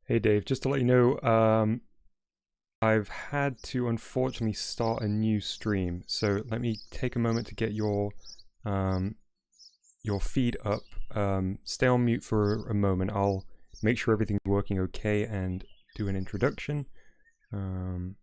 Hey Dave, just to let you know, I've had to unfortunately start a new stream, so let me take a moment to get um, your feed up. Stay on mute for a moment. I'll make sure everything's working okay and do an introduction. Um,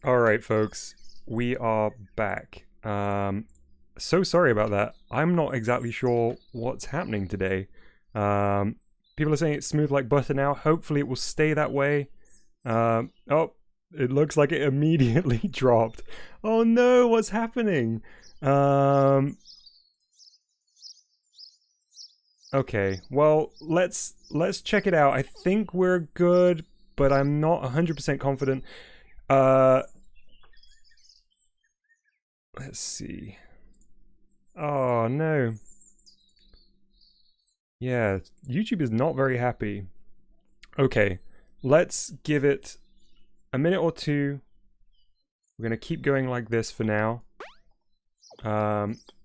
Alright folks, we are back. So sorry about that. I'm not exactly sure what's happening today. Um, People are saying it's smooth like butter now. Hopefully it will stay that way. Oh, it looks like it immediately dropped. Oh no, what's happening? Um, okay, well, let's check it out. I think we're good, but I'm not 100% confident. Uh, let's see. Oh no. Yeah, YouTube is not very happy. Okay, let's give it a minute or two. We're gonna keep going like this for now.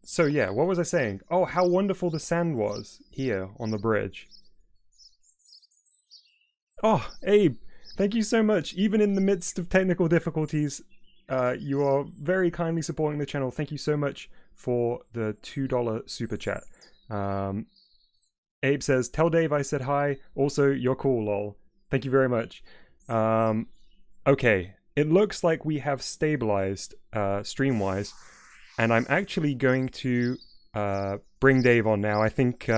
So yeah, what was I saying? Oh, how wonderful the sand was here on the bridge. Oh, Abe, thank you so much. Even in the midst of technical difficulties, you are very kindly supporting the channel. Thank you so much for the $2 super chat. Um, Abe says, tell Dave I said hi. Also, you're cool, lol. Thank you very much. Um, okay, it looks like we have stabilized stream-wise, and I'm actually going to bring Dave on now. I think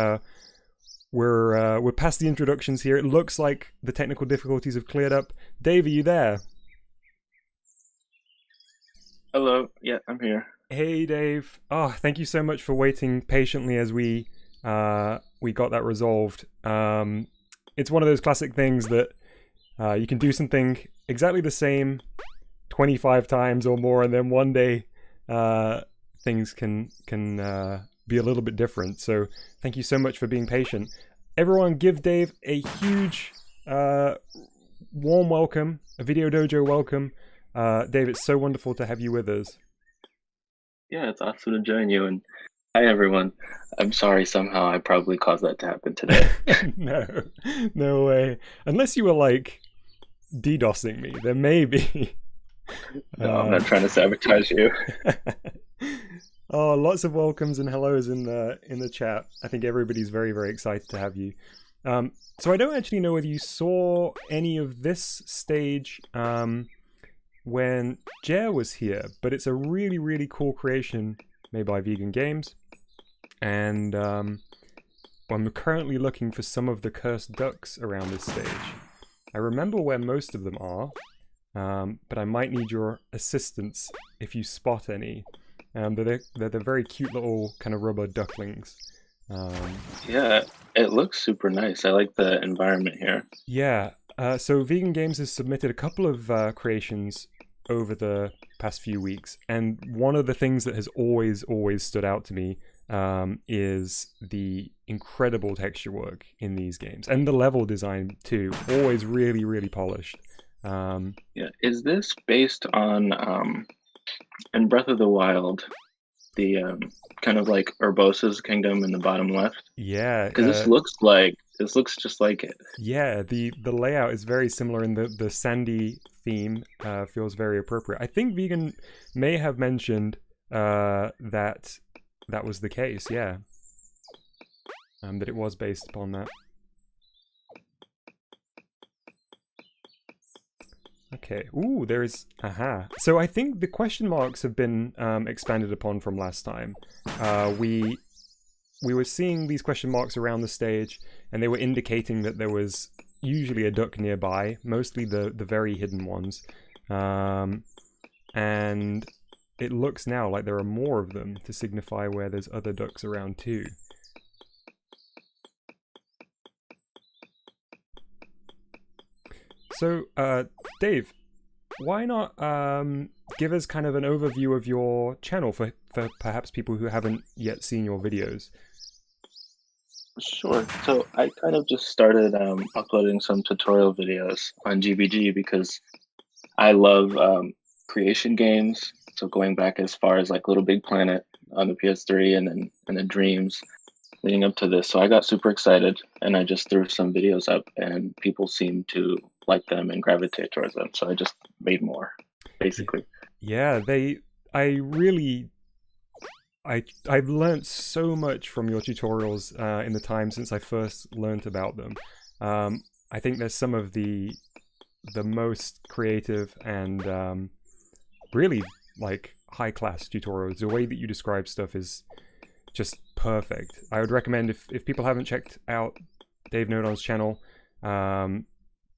we're past the introductions here. It looks like the technical difficulties have cleared up. Dave, are you there? Hello. Yeah, I'm here. Hey, Dave. Oh, thank you so much for waiting patiently as we got that resolved. It's one of those classic things that you can do something exactly the same 25 times or more, and then one day uh, things can be a little bit different. So thank you so much for being patient. Everyone, give Dave a huge warm welcome, a Video Dojo welcome. Dave, it's so wonderful to have you with us. Yeah, it's awesome to join you. And hi, everyone. I'm sorry somehow I probably caused that to happen today. No, no way. Unless you were like DDoSing me, then maybe. No, I'm um, not trying to sabotage you. oh, lots of welcomes and hellos in the chat. I think everybody's very, very excited to have you. So I don't actually know whether you saw any of this stage when Jer was here, but it's a really, really cool creation made by Vegan Games, and I'm currently looking for some of the cursed ducks around this stage. I remember where most of them are, but I might need your assistance if you spot any. They're the very cute little kind of rubber ducklings. Um, Yeah, it looks super nice. I like the environment here. yeah, so Vegan Games has submitted a couple of creations over the past few weeks, and one of the things that has always stood out to me is the incredible texture work in these games, and the level design too. Always really, really polished. Um, Yeah, is this based on in Breath of the Wild, the kind of like Urbosa's kingdom in the bottom left? yeah, Because this looks just like it. yeah. The layout is very similar, and the sandy theme feels very appropriate. I think Vegan may have mentioned that that was the case. Yeah, that it was based upon that. Okay. Ooh, there is. Aha. So I think the question marks have been expanded upon from last time. We were seeing these question marks around the stage, and they were indicating that there was usually a duck nearby, mostly the very hidden ones. And it looks now like there are more of them to signify where there's other ducks around too. So, Dave, why not give us kind of an overview of your channel for perhaps people who haven't yet seen your videos? Sure. So I kind of just started uploading some tutorial videos on GBG because I love creation games. So going back as far as like Little Big Planet on the PS3 and then Dreams leading up to this. So I got super excited and I just threw some videos up and people seemed to like them and gravitate towards them. So I just made more, basically. Yeah, I've learned so much from your tutorials in the time since I first learned about them. I think there's some of the most creative and really like high class tutorials. The way that you describe stuff is just perfect. I would recommend if people haven't checked out DaveNodon's channel,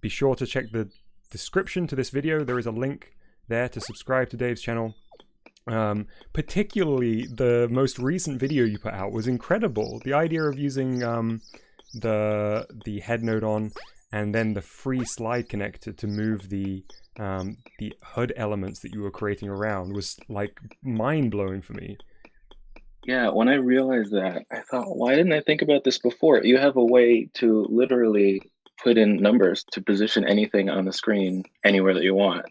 be sure to check the description to this video. There is a link there to subscribe to Dave's channel. Particularly the most recent video you put out was incredible. The idea of using the head Nodon and then the free slide connector to move the HUD elements that you were creating around was like mind-blowing for me. Yeah, when I realized that, I thought, why didn't I think about this before? You have a way to literally put in numbers to position anything on the screen anywhere that you want.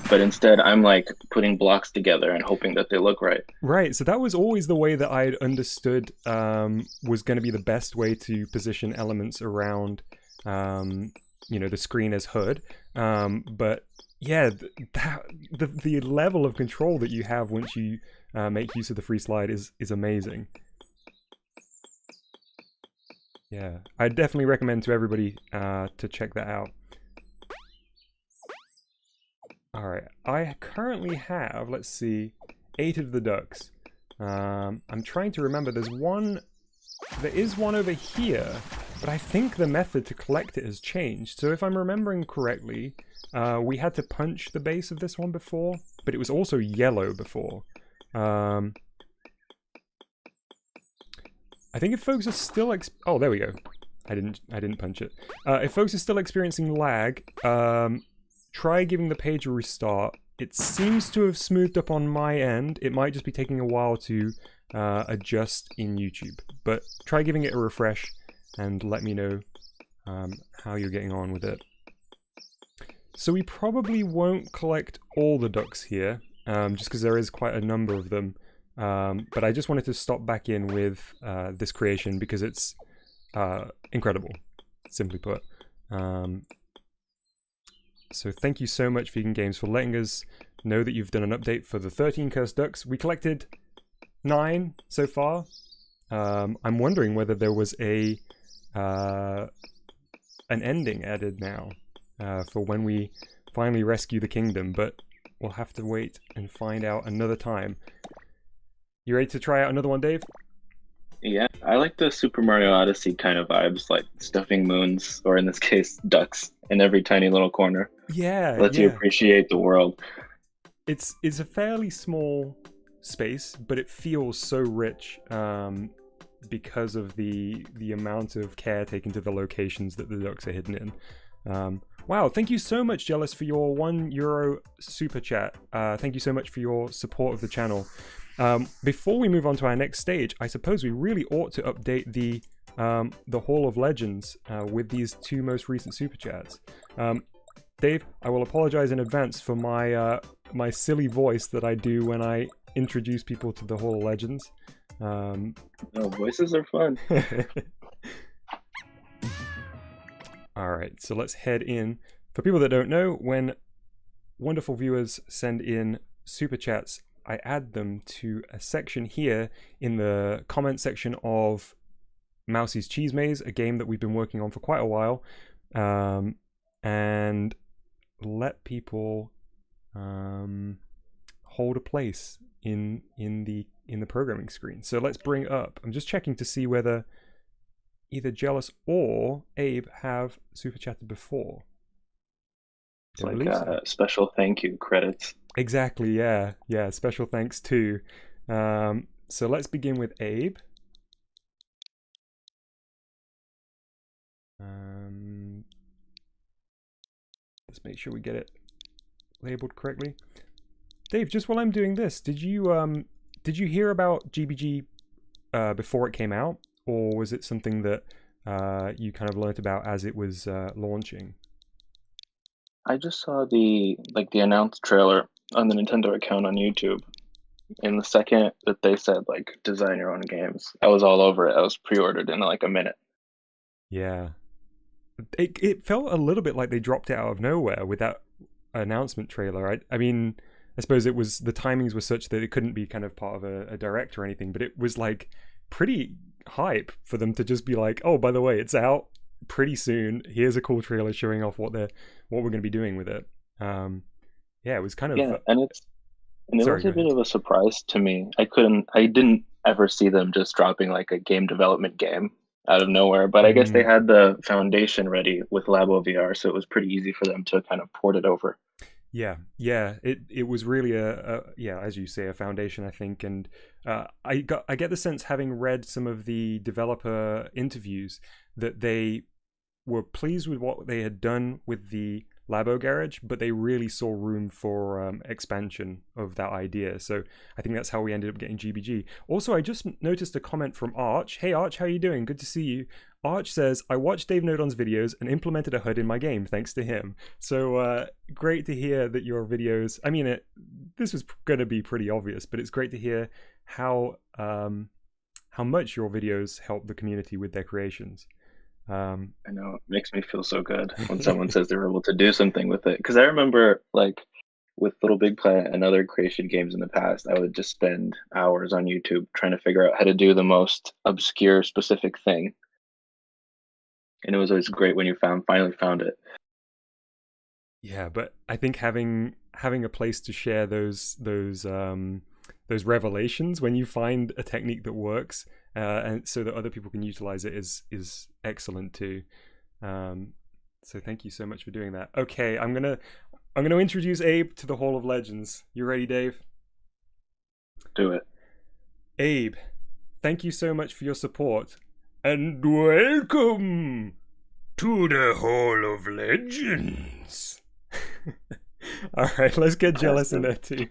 But instead, I'm like putting blocks together and hoping that they look right. Right, so that was always the way that I had understood was going to be the best way to position elements around, the screen as HUD. But yeah, the level of control that you have once you make use of the free slide is amazing. Yeah, I definitely recommend to everybody to check that out. Alright, I currently have, let's see, 8 of the ducks. I'm trying to remember, there is one over here, but I think the method to collect it has changed. So if I'm remembering correctly, we had to punch the base of this one before, but it was also yellow before. I think if folks are still oh, there we go. I didn't punch it. If folks are still experiencing lag, try giving the page a restart. It seems to have smoothed up on my end. It might just be taking a while to adjust in YouTube. But try giving it a refresh and let me know how you're getting on with it. So we probably won't collect all the ducks here, just because there is quite a number of them. But I just wanted to stop back in with this creation because it's incredible, simply put. So thank you so much, Vegan Games, for letting us know that you've done an update for the 13 cursed ducks. We collected 9 so far. I'm wondering whether there was an ending added now for when we finally rescue the kingdom, but we'll have to wait and find out another time. You ready to try out another one, Dave? Yeah, I like the Super Mario Odyssey kind of vibes, like stuffing moons, or in this case, ducks in every tiny little corner. Yeah, Lets you appreciate the world. It's a fairly small space, but it feels so rich because of the amount of care taken to the locations that the ducks are hidden in. Wow, thank you so much, Jealous, for your €1 super chat. Thank you so much for your support of the channel. Before we move on to our next stage, I suppose we really ought to update the Hall of Legends with these 2 most recent super chats. Dave, I will apologize in advance for my my silly voice that I do when I introduce people to the Hall of Legends. No, voices are fun. Alright, so let's head in. For people that don't know, when wonderful viewers send in super chats, I add them to a section here in the comment section of Mousie's Cheese Maze, a game that we've been working on for quite a while. And let people hold a place in the programming screen. So let's bring up. I'm just checking to see whether either Jealous or Abe have super chatted before. It's like special thank you credits. Exactly, yeah. Yeah, special thanks too. So let's begin with Abe. Let's make sure we get it labeled correctly. Dave, just while I'm doing this, did you hear about GBG before it came out, or was it something that you kind of learned about as it was launching? I just saw the announced trailer on the Nintendo account on YouTube. And the second that they said like design your own games, I was all over it. I was pre-ordered in like a minute. Yeah. It felt a little bit like they dropped it out of nowhere with that announcement trailer. I mean, I suppose it was the timings were such that it couldn't be kind of part of a direct or anything, but it was like pretty hype for them to just be like, oh, by the way, it's out pretty soon. Here's a cool trailer showing off what we're going to be doing with it. Yeah, it was kind of it sorry, was go a bit ahead. of a surprise to me. I didn't ever see them just dropping like a game development game out of nowhere, but I guess they had the foundation ready with Labo VR, so it was pretty easy for them to kind of port it over. Yeah, it was really yeah, as you say, a foundation, I think, and I get the sense, having read some of the developer interviews, that they were pleased with what they had done with the Labo Garage, but they really saw room for expansion of that idea. So I think that's how we ended up getting GBG. Also, I just noticed a comment from Arch. Hey Arch, how you doing? Good to see you. Arch says, I watched DaveNodon's videos and implemented a HUD in my game thanks to him. So great to hear that your videos, I mean, this was going to be pretty obvious, but it's great to hear how much your videos help the community with their creations. I know, it makes me feel so good when someone says they were able to do something with it. Because I remember, like, with Little Big Planet and other creation games in the past, I would just spend hours on YouTube trying to figure out how to do the most obscure, specific thing. And it was always great when you finally found it. Yeah, but I think having a place to share those revelations when you find a technique that works, and so that other people can utilize it, is excellent too. So thank you so much for doing that. Okay, I'm gonna introduce Abe to the Hall of Legends. You ready, Dave? Do it. Abe, thank you so much for your support, and welcome to the Hall of Legends. All right, let's get Jealous in there too.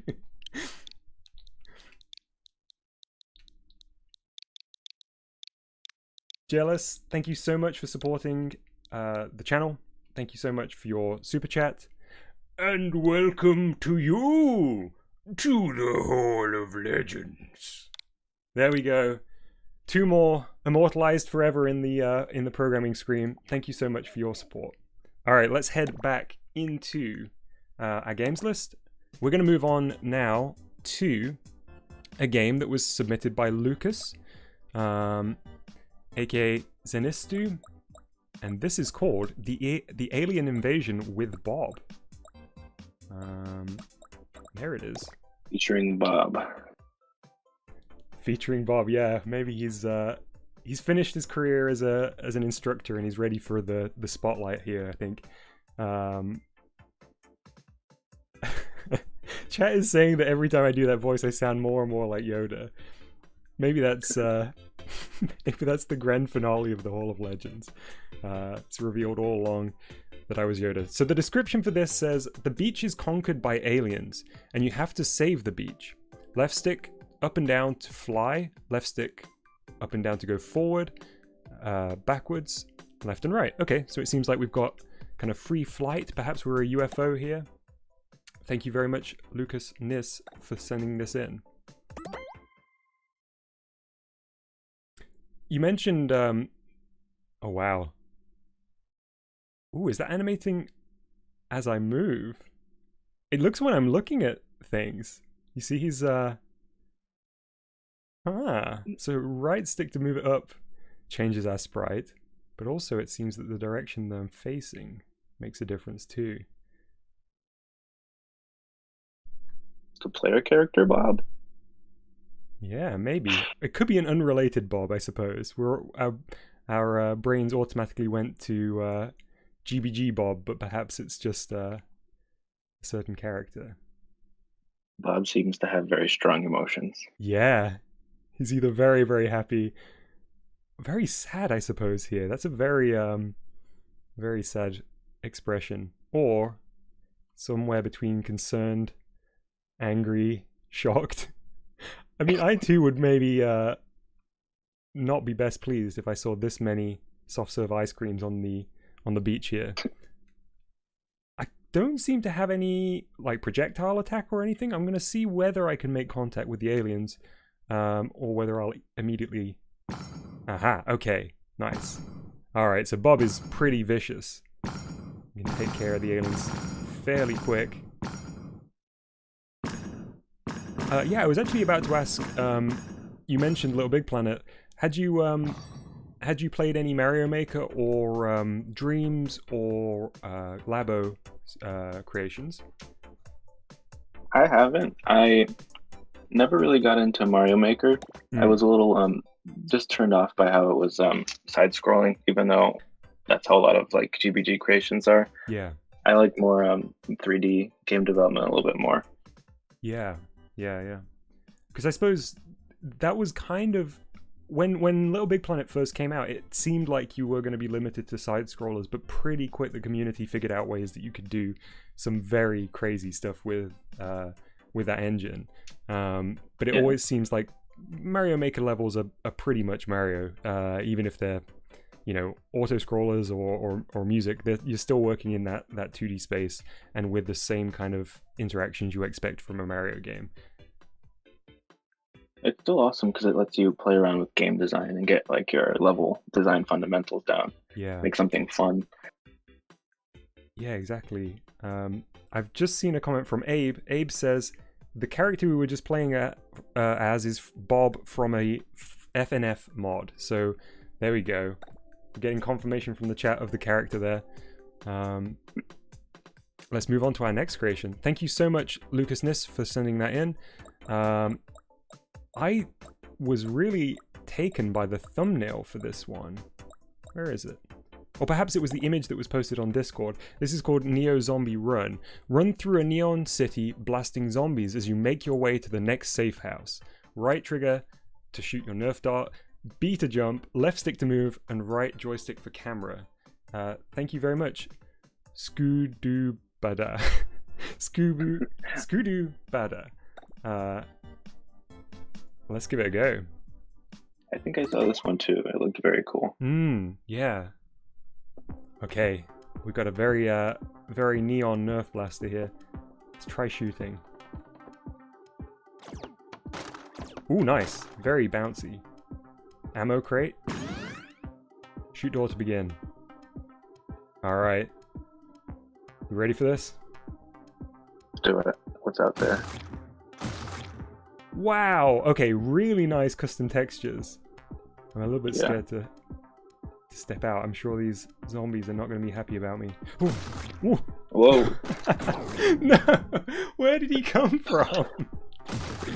Jealous, thank you so much for supporting the channel. Thank you so much for your super chat. And welcome to you to the Hall of Legends. There we go. 2 more immortalized forever in the programming screen. Thank you so much for your support. All right, let's head back into our games list. We're going to move on now to a game that was submitted by Lucas, aka Zenistu, and this is called the Alien Invasion with Bob. There it is. Featuring Bob. Featuring Bob, yeah. Maybe he's finished his career as an instructor and he's ready for the spotlight here, I think. Chat is saying that every time I do that voice I sound more and more like Yoda. Maybe that's maybe that's the grand finale of the Hall of Legends. It's revealed all along that I was Yoda. So the description for this says, the beach is conquered by aliens and you have to save the beach. Left stick up and down to fly, left stick up and down to go forward, backwards, left and right. Okay, so it seems like we've got kind of free flight. Perhaps we're a UFO here. Thank you very much, Lucas Nis, for sending this in. You mentioned, oh wow. Ooh, is that animating as I move? It looks when I'm looking at things. You see he's, so right stick to move it up changes our sprite, but also it seems that the direction that I'm facing makes a difference too. the player character Bob? Yeah, maybe. It could be an unrelated Bob, I suppose. Our brains automatically went to GBG Bob, but perhaps it's just a certain character. Bob seems to have very strong emotions. Yeah. He's either very, very happy, very sad, I suppose, here. That's a very sad expression. Or somewhere between concerned, angry, shocked. I mean, I too would maybe not be best pleased if I saw this many soft serve ice creams on the beach here. I don't seem to have any like projectile attack or anything. I'm gonna see whether I can make contact with the aliens, or whether I'll immediately. Aha. Okay. Nice. All right. So Bob is pretty vicious. You can take care of the aliens fairly quick. Yeah, I was actually about to ask. You mentioned Little Big Planet. Had you played any Mario Maker or Dreams or Labo creations? I haven't. I never really got into Mario Maker. I was a little just turned off by how it was side-scrolling, even though that's how a lot of like GBG creations are. Yeah. I like more 3D game development a little bit more. Yeah. Because I suppose that was kind of when Little Big Planet first came out, it seemed like you were going to be limited to side scrollers, but pretty quick the community figured out ways that you could do some very crazy stuff with that engine. But it always seems like Mario Maker levels are pretty much Mario, even if they're auto scrollers or music. You're still working in that 2D space and with the same kind of interactions you expect from a Mario game. It's still awesome because it lets you play around with game design and get like your level design fundamentals down. Yeah. Make something fun. Yeah, exactly. I've just seen a comment from Abe. Abe says the character we were just playing as is Bob from a FNF mod. So there we go. We're getting confirmation from the chat of the character there. Let's move on to our next creation. Thank you so much, Lucas Nis, for sending that in. I was really taken by the thumbnail for this one. Where is it? Or perhaps it was the image that was posted on Discord. This is called Neo Zombie Run. Run through a neon city blasting zombies as you make your way to the next safe house. Right trigger to shoot your Nerf dart, B to jump, left stick to move, and right joystick for camera. Thank you very much. Skoodoo Bada. Skoodoo Bada. Let's give it a go. I think I saw this one too. It looked very cool. Yeah. Okay, we've got a very neon Nerf blaster here. Let's try shooting. Ooh, nice. Very bouncy. Ammo crate. Shoot door to begin. Alright. You ready for this? Do it. What's out there? Wow! Okay, really nice custom textures. I'm a little bit scared to step out. I'm sure these zombies are not going to be happy about me. Ooh. Ooh. Whoa! No! Where did he come from?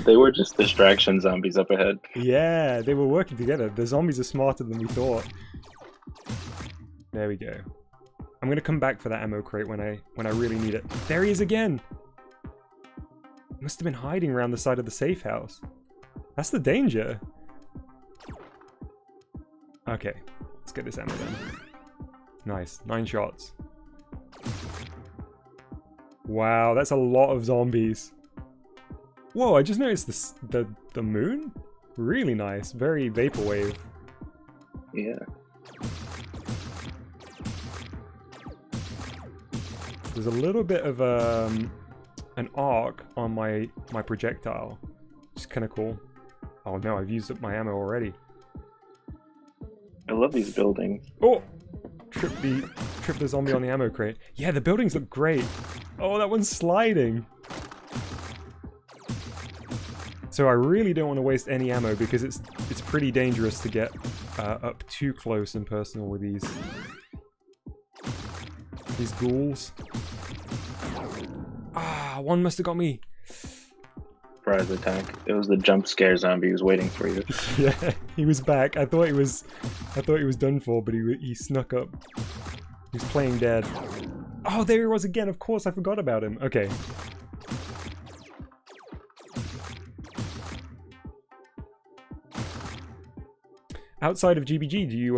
They were just distraction zombies up ahead. Yeah, they were working together. The zombies are smarter than we thought. There we go. I'm going to come back for that ammo crate when I really need it. There he is again! Must have been hiding around the side of the safe house. That's the danger. Okay, let's get this ammo then. Nice, 9 shots. Wow, that's a lot of zombies. Whoa, I just noticed the moon? Really nice, very vaporwave. Yeah. There's a little bit of an arc on my projectile, which is kind of cool. Oh no, I've used up my ammo already. I love these buildings. Oh! Trip the zombie on the ammo crate. Yeah, the buildings look great. Oh, that one's sliding. So I really don't want to waste any ammo because it's pretty dangerous to get up too close and personal with these ghouls. Ah, one must have got me. surprise attack. It was the jump scare zombie who was waiting for you. Yeah, he was back. I thought he was done for, but he snuck up. He's playing dead. Oh, there he was again. Of course, I forgot about him. Okay. Outside of GBG, do you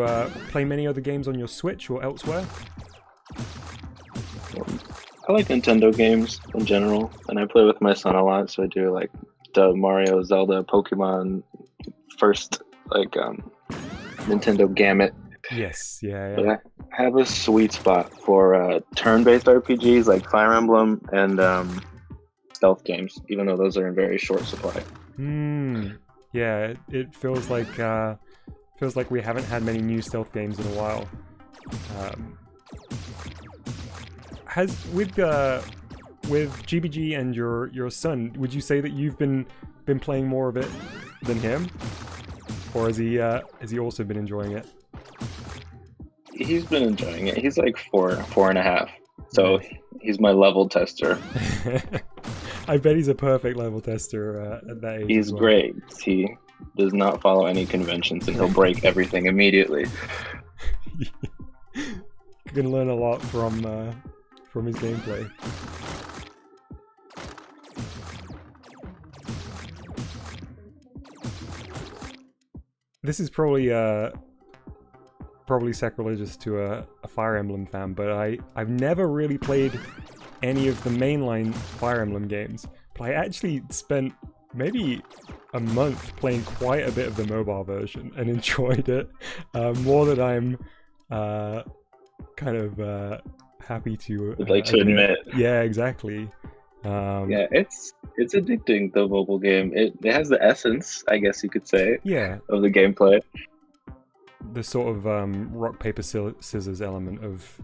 play many other games on your Switch or elsewhere? I like Nintendo games in general, and I play with my son a lot. So I do like the Mario, Zelda, Pokemon, first like Nintendo gamut. Yes, yeah, But yeah. I have a sweet spot for turn-based RPGs like Fire Emblem and stealth games, even though those are in very short supply. Yeah, it feels like we haven't had many new stealth games in a while. Has with GBG and your son, would you say that you've been playing more of it than him, or has he also been enjoying it? He's been enjoying it. He's like four and a half, so Nice. he's my level tester. I bet he's a perfect level tester at that age. He's as well. great. He does not follow any conventions, and he'll break everything immediately. You can learn a lot from his gameplay. This is probably sacrilegious to a Fire Emblem fan, but I've never really played any of the mainline Fire Emblem games. But I actually spent maybe a month playing quite a bit of the mobile version and enjoyed it more than I'm kind of happy to Like to admit. Yeah, exactly. Yeah, it's addicting, the mobile game. It has the essence, I guess you could say, Yeah, of the gameplay. the sort of rock paper scissors element of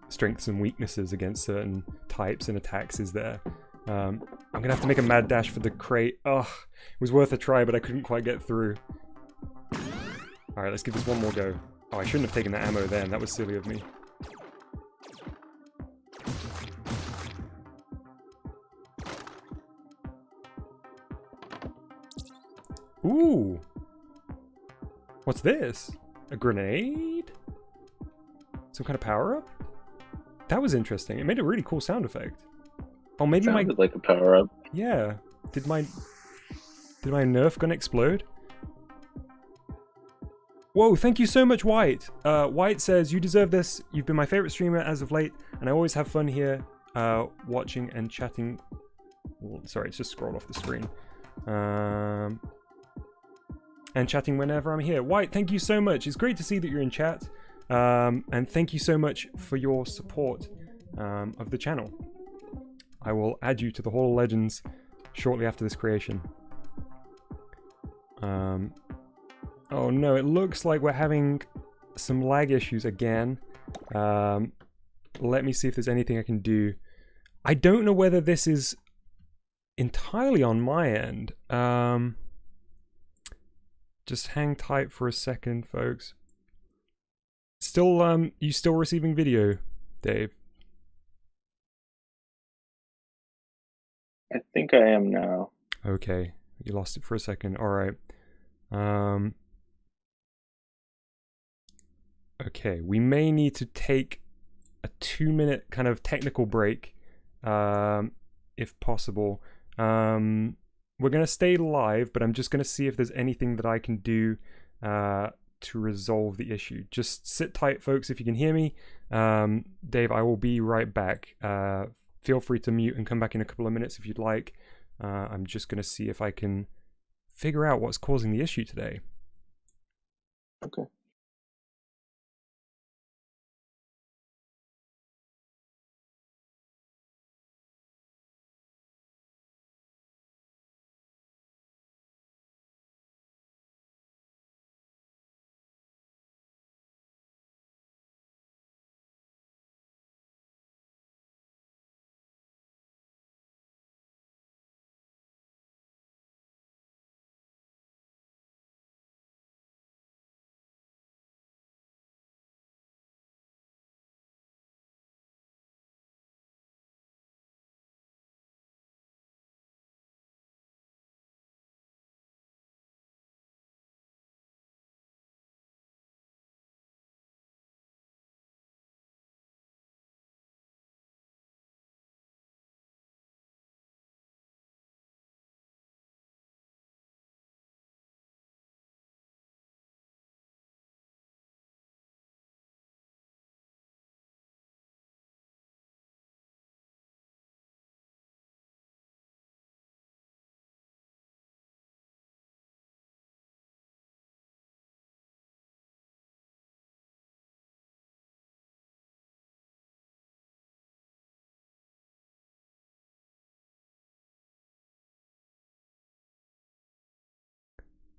strengths and weaknesses against certain types and attacks is there. I'm gonna have to make a mad dash for the crate. Ugh, it was worth a try, but I couldn't quite get through. Alright, let's give this one more go. Oh, I shouldn't have taken the ammo then. That was silly of me. Ooh! What's this? A grenade? Some kind of power-up? That was interesting. It made a really cool sound effect. Oh, maybe my... Sounded like a power-up. Yeah. Did my Nerf gun explode? Whoa, thank you so much, White. White says, you deserve this. You've been my favorite streamer as of late, and I always have fun here watching and chatting. Oh, sorry, it's just scrolled off the screen. And chatting whenever I'm here. White, thank you so much. It's great to see that you're in chat. And thank you so much for your support of the channel. I will add you to the Hall of Legends shortly after this creation. Oh no, it looks like we're having some lag issues again. Let me see if there's anything I can do. I don't know whether this is entirely on my end. Just hang tight for a second, folks. Still, you still receiving video, Dave? I think I am now. Okay, you lost it for a second. All right. Okay, we may need to take a 2-minute kind of technical break, if possible. We're gonna stay live, but I'm just gonna see if there's anything that I can do to resolve the issue. Just sit tight, folks, if you can hear me. Dave, I will be right back. Feel free to mute and come back in a couple of minutes if you'd like. I'm just gonna see if I can figure out what's causing the issue today. Okay.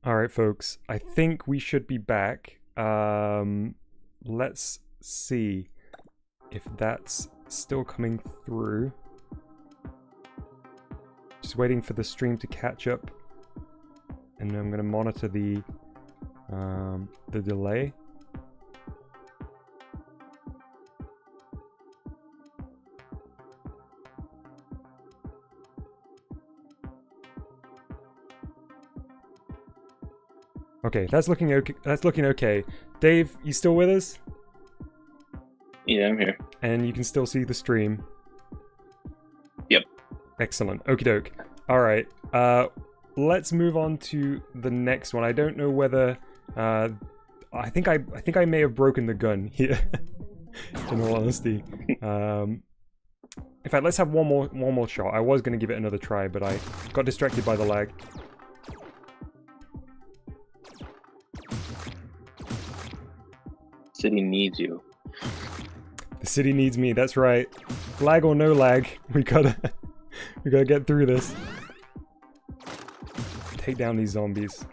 All right, folks. I think we should be back. Let's see if that's still coming through. Just waiting for the stream to catch up, and I'm going to monitor the delay. Okay, that's looking okay. That's looking okay. Dave, you still with us? Yeah, I'm here. And you can still see the stream. Yep. Excellent. Okie doke. All right. Let's move on to the next one. I don't know whether. I think I may have broken the gun here. In all honesty. In fact, let's have one more shot. I was going to give it another try, but I got distracted by the lag. City needs you. The city needs me, that's right. Lag or no lag, we gotta get through this. Take down these zombies.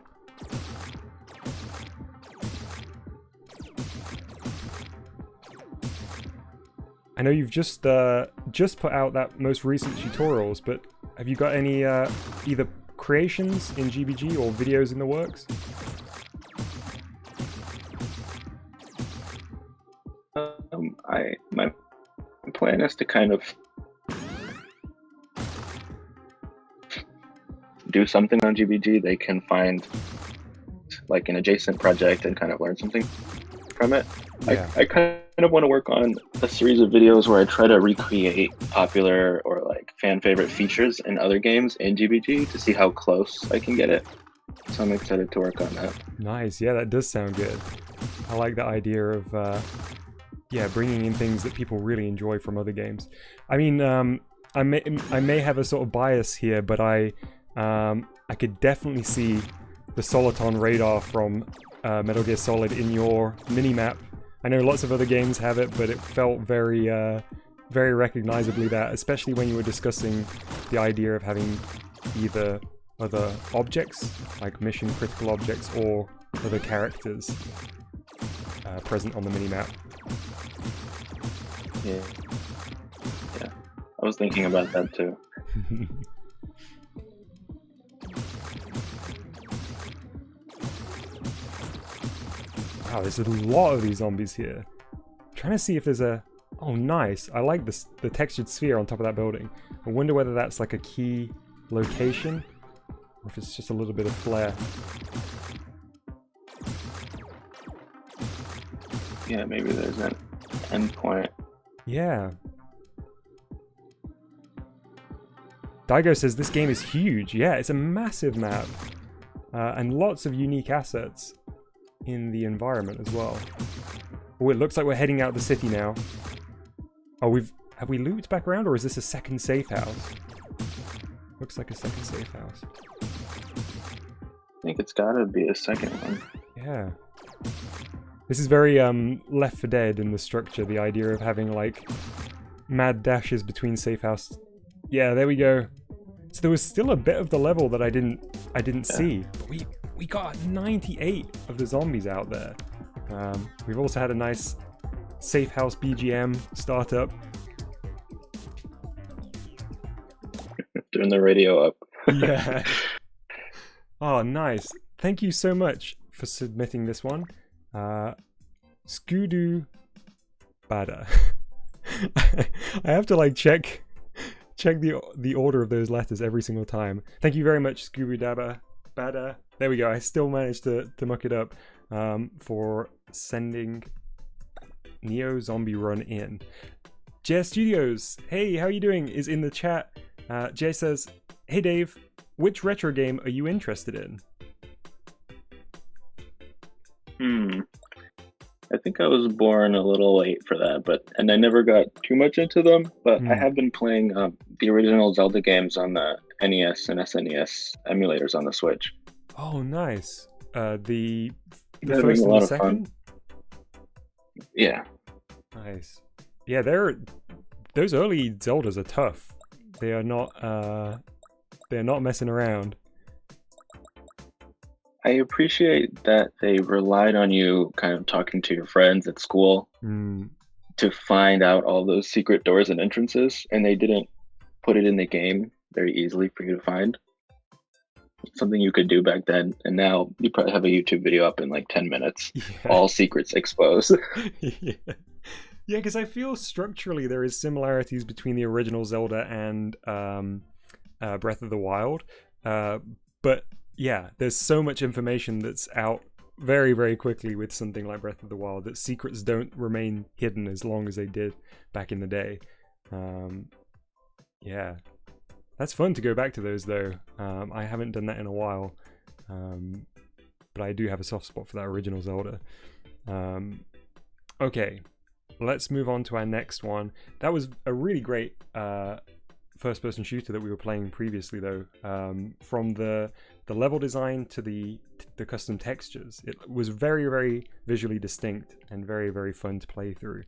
I know you've just put out that most recent tutorials, but have you got any either creations in GBG or videos in the works? My plan is to kind of do something on GBG. They can find like an adjacent project and kind of learn something from it. Yeah. I kind of want to work on a series of videos where I try to recreate popular or like fan favorite features in other games in GBG to see how close I can get it. So I'm excited to work on that. Nice, yeah, that does sound good. I like the idea of yeah, bringing in things that people really enjoy from other games. I mean, I may have a sort of bias here, but I could definitely see the Soliton radar from Metal Gear Solid in your minimap. I know lots of other games have it, but it felt very, very recognizably that, especially when you were discussing the idea of having either other objects, like mission critical objects, or other characters present on the minimap. Yeah, I was thinking about that too. Wow, there's a lot of these zombies here. I'm trying to see if there's a... Oh, nice. I like this, the textured sphere on top of that building. I wonder whether that's like a key location, or if it's just a little bit of flair. Yeah, maybe there's an endpoint. Yeah. Daigo says this game is huge. Yeah, it's a massive map. And lots of unique assets in the environment as well. Oh, it looks like we're heading out the city now. Oh, have we looped back around, or is this a second safe house? Looks like a second safe house. I think it's gotta be a second one. Yeah. This is very Left 4 Dead in the structure, the idea of having like mad dashes between safe house. Yeah, there we go. So there was still a bit of the level that I didn't see. But we got 98 of the zombies out there. We've also had a nice safe house BGM startup. Turn the radio up. Yeah. Oh, nice. Thank you so much for submitting this one. Skudu Bada. I have to like check the order of those letters every single time. Thank you very much, Scooby Bada. There we go. I still managed to muck it up for sending Neo Zombie Run in. JS Studios, hey, how are you doing? Is in the chat. Jay says, hey Dave, which retro game are you interested in? I think I was born a little late for that, and I never got too much into them, but I have been playing the original Zelda games on the NES and SNES emulators on the Switch. Oh, nice. The first and the second? Yeah. Nice. Yeah, those early Zeldas are tough. They're not messing around. I appreciate that they relied on you kind of talking to your friends at school Mm, to find out all those secret doors and entrances, and they didn't put it in the game very easily for you to find. Something you could do back then, and now you probably have a YouTube video up in like 10 minutes. yeah. All secrets exposed. Yeah. Yeah, because I feel structurally there is similarities between the original Zelda and Breath of the Wild. But yeah, there's so much information that's out very, very quickly with something like Breath of the Wild that secrets don't remain hidden as long as they did back in the day. Yeah, that's fun to go back to those though. I haven't done that in a while, but I do have a soft spot for that original Zelda. Okay, let's move on to our next one. That was a really great first-person shooter that we were playing previously, though. From the level design to the custom textures, it was very, very visually distinct and very, very fun to play through.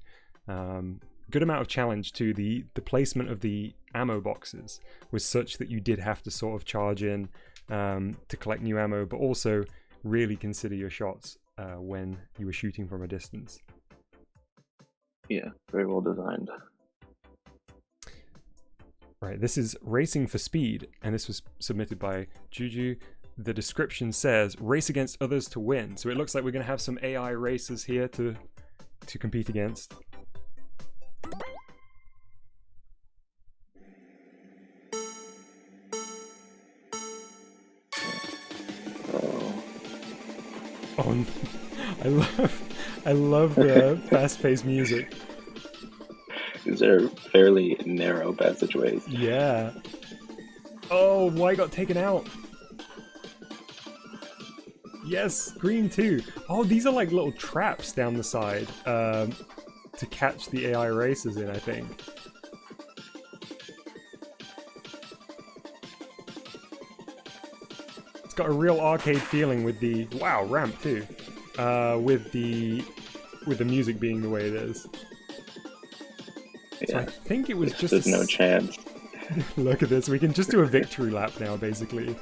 Good amount of challenge too. The placement of the ammo boxes was such that you did have to sort of charge in to collect new ammo, but also really consider your shots when you were shooting from a distance. Yeah, very well designed. Right, this is Racing for Speed, and this was submitted by Juju. The description says, race against others to win. So it looks like we're going to have some AI racers here to compete against. Oh, I love the fast-paced music. These are fairly narrow passageways. Yeah. Oh, white got taken out. Yes, green too. Oh, these are like little traps down the side to catch the AI racers in, I think. It's got a real arcade feeling with the ramp too, with the music being the way it is. So Yeah, I think it was just there's no chance. Look at this. We can just do a victory lap now, basically,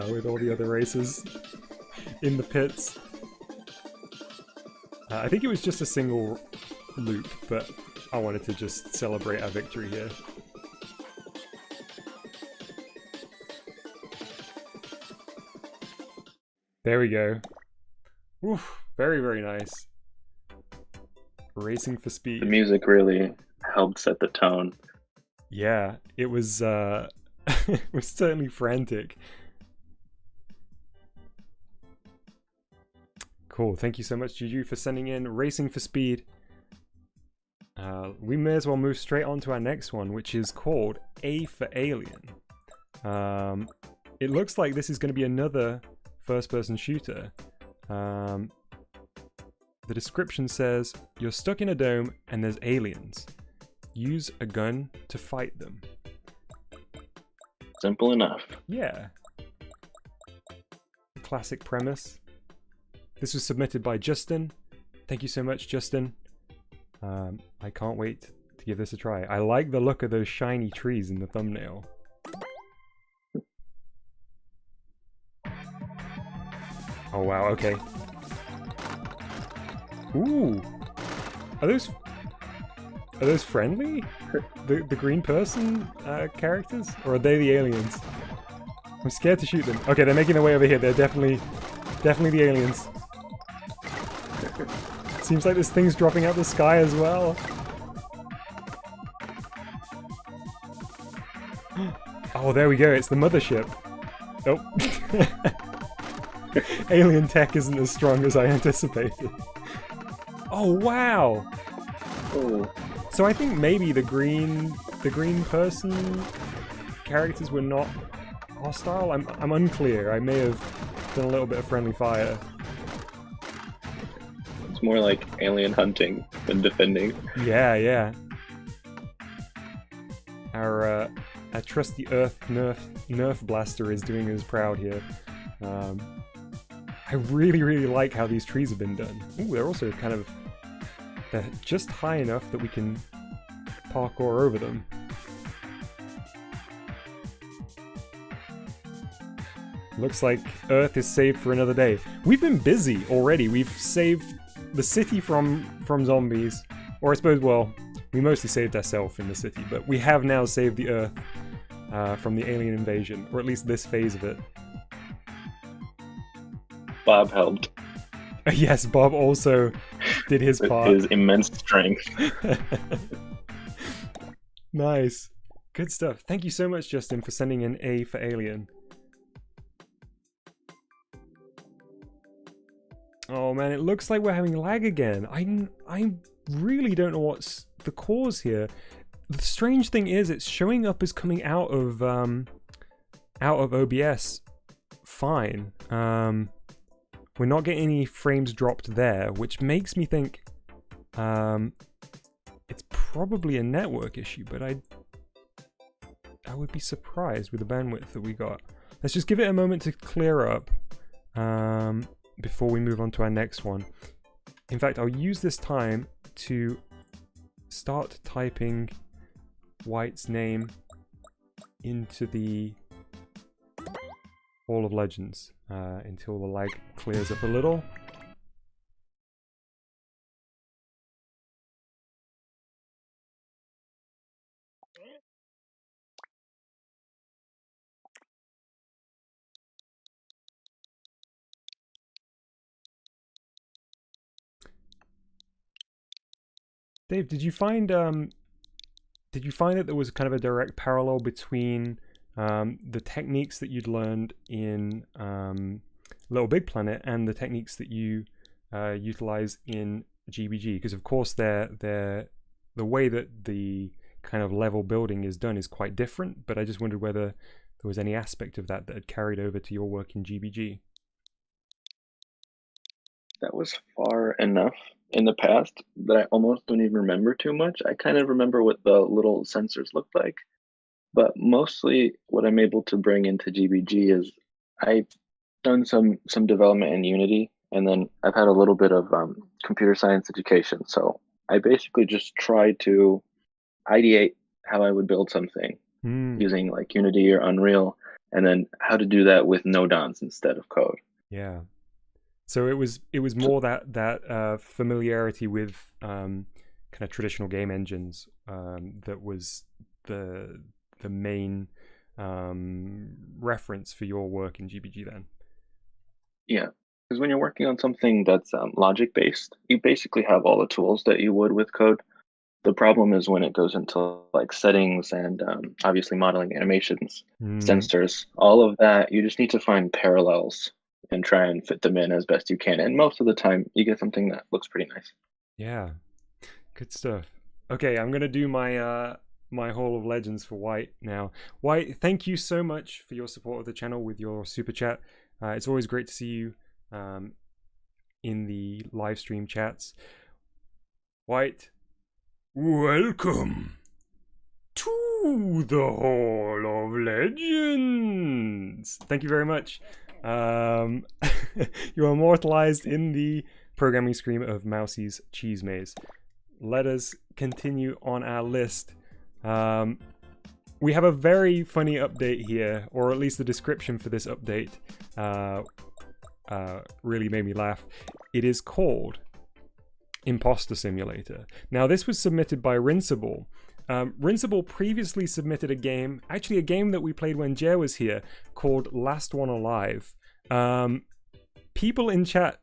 with all the other racers in the pits. I think it was just a single loop, but I wanted to just celebrate our victory here. There we go. Oof, very, very nice. Racing for speed. The music really helped set the tone. Yeah, it was it was certainly frantic. Cool, thank you so much, Juju, for sending in Racing for Speed. We may as well move straight on to our next one, which is called A for Alien. It looks like this is going to be another first-person shooter. The description says, you're stuck in a dome and there's aliens. Use a gun to fight them. Simple enough. Yeah. Classic premise. This was submitted by Justin. Thank you so much, Justin. I can't wait to give this a try. I like the look of those shiny trees in the thumbnail. Oh wow, okay. Ooh. Are those friendly? The green person characters? Or are they the aliens? I'm scared to shoot them. Okay, they're making their way over here. They're definitely the aliens. Seems like this thing's dropping out the sky as well. Oh, there we go. It's the mothership. Oh. Alien tech isn't as strong as I anticipated. Oh, wow. Oh. So I think maybe the green person characters were not hostile. I'm unclear. I may have done a little bit of friendly fire. It's more like alien hunting than defending. Yeah. Our trusty Earth Nerf blaster is doing us proud here. I really like how these trees have been done. Ooh, they're also they're just high enough that we can parkour over them. Looks like Earth is saved for another day. We've been busy already. We've saved the city from zombies. Or I suppose, well, we mostly saved ourselves in the city, but we have now saved the Earth from the alien invasion, or at least this phase of it. Bob helped. Yes, Bob also did his with part. his immense strength. Nice. Good stuff. Thank you so much, Justin, for sending in A for Alien. Oh man, it looks like we're having lag again. I really don't know what's the cause here. The strange thing is, it's showing up as coming out of OBS fine. We're not getting any frames dropped there, which makes me think it's probably a network issue, but I would be surprised with the bandwidth that we got. Let's just give it a moment to clear up before we move on to our next one. In fact, I'll use this time to start typing White's name into the Hall of Legends until the lag clears up a little. Dave, did you find that there was kind of a direct parallel between the techniques that you'd learned in Little Big Planet and the techniques that you utilize in GBG? Because of course the way that the kind of level building is done is quite different, but I just wondered whether there was any aspect of that had carried over to your work in GBG. That was far enough in the past that I almost don't even remember too much. I kind of remember what the little sensors looked like, but mostly what I'm able to bring into GBG is I've done some development in Unity, and then I've had a little bit of computer science education. So I basically just try to ideate how I would build something using like Unity or Unreal, and then how to do that with Nodons instead of code. Yeah. So it was more that familiarity with kind of traditional game engines that was the main reference for your work in GBG then. Yeah, because when you're working on something that's logic based, you basically have all the tools that you would with code. The problem is when it goes into like settings and obviously modeling animations, sensors, all of that. You just need to find parallels and try and fit them in as best you can. And most of the time, you get something that looks pretty nice. Yeah, good stuff. Okay, I'm gonna do my my Hall of Legends for White now. White, thank you so much for your support of the channel with your super chat. It's always great to see you in the live stream chats. White, welcome to the Hall of Legends. Thank you very much. You are immortalized in the programming screen of Mousie's Cheese Maze. Let us continue on our list. We have a very funny update here, or at least the description for this update really made me laugh. It is called Imposter Simulator. Now, this was submitted by Rinsable. Rinsable previously submitted a game that we played when Jer was here, called Last One Alive. People in chat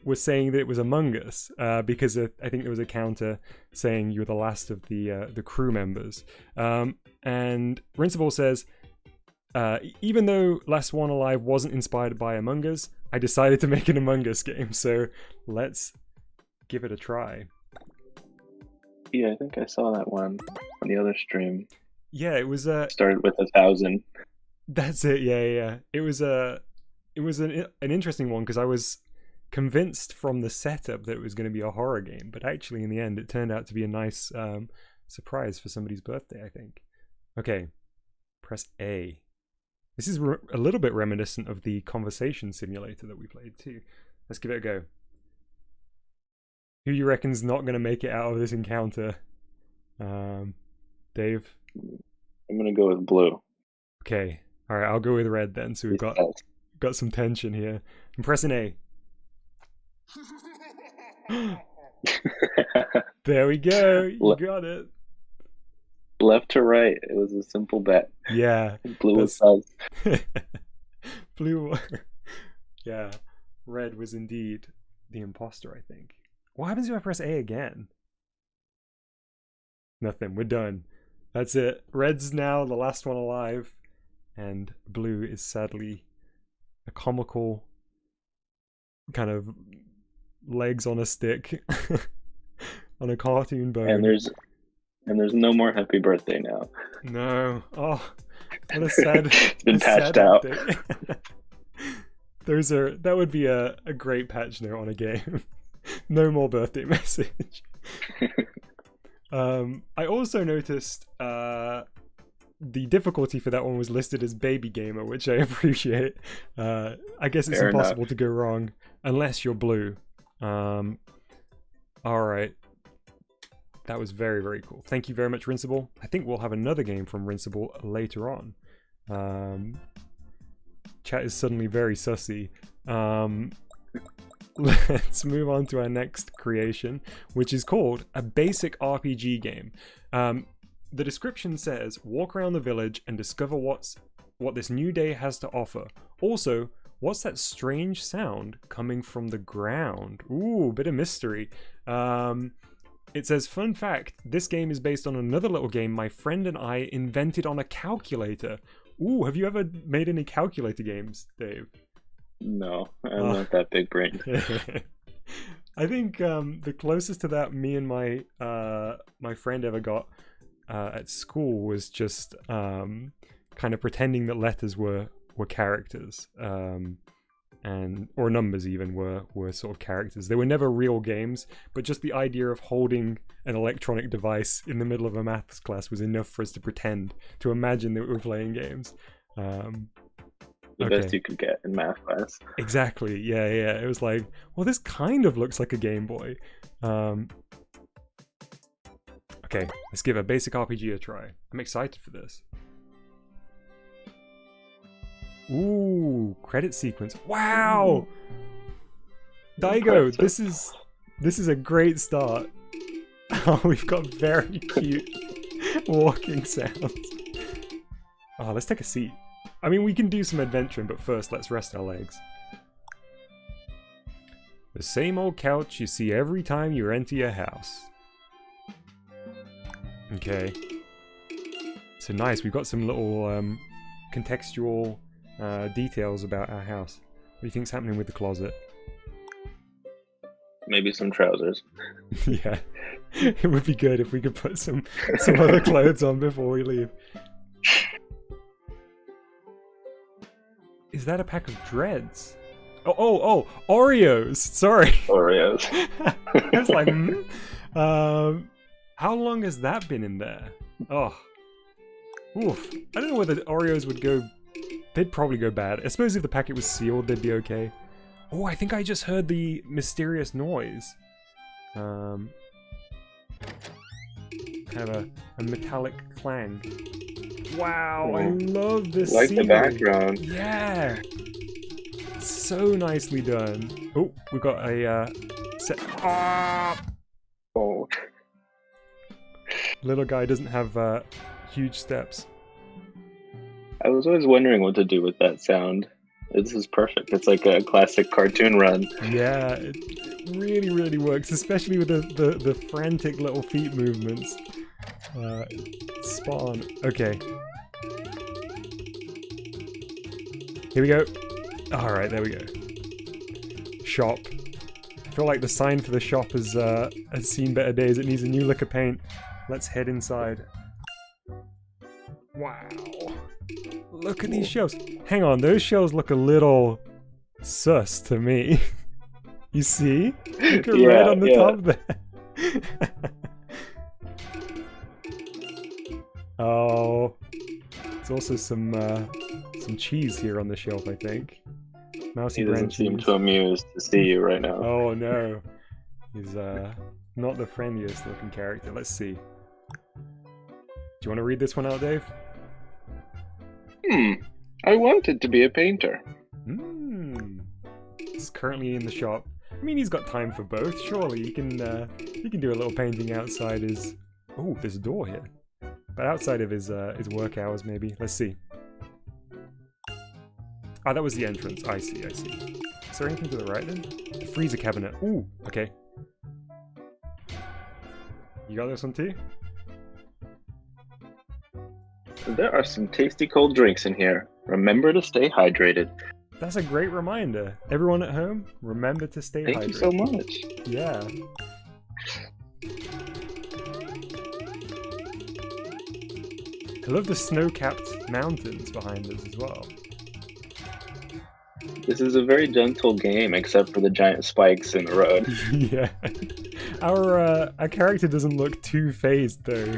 were saying that it was Among Us because I think there was a counter saying you were the last of the crew members. And Rinsable says, even though Last One Alive wasn't inspired by Among Us, I decided to make an Among Us game. So let's give it a try. Yeah, I think I saw that one on the other stream. Yeah, it was started with 1,000. That's it. Yeah. It was an interesting one because I was convinced from the setup that it was going to be a horror game, but actually in the end it turned out to be a nice surprise for somebody's birthday, I think. Okay, press A. This is a little bit reminiscent of the conversation simulator that we played too. Let's give it a go. Who you reckon's not going to make it out of this encounter? Dave? I'm going to go with blue. Okay. All right, I'll go with red then. So we've got got some tension here. I'm pressing A. There we go. You got it. Left to right. It was a simple bet. Yeah. Blue was up. Blue. Yeah. Red was indeed the imposter, I think. What happens if I press A again? Nothing. We're done. That's it. Red's now the last one alive. And blue is sadly a comical kind of legs on a stick on a cartoon bone. And there's no more happy birthday now. No. Oh, what a sad. It's been patched out. That would be a great patch note on a game. No more birthday message. I also noticed the difficulty for that one was listed as baby gamer, which I appreciate. I guess it's impossible to go wrong unless you're blue. All right. That was very, very cool. Thank you very much, Rinsable. I think we'll have another game from Rinsable later on. Chat is suddenly very sussy. Let's move on to our next creation, which is called a basic RPG game. The description says, walk around the village and discover what this new day has to offer. Also, what's that strange sound coming from the ground? Ooh, bit of mystery. It says, fun fact, this game is based on another little game my friend and I invented on a calculator. Ooh, have you ever made any calculator games, Dave? No, I'm not that big brained. I think the closest to that me and my my friend ever got at school was just kind of pretending that letters were characters, or numbers even were sort of characters. They were never real games, but just the idea of holding an electronic device in the middle of a maths class was enough for us to pretend, to imagine that we were playing games. The best you could get in math class. Exactly. Yeah. It was like, well, this kind of looks like a Game Boy. Okay, let's give a basic RPG a try. I'm excited for this. Ooh, credit sequence. Wow! Daigo, this is a great start. Oh, we've got very cute walking sounds. Oh, let's take a seat. I mean, we can do some adventuring, but first let's rest our legs. The same old couch you see every time you enter your house. Okay. So nice, we've got some little contextual details about our house. What do you think's happening with the closet? Maybe some trousers. Yeah. It would be good if we could put some other clothes on before we leave. Is that a pack of dreads? Oh, Oreos! Sorry. Oreos. I was like, how long has that been in there? Oh. Oof. I don't know whether Oreos would go... They'd probably go bad. I suppose if the packet was sealed, they'd be okay. Oh, I think I just heard the mysterious noise. Kind of a metallic clang. Wow, I love this like scenery. the background. Yeah. So nicely done. Oh, we've got a set. Ah! Oh. Little guy doesn't have huge steps. I was always wondering what to do with that sound. This is perfect. It's like a classic cartoon run. Yeah, it really, really works, especially with the frantic little feet movements. Spot on. Okay. Here we go. Alright, there we go. Shop. I feel like the sign for the shop has seen better days. It needs a new lick of paint. Let's head inside. Wow. Look at these shelves. Hang on, those shelves look a little sus to me. You see? Look at red on the top there. Oh. There's also some cheese here on the shelf, I think. Mousy He brand doesn't seem cheese. too amused to see you right now. Oh no. He's not the friendliest looking character. Let's see. Do you want to read this one out, Dave? I wanted to be a painter. Hmm. He's currently in the shop. I mean, he's got time for both. Surely he can do a little painting outside his. Oh, there's a door here. But outside of his work hours, maybe. Let's see. Ah, that was the entrance. I see, I see. Is there anything to the right then? The freezer cabinet. Ooh, okay. You got this one too? There are some tasty cold drinks in here. Remember to stay hydrated. That's a great reminder. Everyone at home, remember to stay hydrated. Thank you so much. Yeah. I love the snow-capped mountains behind us as well. This is a very gentle game, except for the giant spikes in the road. Yeah. Our character doesn't look too phased though.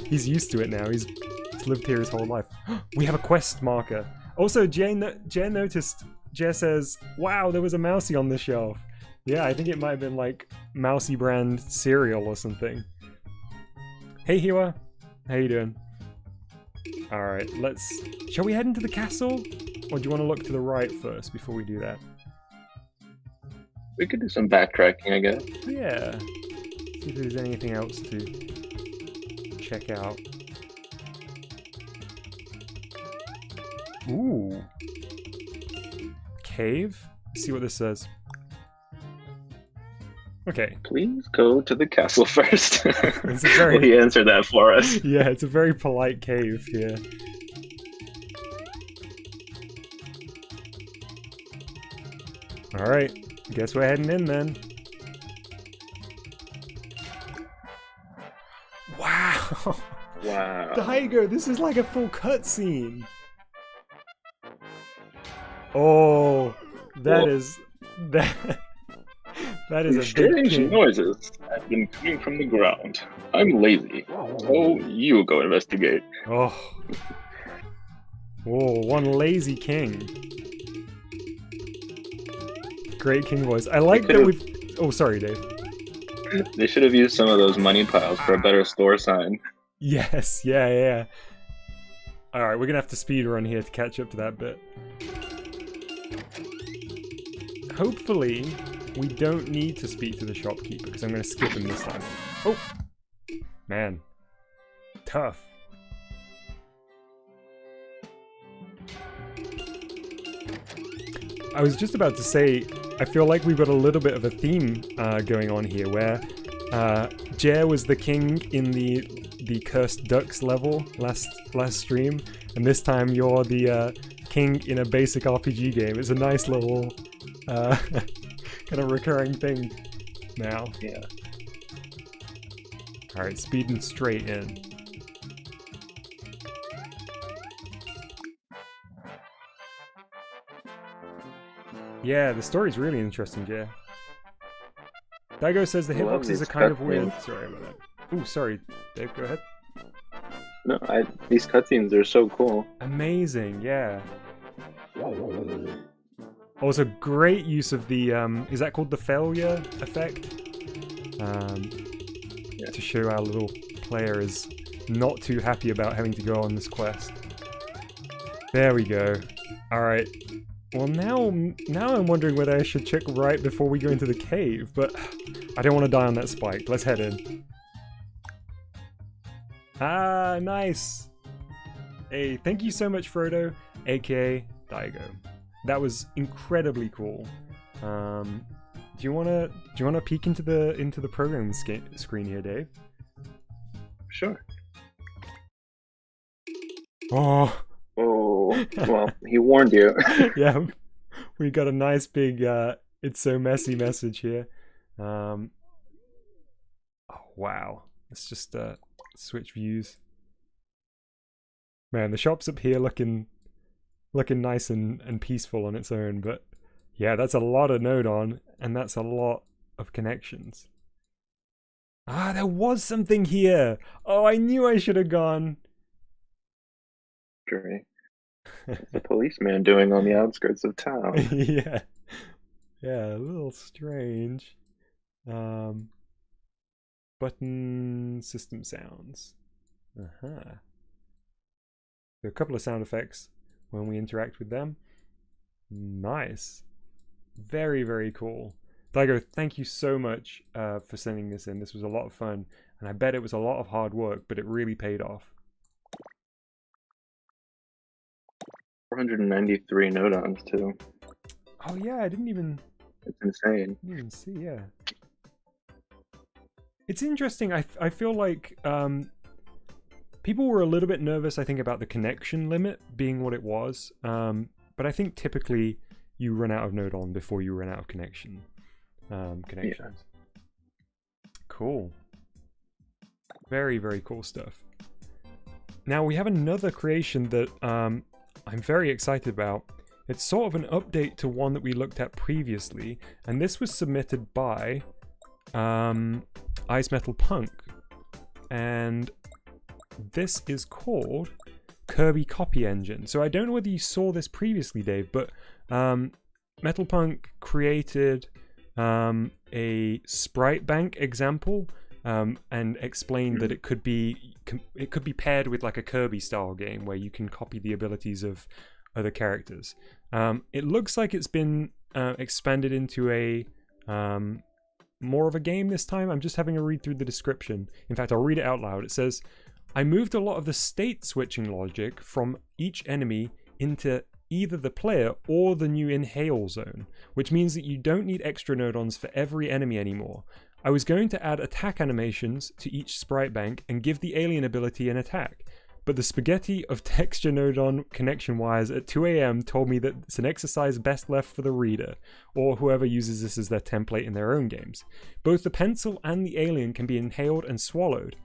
He's used to it now. He's lived here his whole life. We have a quest marker. Also, Jay noticed. Jay says, "Wow, there was a Mousy on the shelf." Yeah, I think it might have been like Mousy brand cereal or something. Hey, Hiwa. How you doing? All right, shall we head into the castle? Or do you want to look to the right first before we do that? We could do some backtracking, I guess. Yeah. See if there's anything else to check out. Ooh. Cave? Let's see what this says. Okay. Please go to the castle first. It's a very... Well, he answered that for us. Yeah, it's a very polite cave here. Alright, guess we're heading in then. Wow! Wow. Daigo, this is like a full cutscene! Oh, that is a These big strange king. noises have been coming from the ground. I'm lazy, so you go investigate. Oh. Whoa, one lazy king. Great king voice. I like that we've... Oh, sorry, Dave. They should have used some of those money piles for a better store sign. Yes, yeah. Alright, we're gonna have to speed run here to catch up to that bit. Hopefully, we don't need to speak to the shopkeeper, because I'm gonna skip him this time. Oh! Man. Tough. I was just about to say, I feel like we've got a little bit of a theme going on here, where Jer was the king in the Cursed Ducks level last stream, and this time you're the king in a basic RPG game. It's a nice little kind of recurring thing now. Yeah. Alright, speeding straight in. Yeah, the story's really interesting, Jay. Daigo says the hitboxes are kind of weird. Sorry about that. Ooh, sorry, Dave, go ahead. No, these cutscenes are so cool. Amazing, yeah. Also, great use of the, is that called the failure effect? Yeah. To show our little player is not too happy about having to go on this quest. There we go. Alright. Well, now I'm wondering whether I should check right before we go into the cave, but I don't want to die on that spike. Let's head in. Ah, nice! Hey, thank you so much, Frodo, aka Daigo. That was incredibly cool. Do you wanna peek into the program screen here, Dave? Sure. Oh. Oh, well, he warned you. Yeah, we got a nice big "it's so messy" message here. Oh wow, let's just switch views. Man, the shop's up here looking nice and peaceful on its own, but yeah, that's a lot of Nodon, and that's a lot of connections. Ah, there was something here! Oh, I knew I should have gone! What's the policeman doing on the outskirts of town? Yeah. Yeah, a little strange. Button system sounds. So a couple of sound effects when we interact with them. Nice. Very, very cool. Daigo, thank you so much for sending this in. This was a lot of fun, and I bet it was a lot of hard work, but it really paid off. 493 Nodons too. Oh yeah, I didn't even... It's insane. Didn't even see, yeah. It's interesting. I feel like people were a little bit nervous, I think, about the connection limit being what it was. But I think typically you run out of Nodon before you run out of connections. Yeah. Cool. Very, very cool stuff. Now we have another creation that I'm very excited about. It's sort of an update to one that we looked at previously, and this was submitted by Ice Metal Punk, and this is called Kirby Copy Engine. So I don't know whether you saw this previously, Dave, but Metal Punk created a sprite bank example and explained that it could be paired with like a Kirby style game where you can copy the abilities of other characters. It looks like it's been expanded into a more of a game this time. I'm just having a read through the description. In fact, I'll read it out loud. It says, I moved a lot of the state switching logic from each enemy into either the player or the new inhale zone, which means that you don't need extra nodons for every enemy anymore. I was going to add attack animations to each sprite bank and give the alien ability an attack, but the spaghetti of texture nodon connection wires at 2 AM told me that it's an exercise best left for the reader, or whoever uses this as their template in their own games. Both the pencil and the alien can be inhaled and swallowed.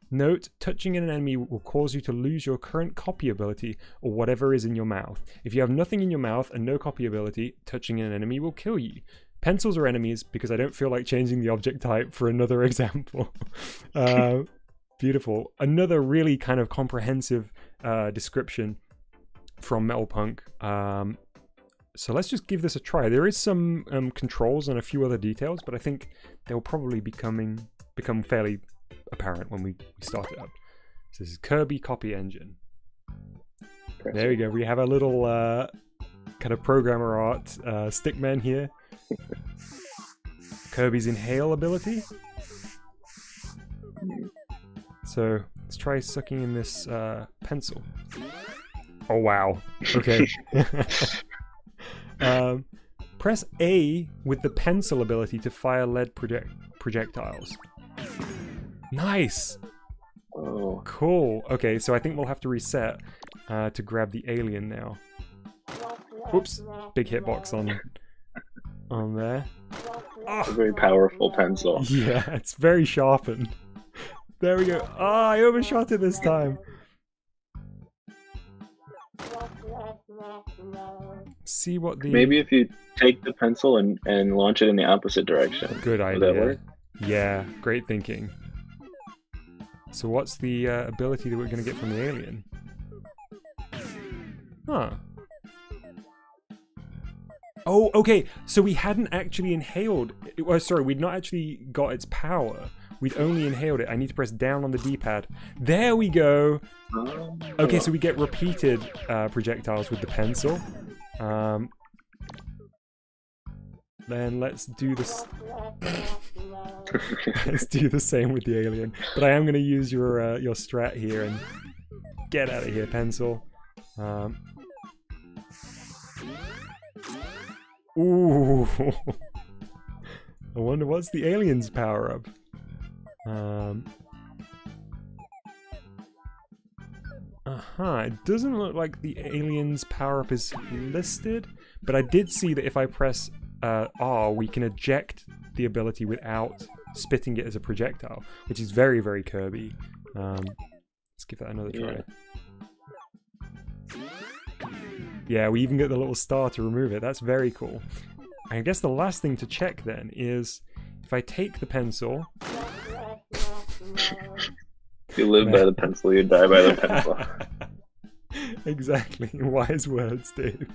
Note, touching an enemy will cause you to lose your current copy ability or whatever is in your mouth. If you have nothing in your mouth and no copy ability, touching an enemy will kill you. Pencils are enemies because I don't feel like changing the object type for another example. Beautiful. Another really kind of comprehensive description from Metal Punk. So let's just give this a try. There is some controls and a few other details, but I think they'll probably become fairly apparent when we start it up. So this is Kirby Copy Engine. There we go. We have a little kind of programmer art stickman here. Kirby's inhale ability. So let's try sucking in this pencil. Oh wow. Okay. Press A with the pencil ability to fire lead projectiles. Nice! Oh. Cool. Okay, so I think we'll have to reset to grab the alien now. Oops. Big hitbox on there. Oh. A very powerful pencil. Yeah, it's very sharpened. There we go. Ah, I overshot it this time. See what the... Maybe if you take the pencil and launch it in the opposite direction. Good idea. Would that work? Yeah, great thinking. So what's the ability that we're going to get from the alien? Huh. Oh, okay. So we hadn't actually inhaled... sorry, we'd not actually got its power. We'd only inhaled it. I need to press down on the D-pad. There we go. Okay, so we get repeated projectiles with the pencil. Then let's do this. Let's do the same with the alien. But I am going to use your strat here and get out of here, pencil. Ooh. I wonder what's the alien's power up. It doesn't look like the alien's power-up is listed, but I did see that if I press R, we can eject the ability without spitting it as a projectile, which is very, very Kirby. Let's give that another try. Yeah, we even get the little star to remove it. That's very cool. I guess the last thing to check then is if I take the pencil... If you live by the pencil, you die by the pencil. Exactly. Wise words, Dave.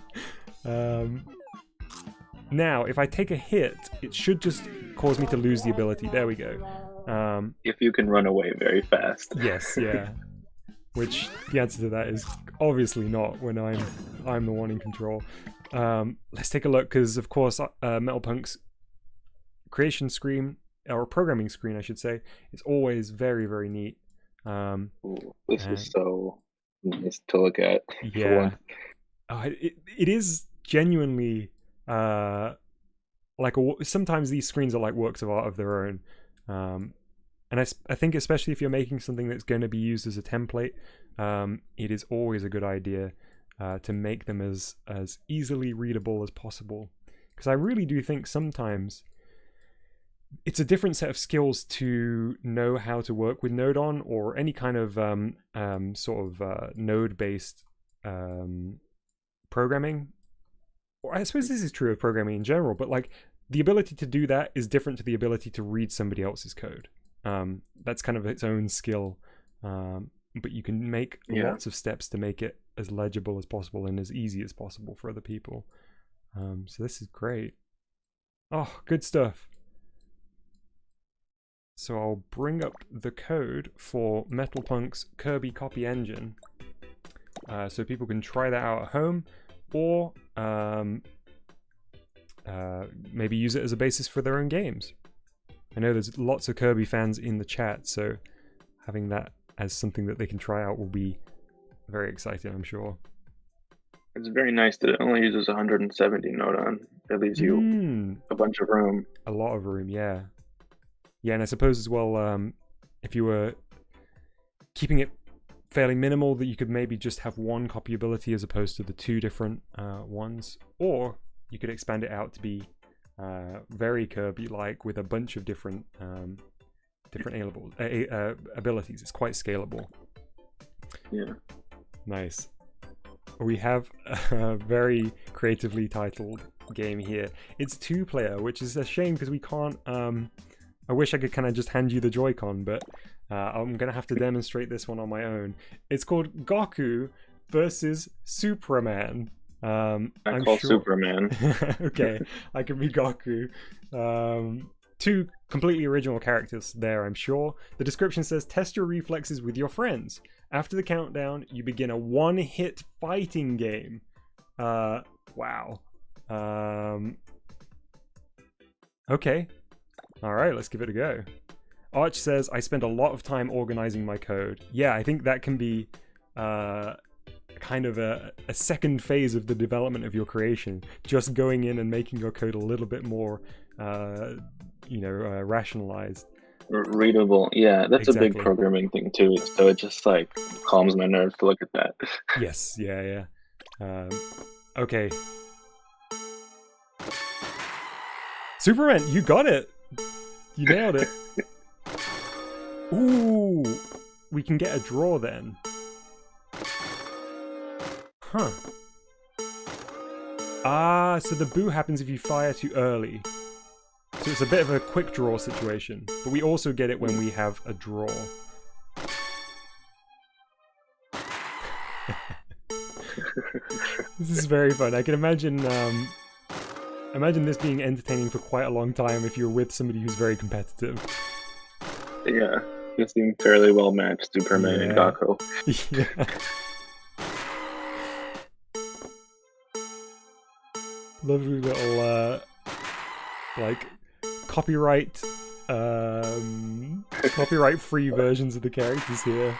Now, if I take a hit, it should just cause me to lose the ability. There we go. If you can run away very fast. Yes, yeah. Which the answer to that is obviously not when I'm the one in control. let's take a look, because of course Metalpunk's creation screen, or programming screen I should say, is always very, very neat. Ooh, this is so nice to look at. For Yeah. one. It is genuinely like sometimes these screens are like works of art of their own. And I think especially if you're making something that's going to be used as a template, it is always a good idea to make them as easily readable as possible. Because I really do think sometimes it's a different set of skills to know how to work with Nodon or any kind of sort of node-based programming. Or I suppose this is true of programming in general, but like the ability to do that is different to the ability to read somebody else's code. That's kind of its own skill, but you can make lots of steps to make it as legible as possible and as easy as possible for other people. So this is great. Oh, good stuff. So I'll bring up the code for Metalpunk's Kirby copy engine, so people can try that out at home, or maybe use it as a basis for their own games. I know there's lots of Kirby fans in the chat, so having that as something that they can try out will be very exciting, I'm sure. It's very nice that it only uses 170 Nodon. It leaves you a bunch of room. A lot of room, yeah. Yeah, and I suppose as well, if you were keeping it fairly minimal, that you could maybe just have one copy ability as opposed to the two different ones, or you could expand it out to be very Kirby-like with a bunch of different abilities. It's quite scalable. Yeah. Nice. We have a very creatively titled game here. It's 2-player, which is a shame because we can't. I wish I could kind of just hand you the Joy-Con, but I'm gonna have to demonstrate this one on my own. It's called Goku versus Superman. I call Superman. Okay, I can be Goku. Two completely original characters there, I'm sure. The description says, test your reflexes with your friends. After the countdown, you begin a one-hit fighting game. Wow. Okay. Alright, let's give it a go. Arch says, I spend a lot of time organizing my code. Yeah, I think that can be kind of a second phase of the development of your creation. Just going in and making your code a little bit more, rationalized. Readable. Yeah, that's exactly. A big programming thing too. So it just like calms my nerves to look at that. Yes, yeah. Okay. Superman, you got it! You nailed it. Ooh, we can get a draw then. Huh. Ah, so the boo happens if you fire too early. So it's a bit of a quick draw situation, but we also get it when we have a draw. This is very fun. I can imagine this being entertaining for quite a long time if you're with somebody who's very competitive. Yeah, you seem fairly well matched, Superman and Goku. Yeah. Lovely little copyright free versions of the characters here.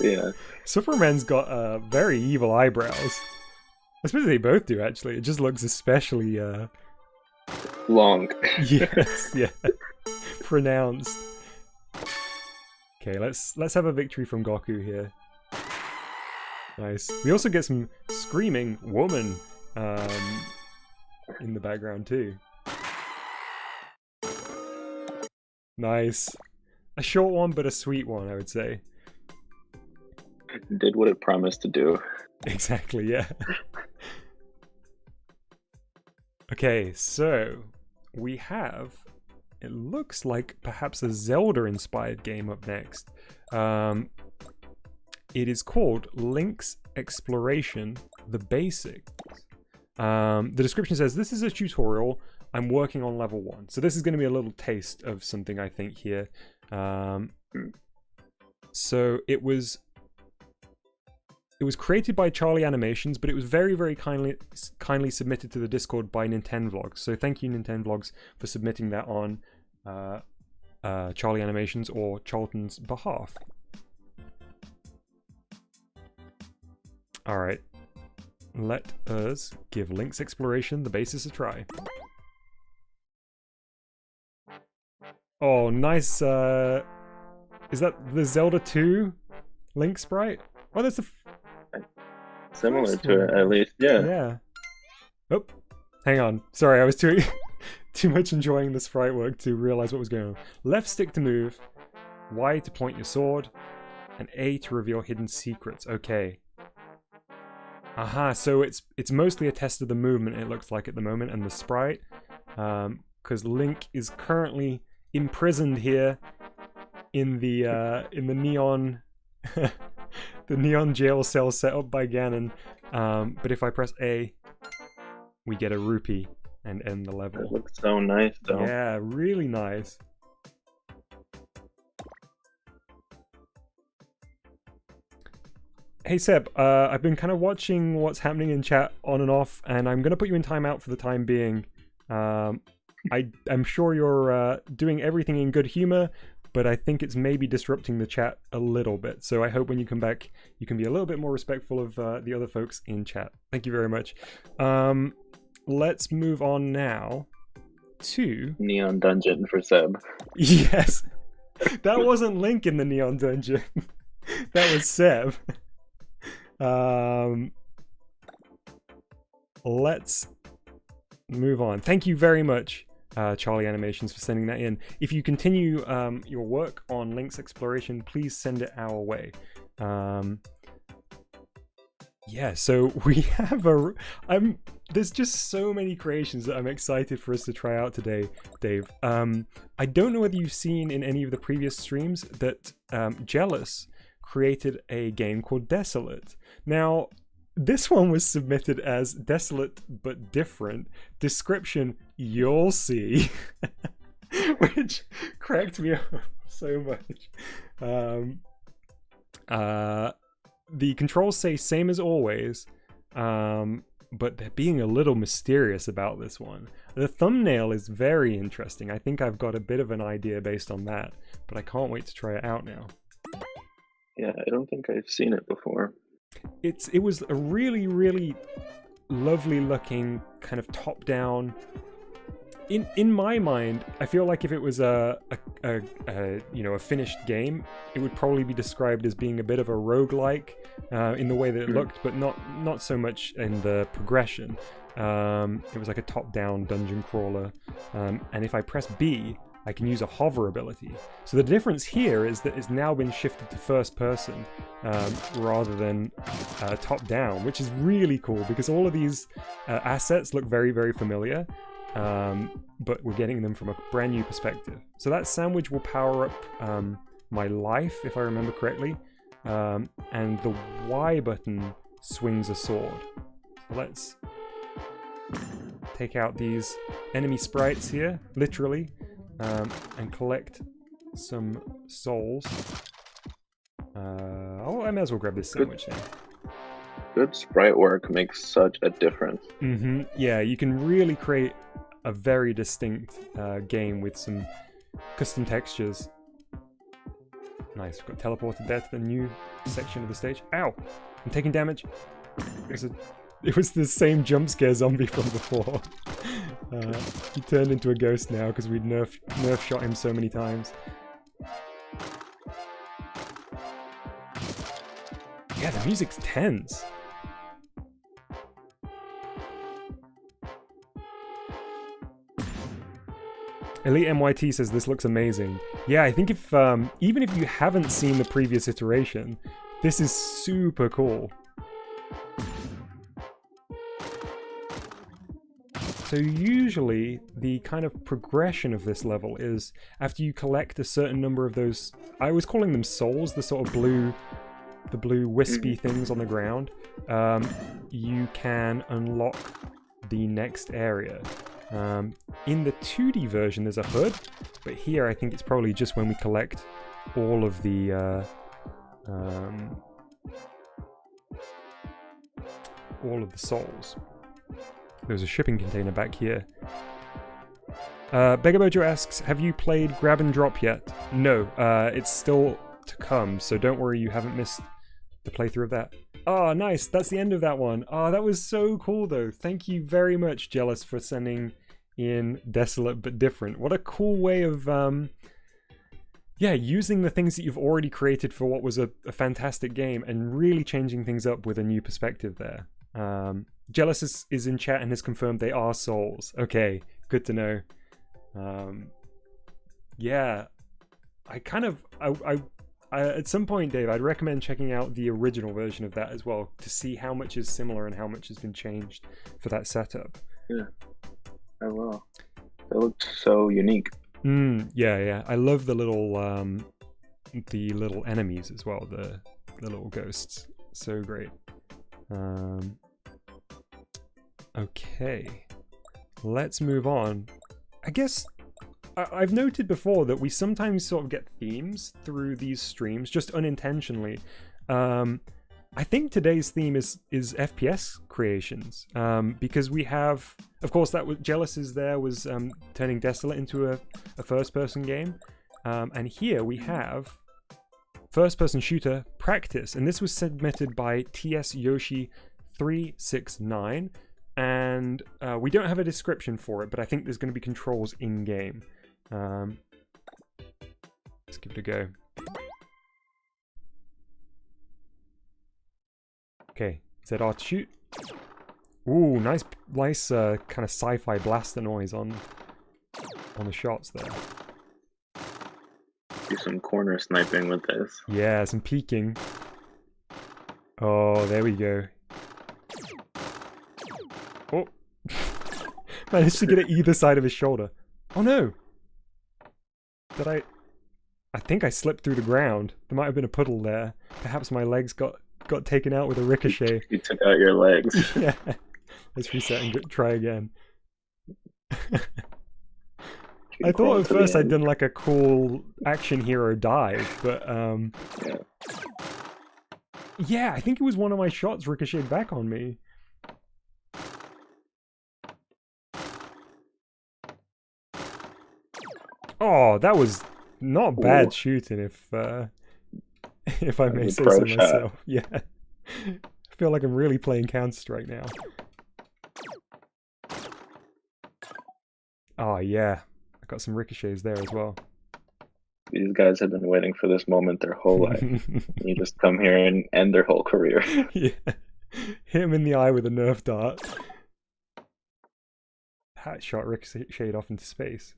Yeah. Superman's got very evil eyebrows. I suppose they both do, actually. It just looks especially long. Yes, yeah. Pronounced. Okay, let's have a victory from Goku here. Nice. We also get some screaming woman in the background too. Nice. A short one, but a sweet one, I would say. Did what it promised to do. Exactly, yeah. Okay, so we have, it looks like perhaps a Zelda-inspired game up next. It is called Link's Exploration: The Basics. The description says, this is a tutorial. I'm working on level 1. So this is going to be a little taste of something, I think, here. So it was created by Charlie Animations, but it was very, very kindly submitted to the Discord by Nintendvlogs. So thank you, Nintendvlogs, for submitting that on Charlie Animations or Charlton's behalf. All right, let us give Link's Exploration the basis a try. Oh, nice. Is that the Zelda 2 Link sprite? Oh, that's the similar to it, at least. Yeah. Yeah. Oh, hang on. Sorry, I was too much enjoying the sprite work to realize what was going on. Left stick to move, Y to point your sword, and A to reveal hidden secrets. Okay. Aha, so it's mostly a test of the movement, it looks like at the moment, and the sprite. Because Link is currently imprisoned here in the neon the neon jail cell set up by Ganon. But if I press A, we get a rupee and end the level. It looks so nice, though. Yeah, really nice. Hey Seb, I've been kind of watching what's happening in chat on and off, and I'm going to put you in timeout for the time being. I'm sure you're doing everything in good humor, but I think it's maybe disrupting the chat a little bit. So I hope when you come back, you can be a little bit more respectful of the other folks in chat. Thank you very much. Let's move on now to... Neon Dungeon for Seb. Yes. That wasn't Link in the Neon Dungeon. That was Seb. Let's move on. Thank you very much, Charlie Animations, for sending that in. If you continue your work on Link's Exploration, please send it our way. Yeah, so we have there's just so many creations that I'm excited for us to try out today, Dave. I don't know whether you've seen in any of the previous streams that Jealous created a game called Desolate. Now, this one was submitted as Desolate but different. Description, you'll see. Which cracked me up so much. The controls say same as always, but they're being a little mysterious about this one. The thumbnail is very interesting. I think I've got a bit of an idea based on that, but I can't wait to try it out now. Yeah, I don't think I've seen it before. It was a really, really lovely looking kind of top down. In my mind, I feel like if it was a finished game, it would probably be described as being a bit of a roguelike in the way that it looked, but not so much in the progression. It was like a top-down dungeon crawler, and if I press B, I can use a hover ability. So the difference here is that it's now been shifted to first person rather than top down, which is really cool because all of these assets look very, very familiar, but we're getting them from a brand new perspective. So that sandwich will power up my life, if I remember correctly, and the Y button swings a sword. So let's take out these enemy sprites here, literally, and collect some souls. I may as well grab this sandwich now. Good sprite work makes such a difference. Yeah, you can really create a very distinct game with some custom textures. Nice, we've got teleported there to the new section of the stage. Ow! I'm taking damage. It was the same jump scare zombie from before. He turned into a ghost now because we'd nerf shot him so many times. Yeah, the music's tense. Elite MYT says this looks amazing. Yeah, I think if even if you haven't seen the previous iteration, this is super cool. So usually the kind of progression of this level is after you collect a certain number of those, I was calling them souls, the sort of blue wispy things on the ground, you can unlock the next area. In the 2D version there's a hood, but here I think it's probably just when we collect all of the all of the souls. There's a shipping container back here. Begabojo asks, have you played Grab and Drop yet? No, it's still to come, so don't worry, you haven't missed the playthrough of that. Oh, nice, that's the end of that one. Oh, that was so cool though. Thank you very much, Jealous, for sending in Desolate But Different. What a cool way of, yeah, using the things that you've already created for what was a fantastic game and really changing things up with a new perspective there. Jealous is in chat and has confirmed they are souls. Okay, good to know. Yeah, I at some point, Dave, I'd recommend checking out the original version of that as well to see how much is similar and how much has been changed for that setup. Yeah, I will. It looked so unique. Yeah. I love the little enemies as well, the little ghosts. So great. Okay, let's move on. I guess I've noted before that we sometimes sort of get themes through these streams, just unintentionally. I think today's theme is FPS creations, because we have, of course, that was Jealous was turning Desolate into a first-person game, and here we have first-person shooter Practice, and this was submitted by TS Yoshi 369. And we don't have a description for it, but I think there's going to be controls in-game. Let's give it a go. Okay, ZR to shoot. Ooh, nice kind of sci-fi blaster noise on the shots there. Do some corner sniping with this. Yeah, some peeking. Oh, there we go. Oh, managed to get it either side of his shoulder. Oh no! Did I think I slipped through the ground. There might have been a puddle there. Perhaps my legs got taken out with a ricochet. You took out your legs. Yeah. Let's reset and try again. I thought at first I'd done like a cool action hero dive, but yeah, I think it was one of my shots ricocheted back on me. Oh, that was not bad shooting, if I may say so myself. Yeah, I feel like I'm really playing Counter-Strike now. Oh yeah, I got some ricochets there as well. These guys have been waiting for this moment their whole life. You just come here and end their whole career. Yeah, hit him in the eye with a Nerf dart. Hat shot ricocheted off into space.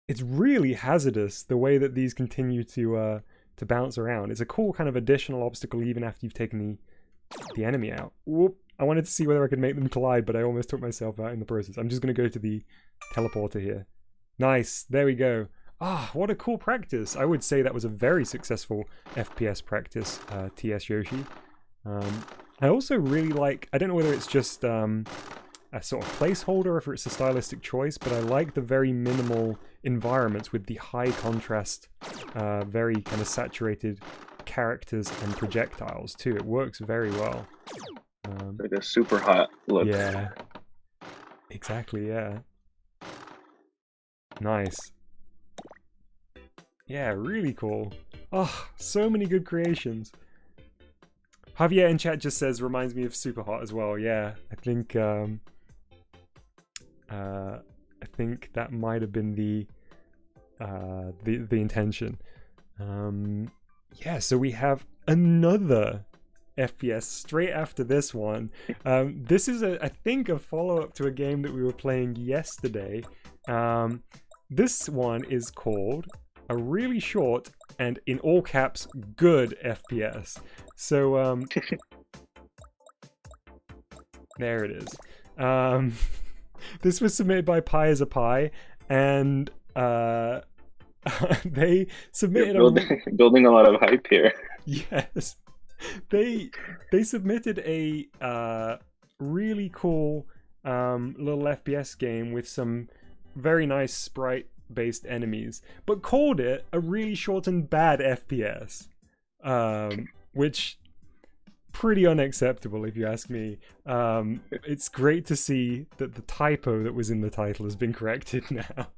It's really hazardous the way that these continue to bounce around. It's a cool kind of additional obstacle even after you've taken the enemy out. Whoop! I wanted to see whether I could make them collide, but I almost took myself out in the process. I'm just going to go to the teleporter here. Nice, there we go. Ah, what a cool practice. I would say that was a very successful FPS practice, TS Yoshi. I also really like, I don't know whether it's just a sort of placeholder or if it's a stylistic choice, but I like the very minimal environments with the high contrast, very kind of saturated characters and projectiles too. It works very well. Like a super hot look. Yeah, exactly, yeah. Nice. Yeah, really cool. Oh, so many good creations. Javier in chat just says, reminds me of Super Hot as well. Yeah, I think that might have been the intention. Yeah, so we have another FPS straight after this one. This is I think a follow-up to a game that we were playing yesterday. This one is called a really short and in all caps good FPS. So there it is. This was submitted by Pie as a Pie, and they submitted building a lot of hype here. Yes, they submitted a really cool little FPS game with some very nice sprite-based enemies, but called it a really short and bad FPS, which pretty unacceptable if you ask me. It's great to see that the typo that was in the title has been corrected now.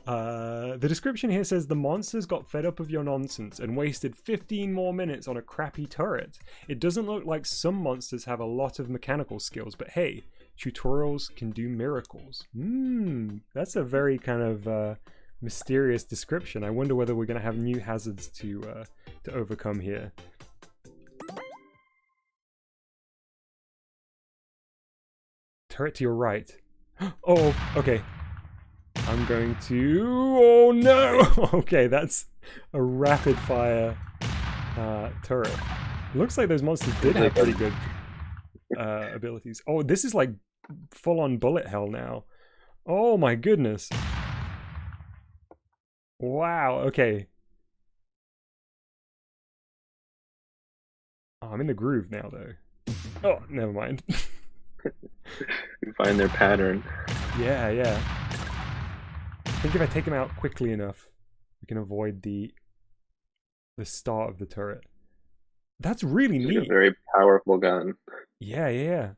The description here says the monsters got fed up of your nonsense and wasted 15 more minutes on a crappy turret. It doesn't look like some monsters have a lot of mechanical skills, but hey, tutorials can do miracles. That's a very kind of mysterious description. I wonder whether we're going to have new hazards to overcome here. Turret to your right. Oh, okay. I'm going to... Oh no! Okay, that's a rapid fire turret. It looks like those monsters did have pretty good abilities. Oh, this is like full-on bullet hell now. Oh my goodness. Wow, okay. Oh, I'm in the groove now though. Oh, never mind. You find their pattern. Yeah. I think if I take him out quickly enough, we can avoid the start of the turret. That's really neat. It's a very powerful gun. Yeah.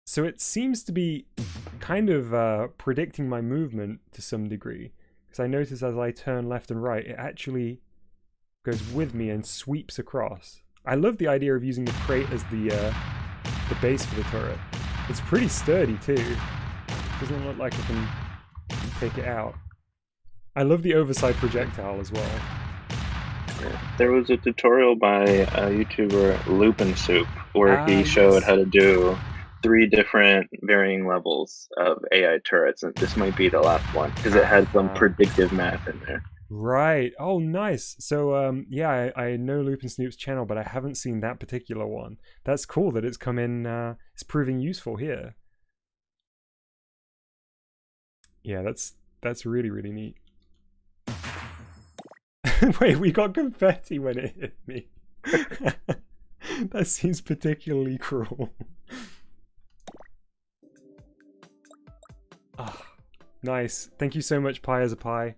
So it seems to be kind of predicting my movement to some degree, because I notice as I turn left and right, it actually goes with me and sweeps across. I love the idea of using the crate as the base for the turret. It's pretty sturdy too. Doesn't look like I can take it out. I love the oversized projectile as well. Yeah. There was a tutorial by a YouTuber, Lupin Soup, where he showed how to do 3 different varying levels of AI turrets, and this might be the last one because it had some predictive math in there. Right. Oh, nice. So, yeah, I know Lupin Snoop's channel, but I haven't seen that particular one. That's cool that it's come in. It's proving useful here. Yeah, that's really, really neat. Wait, we got confetti when it hit me. That seems particularly cruel. Ah, nice. Thank you so much, Pie as a Pie.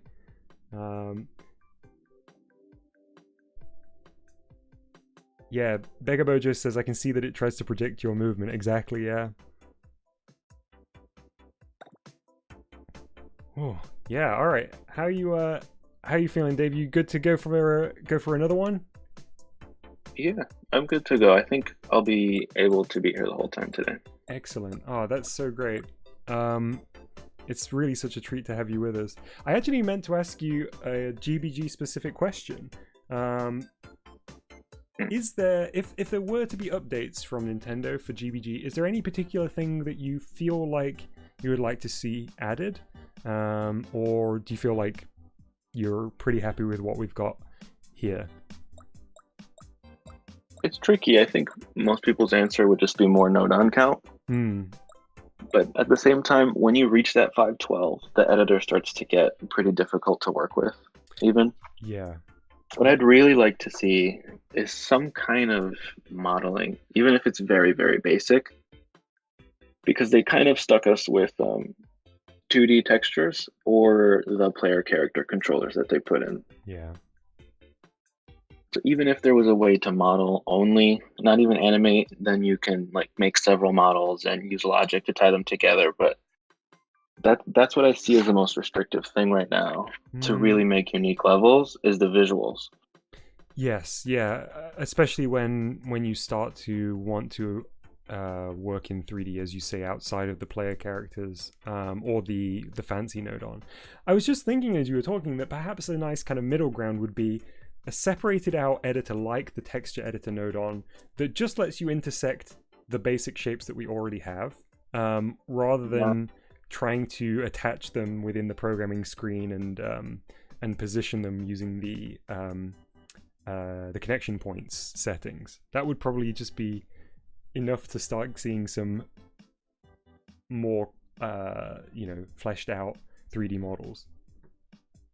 Yeah, Begabojo says I can see that it tries to predict your movement. Exactly, yeah. Oh, yeah. All right. How you feeling, Dave? You good to go for another one? Yeah, I'm good to go. I think I'll be able to be here the whole time today. Excellent. Oh, that's so great. It's really such a treat to have you with us. I actually meant to ask you a GBG specific question. Is there, if there were to be updates from Nintendo for GBG, is there any particular thing that you feel like you would like to see added? Or do you feel like you're pretty happy with what we've got here? It's tricky. I think most people's answer would just be more Nodon count. But at the same time, when you reach that 512, the editor starts to get pretty difficult to work with, even. Yeah. What I'd really like to see is some kind of modeling, even if it's very, very basic, because they kind of stuck us with 2D textures or the player character controllers that they put in. Yeah. So even if there was a way to model only, not even animate, then you can like make several models and use logic to tie them together. But that's what I see as the most restrictive thing right now to really make unique levels is the visuals. Yes, yeah, especially when you start to want to work in 3D, as you say, outside of the player characters or the fancy Nodon. I was just thinking as you were talking that perhaps a nice kind of middle ground would be a separated out editor like the texture editor Nodon that just lets you intersect the basic shapes that we already have, rather than trying to attach them within the programming screen and position them using the connection points settings. That would probably just be enough to start seeing some more fleshed out 3D models.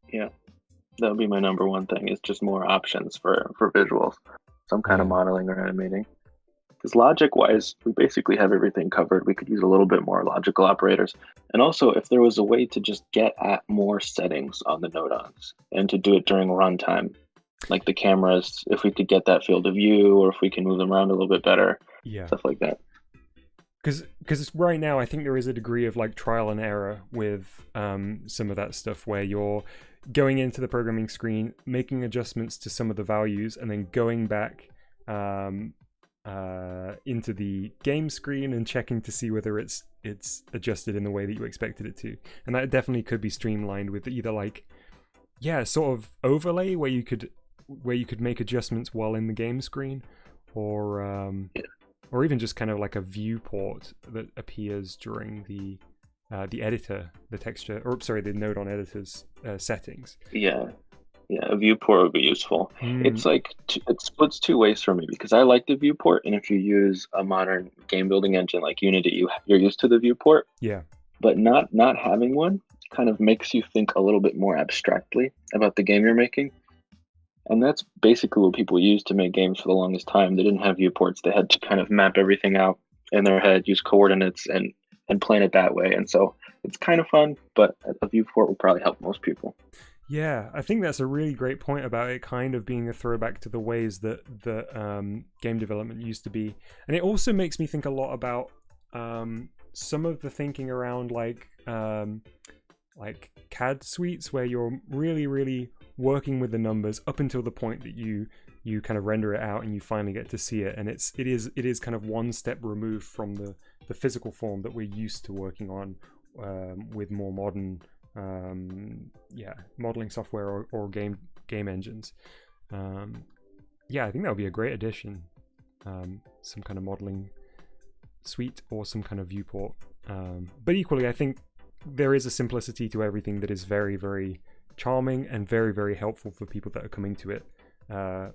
Yeah, that would be my number one thing, is just more options for visuals, some kind of modeling or animating. Because logic-wise, we basically have everything covered. We could use a little bit more logical operators. And also, if there was a way to just get at more settings on the Nodons and to do it during runtime, like the cameras, if we could get that field of view, or if we can move them around a little bit better, Yeah. stuff like that. Because right now I think there is a degree of like trial and error with some of that stuff where you're going into the programming screen, making adjustments to some of the values, and then going back into the game screen and checking to see whether it's adjusted in the way that you expected it to. And that definitely could be streamlined with either like sort of overlay where you could make adjustments while in the game screen, or even just kind of like a viewport that appears during the editor, the texture, or sorry, the Nodon editor's settings. Yeah, a viewport would be useful. It's like it splits two ways for me, because I like the viewport, and if you use a modern game building engine like Unity, you're used to the viewport. Yeah. But not having one kind of makes you think a little bit more abstractly about the game you're making. And that's basically what people used to make games for the longest time. They didn't have viewports. They had to kind of map everything out in their head, use coordinates, and plan it that way. And so it's kind of fun, but a viewport will probably help most people. Yeah, I think that's a really great point about it kind of being a throwback to the ways that game development used to be. And it also makes me think a lot about some of the thinking around like CAD suites, where you're really, really working with the numbers up until the point that you kind of render it out and you finally get to see it. And it is kind of one step removed from the physical form that we're used to working on with more modern modeling software or game engines. I think that would be a great addition. Some kind of modeling suite or some kind of viewport. But equally, I think there is a simplicity to everything that is very, very charming and very, very helpful for people that are coming to it. Brand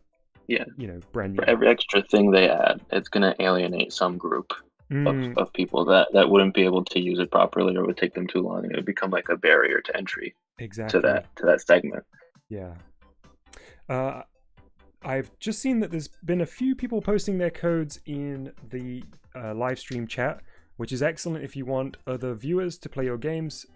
new. For every extra thing they add, it's going to alienate some group of people that wouldn't be able to use it properly, or would take them too long, and it would become like a barrier to entry. Exactly. to that segment. Yeah. I've just seen that there's been a few people posting their codes in the live stream chat, which is excellent. If you want other viewers to play your games,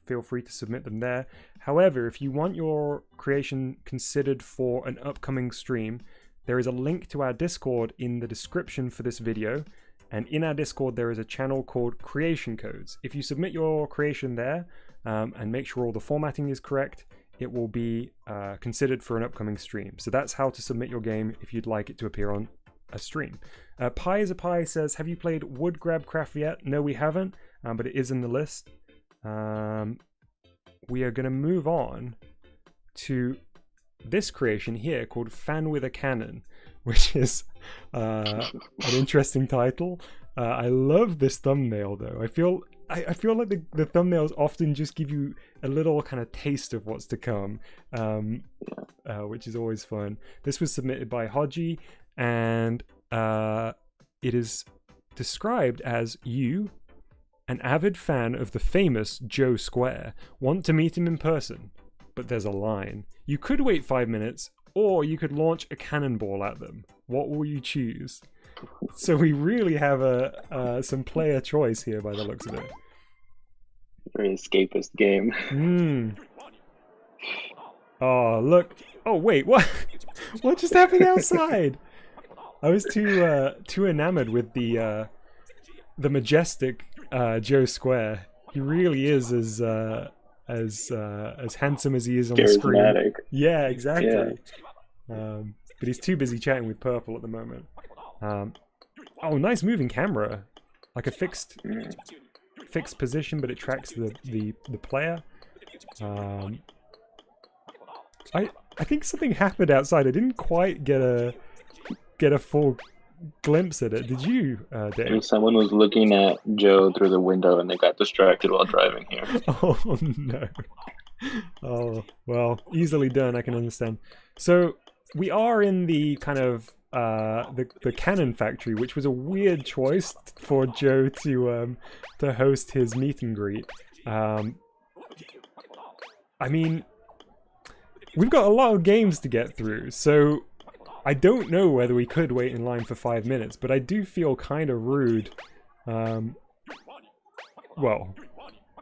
feel free to submit them there. However, if you want your creation considered for an upcoming stream, there is a link to our Discord in the description for this video. And in our Discord, there is a channel called Creation Codes. If you submit your creation there and make sure all the formatting is correct, it will be considered for an upcoming stream. So that's how to submit your game if you'd like it to appear on a stream. Pie is a Pie says, have you played Wood Grab Craft yet? No, we haven't, but it is in the list. We are going to move on to this creation here called Fan with a Cannon, which is an interesting title. I love this thumbnail though. I feel like the thumbnails often just give you a little kind of taste of what's to come, which is always fun. This was submitted by Hodgie, and it is described as you, an avid fan of the famous Joe Square, want to meet him in person, but there's a line. You could wait 5 minutes, or you could launch a cannonball at them. What will you choose? So we really have some player choice here by the looks of it. Very escapist game. Oh, look. Oh, wait, what? What just happened outside? I was too enamored with the majestic Joe Square. He really is as handsome as he is on the screen. Yeah, exactly. Yeah. But he's too busy chatting with Purple at the moment. Oh, nice moving camera, like a fixed position, but it tracks the player. I think something happened outside. I didn't quite get a full glimpse at it. Did you, Dave? Someone was looking at Joe through the window and they got distracted while driving here. Oh no. Oh well, easily done. I can understand. So we are in the kind of the cannon factory, which was a weird choice for Joe to host his meet and greet. I mean, we've got a lot of games to get through, so I don't know whether we could wait in line for 5 minutes, but I do feel kind of rude. Well,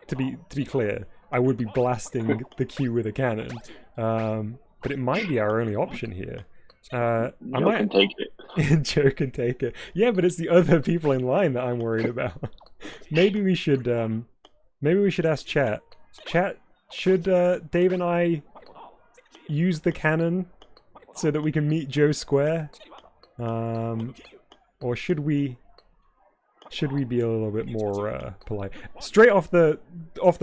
to be clear, I would be blasting the queue with a cannon. but it might be our only option here. Joe can take it. Joe can take it. Yeah, but it's the other people in line that I'm worried about. Maybe we should ask chat. Chat, should Dave and I use the cannon so that we can meet Joe square? Or should we be a little bit more polite? Straight off the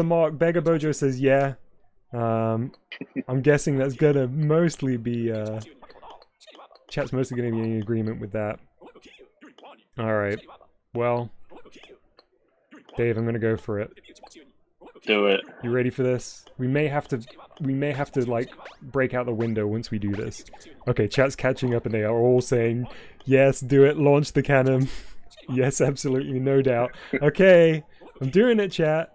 mark, Beggar Bojo says yeah. I'm guessing that's gonna mostly be chat's mostly gonna be in agreement with that. Alright. Well, Dave, I'm gonna go for it. Do it. You ready for this? We may have to like break out the window once we do this. Okay, chat's catching up and they are all saying, yes, do it, launch the cannon. Yes, absolutely, no doubt. Okay, I'm doing it, chat.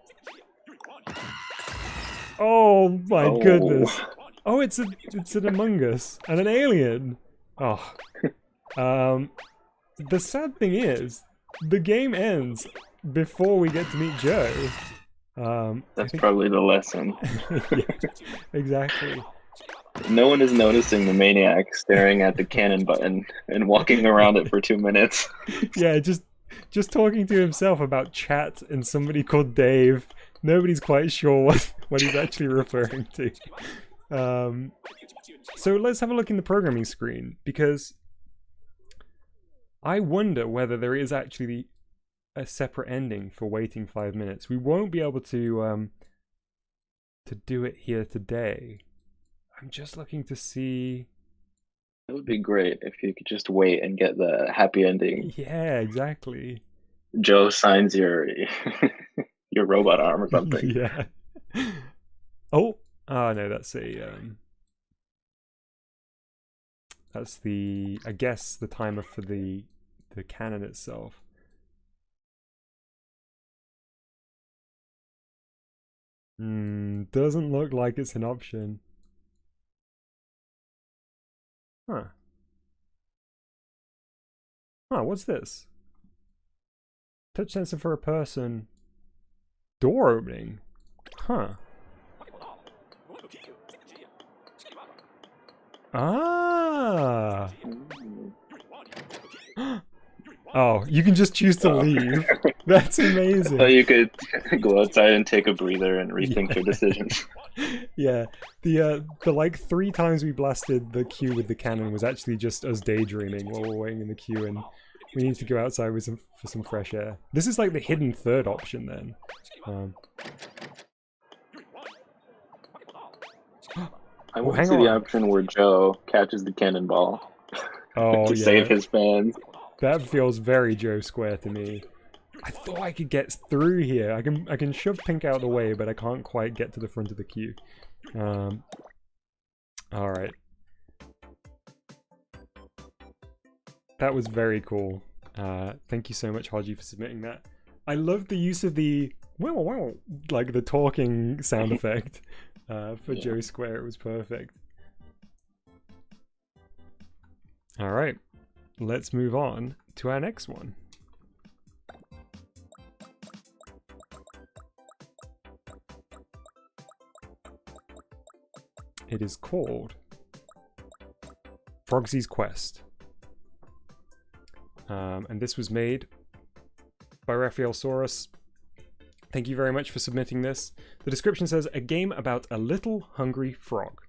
Oh my goodness. Oh, it's an Among Us and an alien. Oh. The sad thing is, the game ends before we get to meet Joe. That's probably the lesson. Yeah, exactly. No one is noticing the maniac staring at the cannon button and walking around it for 2 minutes. Yeah, just talking to himself about chat and somebody called Dave. Nobody's quite sure what he's actually referring to. So let's have a look in the programming screen, because I wonder whether there is actually a separate ending for waiting 5 minutes. We won't be able to do it here today. I'm just looking to see. It would be great if you could just wait and get the happy ending. Yeah, exactly. Joe signs your your robot arm or something. Yeah. Oh no, that's a that's the, I guess, the timer for the cannon itself. Doesn't look like it's an option. Huh. Huh, what's this? Touch sensor for a person. Door opening. Huh. Ah. Oh, you can just choose to leave. That's amazing. So you could go outside and take a breather and rethink your decisions. Yeah, the like 3 times we blasted the queue with the cannon was actually just us daydreaming while we're waiting in the queue, and we need to go outside with for some fresh air. This is like the hidden third option then. I want to see the option where Joe catches the cannonball to save his fans. That feels very Joe Square to me. I thought I could get through here. I can shove Pink out of the way, but I can't quite get to the front of the queue. Alright. That was very cool. Thank you so much, Haji, for submitting that. I love the use of the wow, wow, like the talking sound effect for Joe Square. It was perfect. Alright. Let's move on to our next one. It is called Frogsy's Quest. And this was made by Raphael Soros. Thank you very much for submitting this. The description says, a game about a little hungry frog.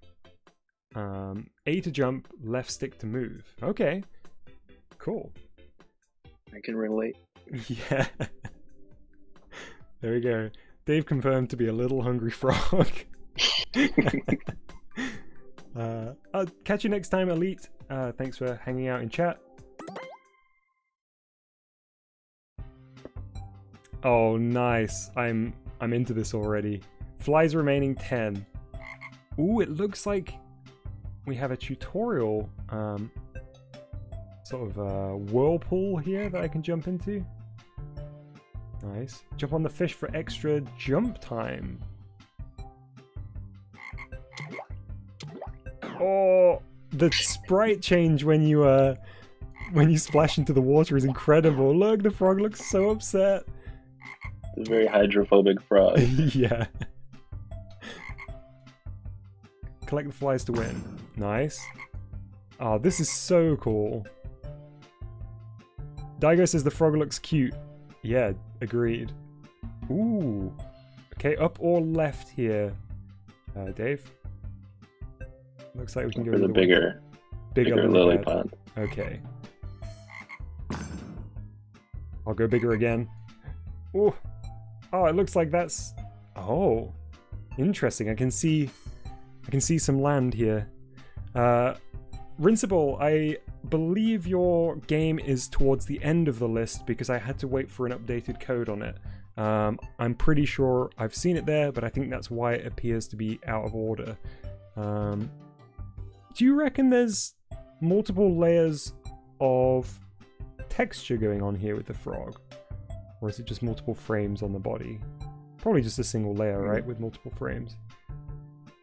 A to jump, left stick to move. Okay. Cool. I can relate. Yeah. There we go. Dave confirmed to be a little hungry frog. I'll catch you next time, Elite. Thanks for hanging out in chat. Oh, nice. I'm into this already. Flies remaining 10. Ooh, it looks like we have a tutorial sort of whirlpool here that I can jump into. Nice. Jump on the fish for extra jump time. Oh, the sprite change when you splash into the water is incredible. Look, the frog looks so upset. It's a very hydrophobic frog. Yeah. collect the flies to win. Nice. Oh, this is so cool. Daigo says the frog looks cute. Yeah, agreed. Ooh. Okay, up or left here, Dave? Looks like we can go for the bigger lily pad. Okay. I'll go bigger again. Ooh. Oh, it looks like that's... Oh. Interesting. I can see some land here. Rinsable, I believe your game is towards the end of the list because I had to wait for an updated code on it. I'm pretty sure I've seen it there, but I think that's why it appears to be out of order. Do you reckon there's multiple layers of texture going on here with the frog? Or is it just multiple frames on the body? Probably just a single layer, right, with multiple frames.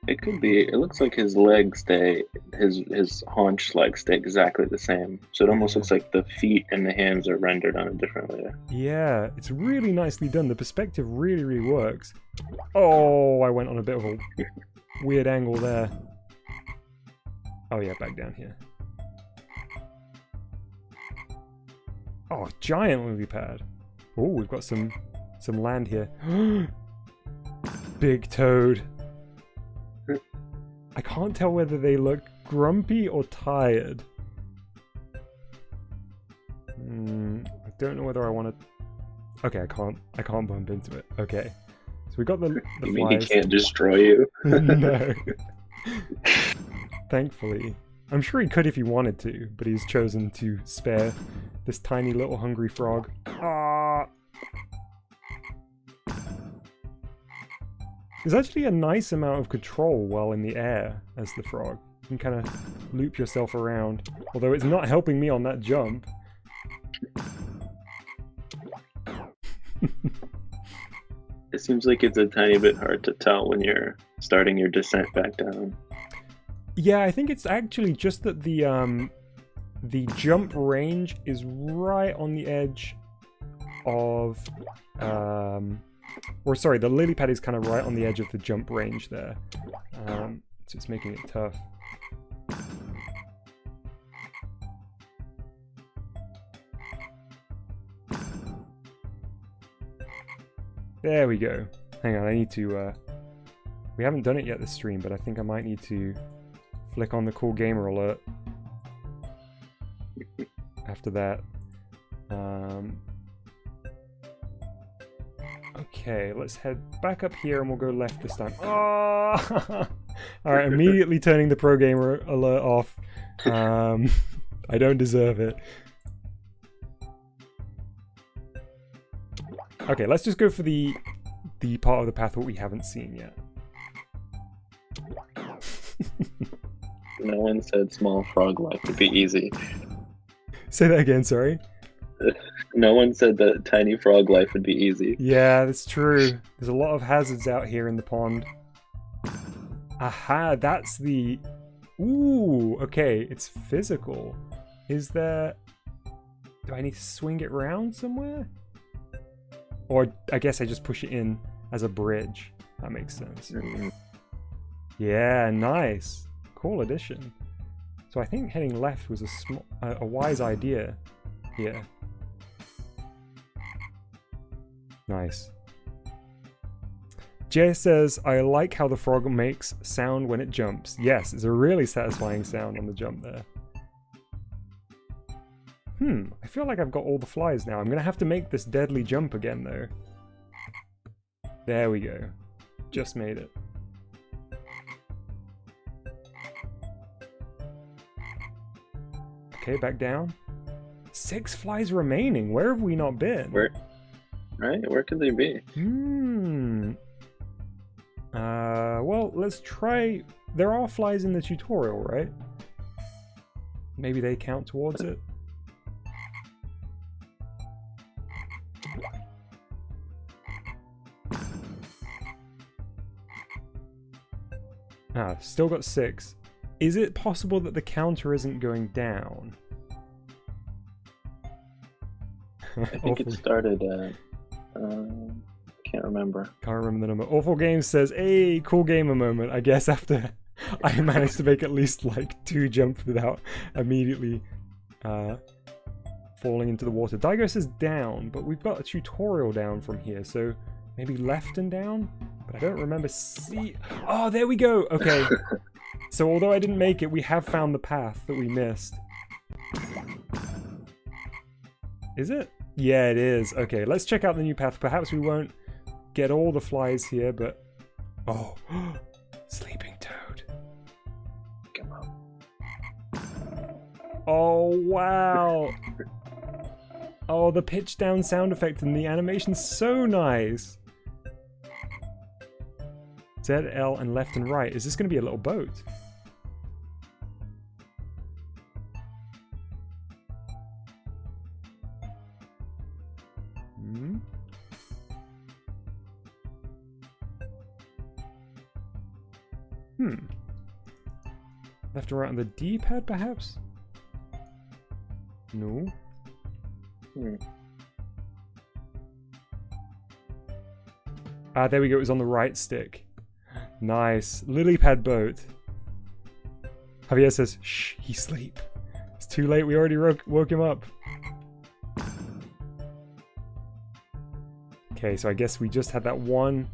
It could be. It looks like his legs stay, his haunch legs stay exactly the same. So it almost looks like the feet and the hands are rendered on a different layer. Yeah, it's really nicely done. The perspective really, really works. Oh, I went on a bit of a weird angle there. Oh yeah, back down here. Oh, giant lily pad. Oh, we've got some land here. Big toad. I can't tell whether they look grumpy or tired. I don't know whether I want to... Okay, I can't bump into it. Okay. So we got the You flies. mean he can't destroy you? No. Thankfully. I'm sure he could if he wanted to, but he's chosen to spare this tiny little hungry frog. Ah! There's actually a nice amount of control while in the air as the frog. You can kind of loop yourself around. Although it's not helping me on that jump. It seems like it's a tiny bit hard to tell when you're starting your descent back down. Yeah, I think it's actually just that the jump range is right on the edge of... Or sorry, the lily pad is kind of right on the edge of the jump range there. So it's making it tough. There we go. Hang on, I need to... We haven't done it yet this stream, but I think I might need to flick on the cool gamer alert. After that. Okay, let's head back up here and we'll go left this time. Oh! Alright, immediately turning the pro gamer alert off. I don't deserve it. Okay, let's just go for the part of the path that we haven't seen yet. No one said small frog life would be easy. Say that again, sorry. No one said that tiny frog life would be easy. Yeah, that's true. There's a lot of hazards out here in the pond. Aha, that's the... Ooh, okay, it's physical. Is there... Do I need to swing it round somewhere? Or I guess I just push it in as a bridge. That makes sense. Yeah, nice. Cool addition. So I think heading left was a wise idea here. Nice. Jay says, I like how the frog makes sound when it jumps. Yes, it's a really satisfying sound on the jump there. I feel like I've got all the flies now. I'm going to have to make this deadly jump again, though. There we go. Just made it. Okay, back down. 6 flies remaining. Where have we not been? Where could they be? Well, let's try... There are flies in the tutorial, right? Maybe they count towards it? Ah, still got 6. Is it possible that the counter isn't going down? I think it started at... can't remember. Can't remember the number. Awful Games says, hey, cool gamer moment. I guess after I managed to make at least like 2 jumps without immediately falling into the water. Daigo says down, but we've got a tutorial down from here, so maybe left and down? But I don't remember Oh, there we go! Okay. So although I didn't make it, we have found the path that we missed. Is it? Yeah, it is. Okay, let's check out the new path. Perhaps we won't get all the flies here, but... Oh, sleeping toad. Come on. Oh, wow! Oh, the pitch down sound effect and the animation's so nice! Z, L, and left and right. Is this going to be a little boat? Left and right on the D-pad, perhaps? No. Ah, there we go. It was on the right stick. Nice. Lily pad boat. Javier says, shh, he's asleep. It's too late. We already woke him up. Okay, so I guess we just had that one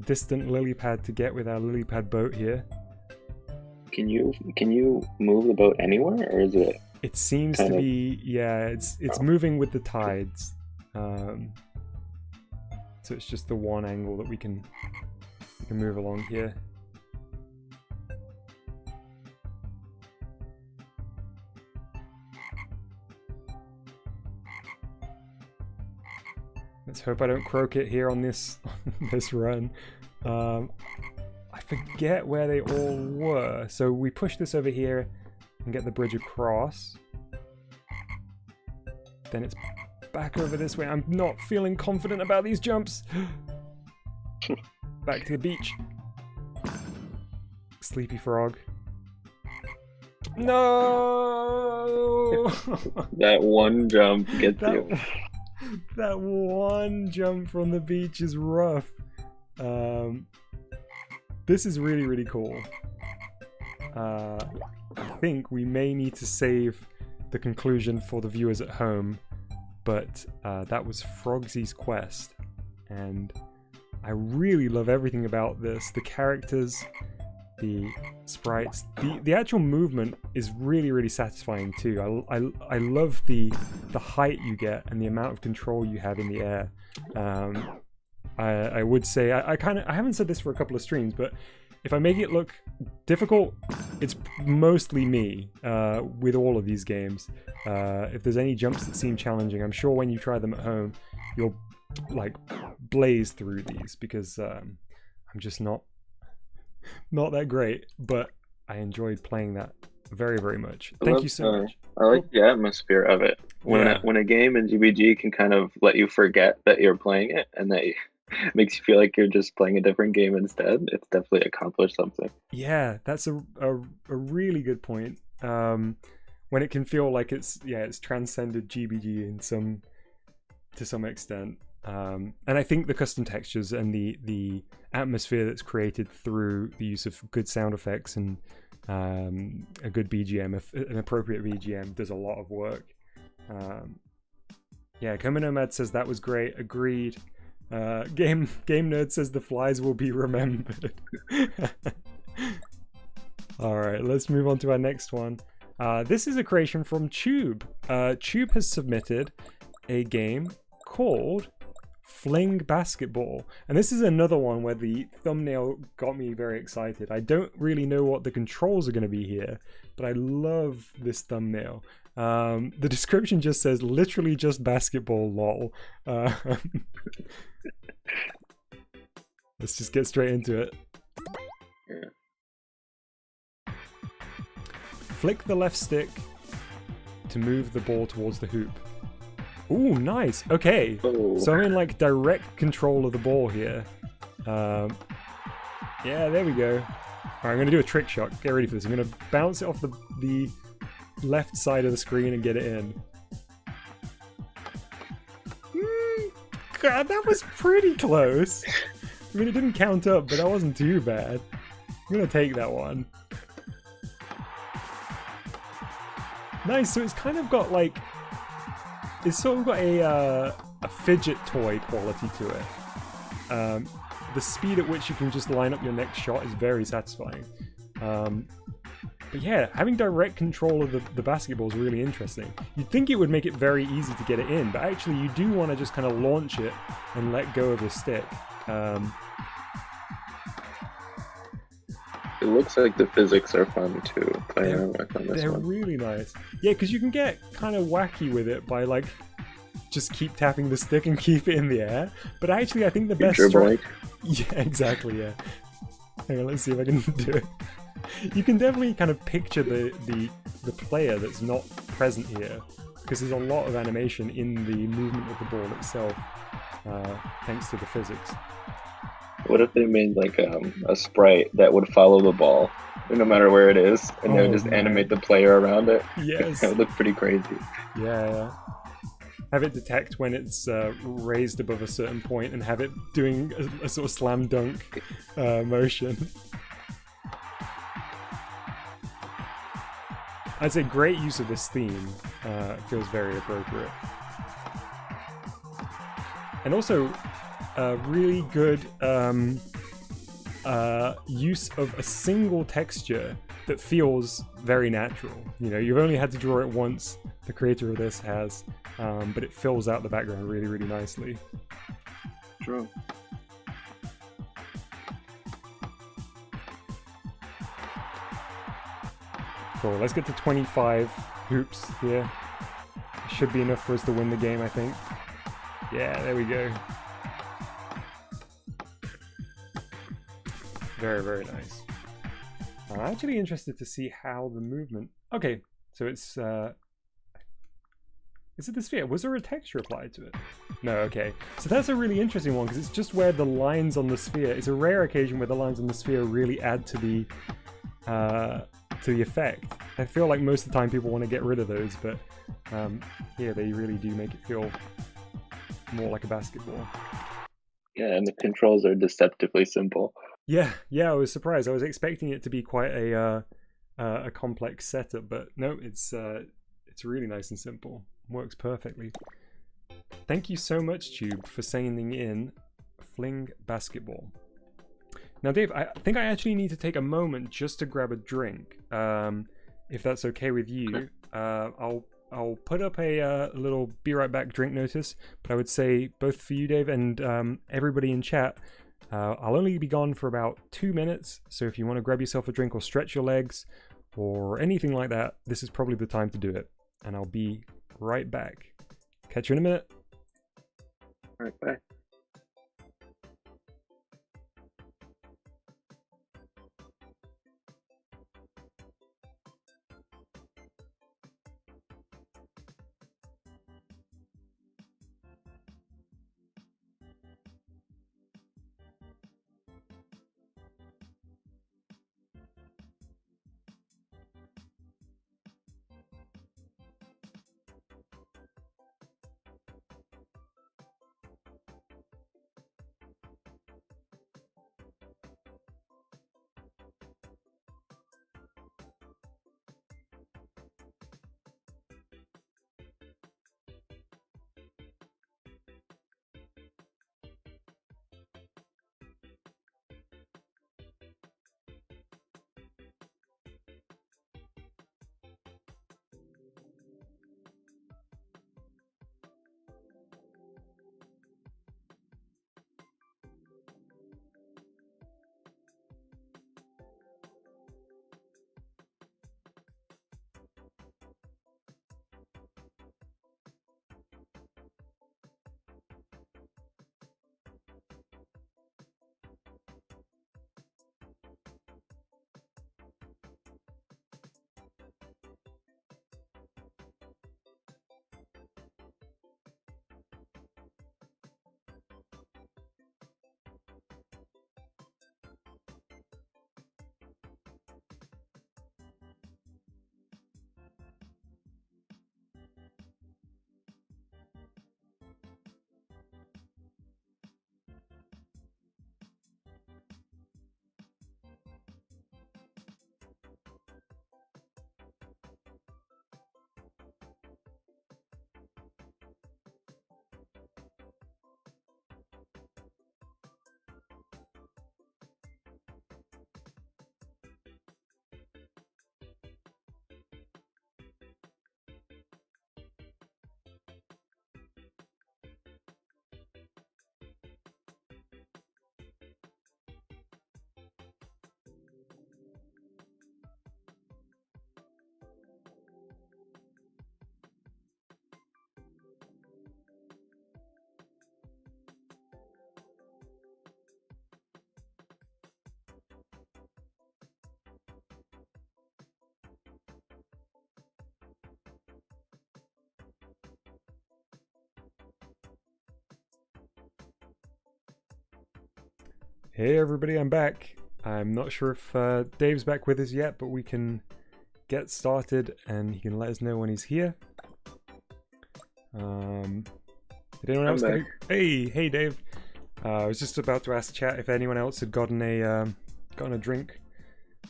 distant lily pad to get with our lily pad boat here. Can you move the boat anywhere, or is it? It seems to be, yeah. It's moving with the tides. So it's just the one angle that we can move along here. Let's hope I don't croak it here on this run. I forget where they all were. So we push this over here and get the bridge across. Then it's back over this way. I'm not feeling confident about these jumps. Back to the beach. Sleepy frog. No! That one jump gets you. That one jump from the beach is rough. This is really, really cool. I think we may need to save the conclusion for the viewers at home, but that was Frogsy's quest, and I really love everything about this. The characters, the sprites, the actual movement is really, really satisfying too. I love the height you get and the amount of control you have in the air. I would say I haven't said this for a couple of streams, but if I make it look difficult, it's mostly me with all of these games. If there's any jumps that seem challenging, I'm sure when you try them at home, you'll like blaze through these, because I'm just not that great, but I enjoyed playing that very, very much. Thank you so much. I like the atmosphere of it. When a game in GBG can kind of let you forget that you're playing it, and that makes you feel like you're just playing a different game instead, it's definitely accomplished something. Yeah, that's a really good point. When it can feel like it's transcended GBG to some extent. And I think the custom textures and the atmosphere that's created through the use of good sound effects and a good BGM, an appropriate BGM, does a lot of work. Yeah, Koma Nomad says that was great. Agreed. Game Nerd says the flies will be remembered. Alright, let's move on to our next one. This is a creation from Tube. Tube has submitted a game called Fling Basketball, and this is another one where the thumbnail got me very excited. I don't really know what the controls are going to be here, but I love this thumbnail. The description just says literally just basketball, lol. Let's just get straight into it. Flick the left stick to move the ball towards the hoop. Ooh, nice. Okay, so I'm in like direct control of the ball here. Yeah, there we go. Alright, I'm gonna do a trick shot. Get ready for this. I'm gonna bounce it off the left side of the screen and get it in. God, that was pretty close. I mean, it didn't count up, but that wasn't too bad. I'm gonna take that one. Nice, so it's kind of got like, it's sort of got a fidget toy quality to it. The speed at which you can just line up your next shot is very satisfying. But yeah, having direct control of the basketball is really interesting. You'd think it would make it very easy to get it in, but actually you do want to just kind of launch it and let go of the stick. It looks like the physics are fun too, playing around with on this They're one. really nice. Yeah, because you can get kind of wacky with it by like just keep tapping the stick and keep it in the air. But actually, I think the best yeah, exactly. Yeah. Hang on, let's see if I can do it. You can definitely kind of picture the player that's not present here, because there's a lot of animation in the movement of the ball itself, thanks to the physics. What if they made like a sprite that would follow the ball no matter where it is, and they would just animate the player around it? Yes. That would look pretty crazy. Yeah. Have it detect when it's raised above a certain point and have it doing a sort of slam dunk motion. I'd say great use of this theme. Feels very appropriate. And also, really good use of a single texture that feels very natural. You know, you've only had to draw it once, the creator of this has, but it fills out the background really, really nicely. True. Cool, let's get to 25 hoops here. Should be enough for us to win the game, I think. Yeah, there we go. Very, very nice. I'm actually interested to see how the movement... Okay, so it's... Is it the sphere? Was there a texture applied to it? No, okay. So that's a really interesting one, because it's just where the lines on the sphere... It's a rare occasion where the lines on the sphere really add to the effect. I feel like most of the time people want to get rid of those, but yeah, they really do make it feel more like a basketball. Yeah, and the controls are deceptively simple. Yeah, I was surprised. I was expecting it to be quite a complex setup, but no, it's really nice and simple. Works perfectly. Thank you so much, Tube, for sending in Fling Basketball. Now, Dave, I think I actually need to take a moment just to grab a drink, if that's okay with you. I'll put up a little be right back drink notice, but I would say both for you, Dave, and everybody in chat, I'll only be gone for about 2 minutes, so if you want to grab yourself a drink or stretch your legs or anything like that, this is probably the time to do it. And I'll be right back. Catch you in a minute. All right, bye. Hey everybody, I'm back. I'm not sure if Dave's back with us yet, but we can get started and he can let us know when he's here. Did anyone else get a... Hey Dave. I was just about to ask chat if anyone else had gotten a drink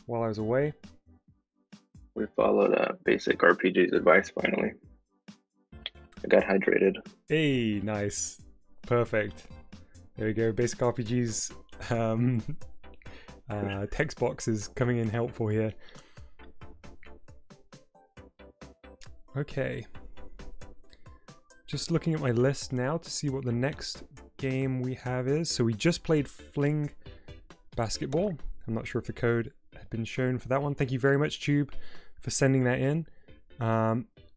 while I was away. We followed basic RPG's advice finally. I got hydrated. Hey, nice. Perfect. There we go. Basic RPG's text box is coming in helpful here. Okay. Just looking at my list now to see what the next game we have is. So we just played Fling Basketball. I'm not sure if the code had been shown for that one. Thank you very much, Tube, for sending that in.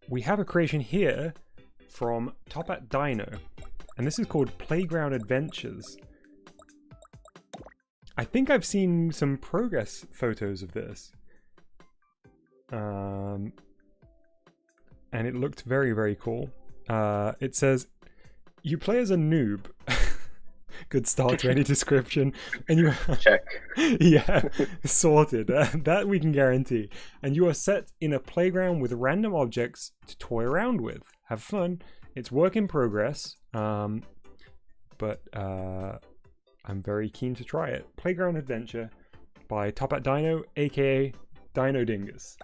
We have a creation here from Top at Dino, and this is called Playground Adventures. I think I've seen some progress photos of this. And it looked very, very cool. It says, you play as a noob. Good start to any description. And you check. Yeah, sorted. That we can guarantee. And you are set in a playground with random objects to toy around with. Have fun. It's work in progress. But I'm very keen to try it. Playground Adventure by Top at Dino, aka Dino Dingus.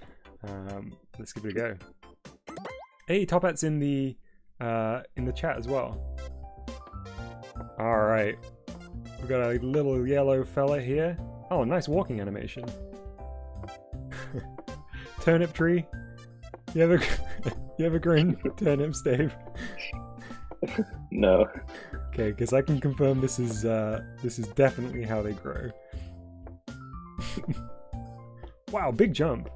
Let's give it a go. Hey, Top At's in the chat as well. All right, we got a little yellow fella here. Oh, nice walking animation. Turnip tree. You ever grown turnips, Dave? No. Okay, because I can confirm this is definitely how they grow. Wow, big jump.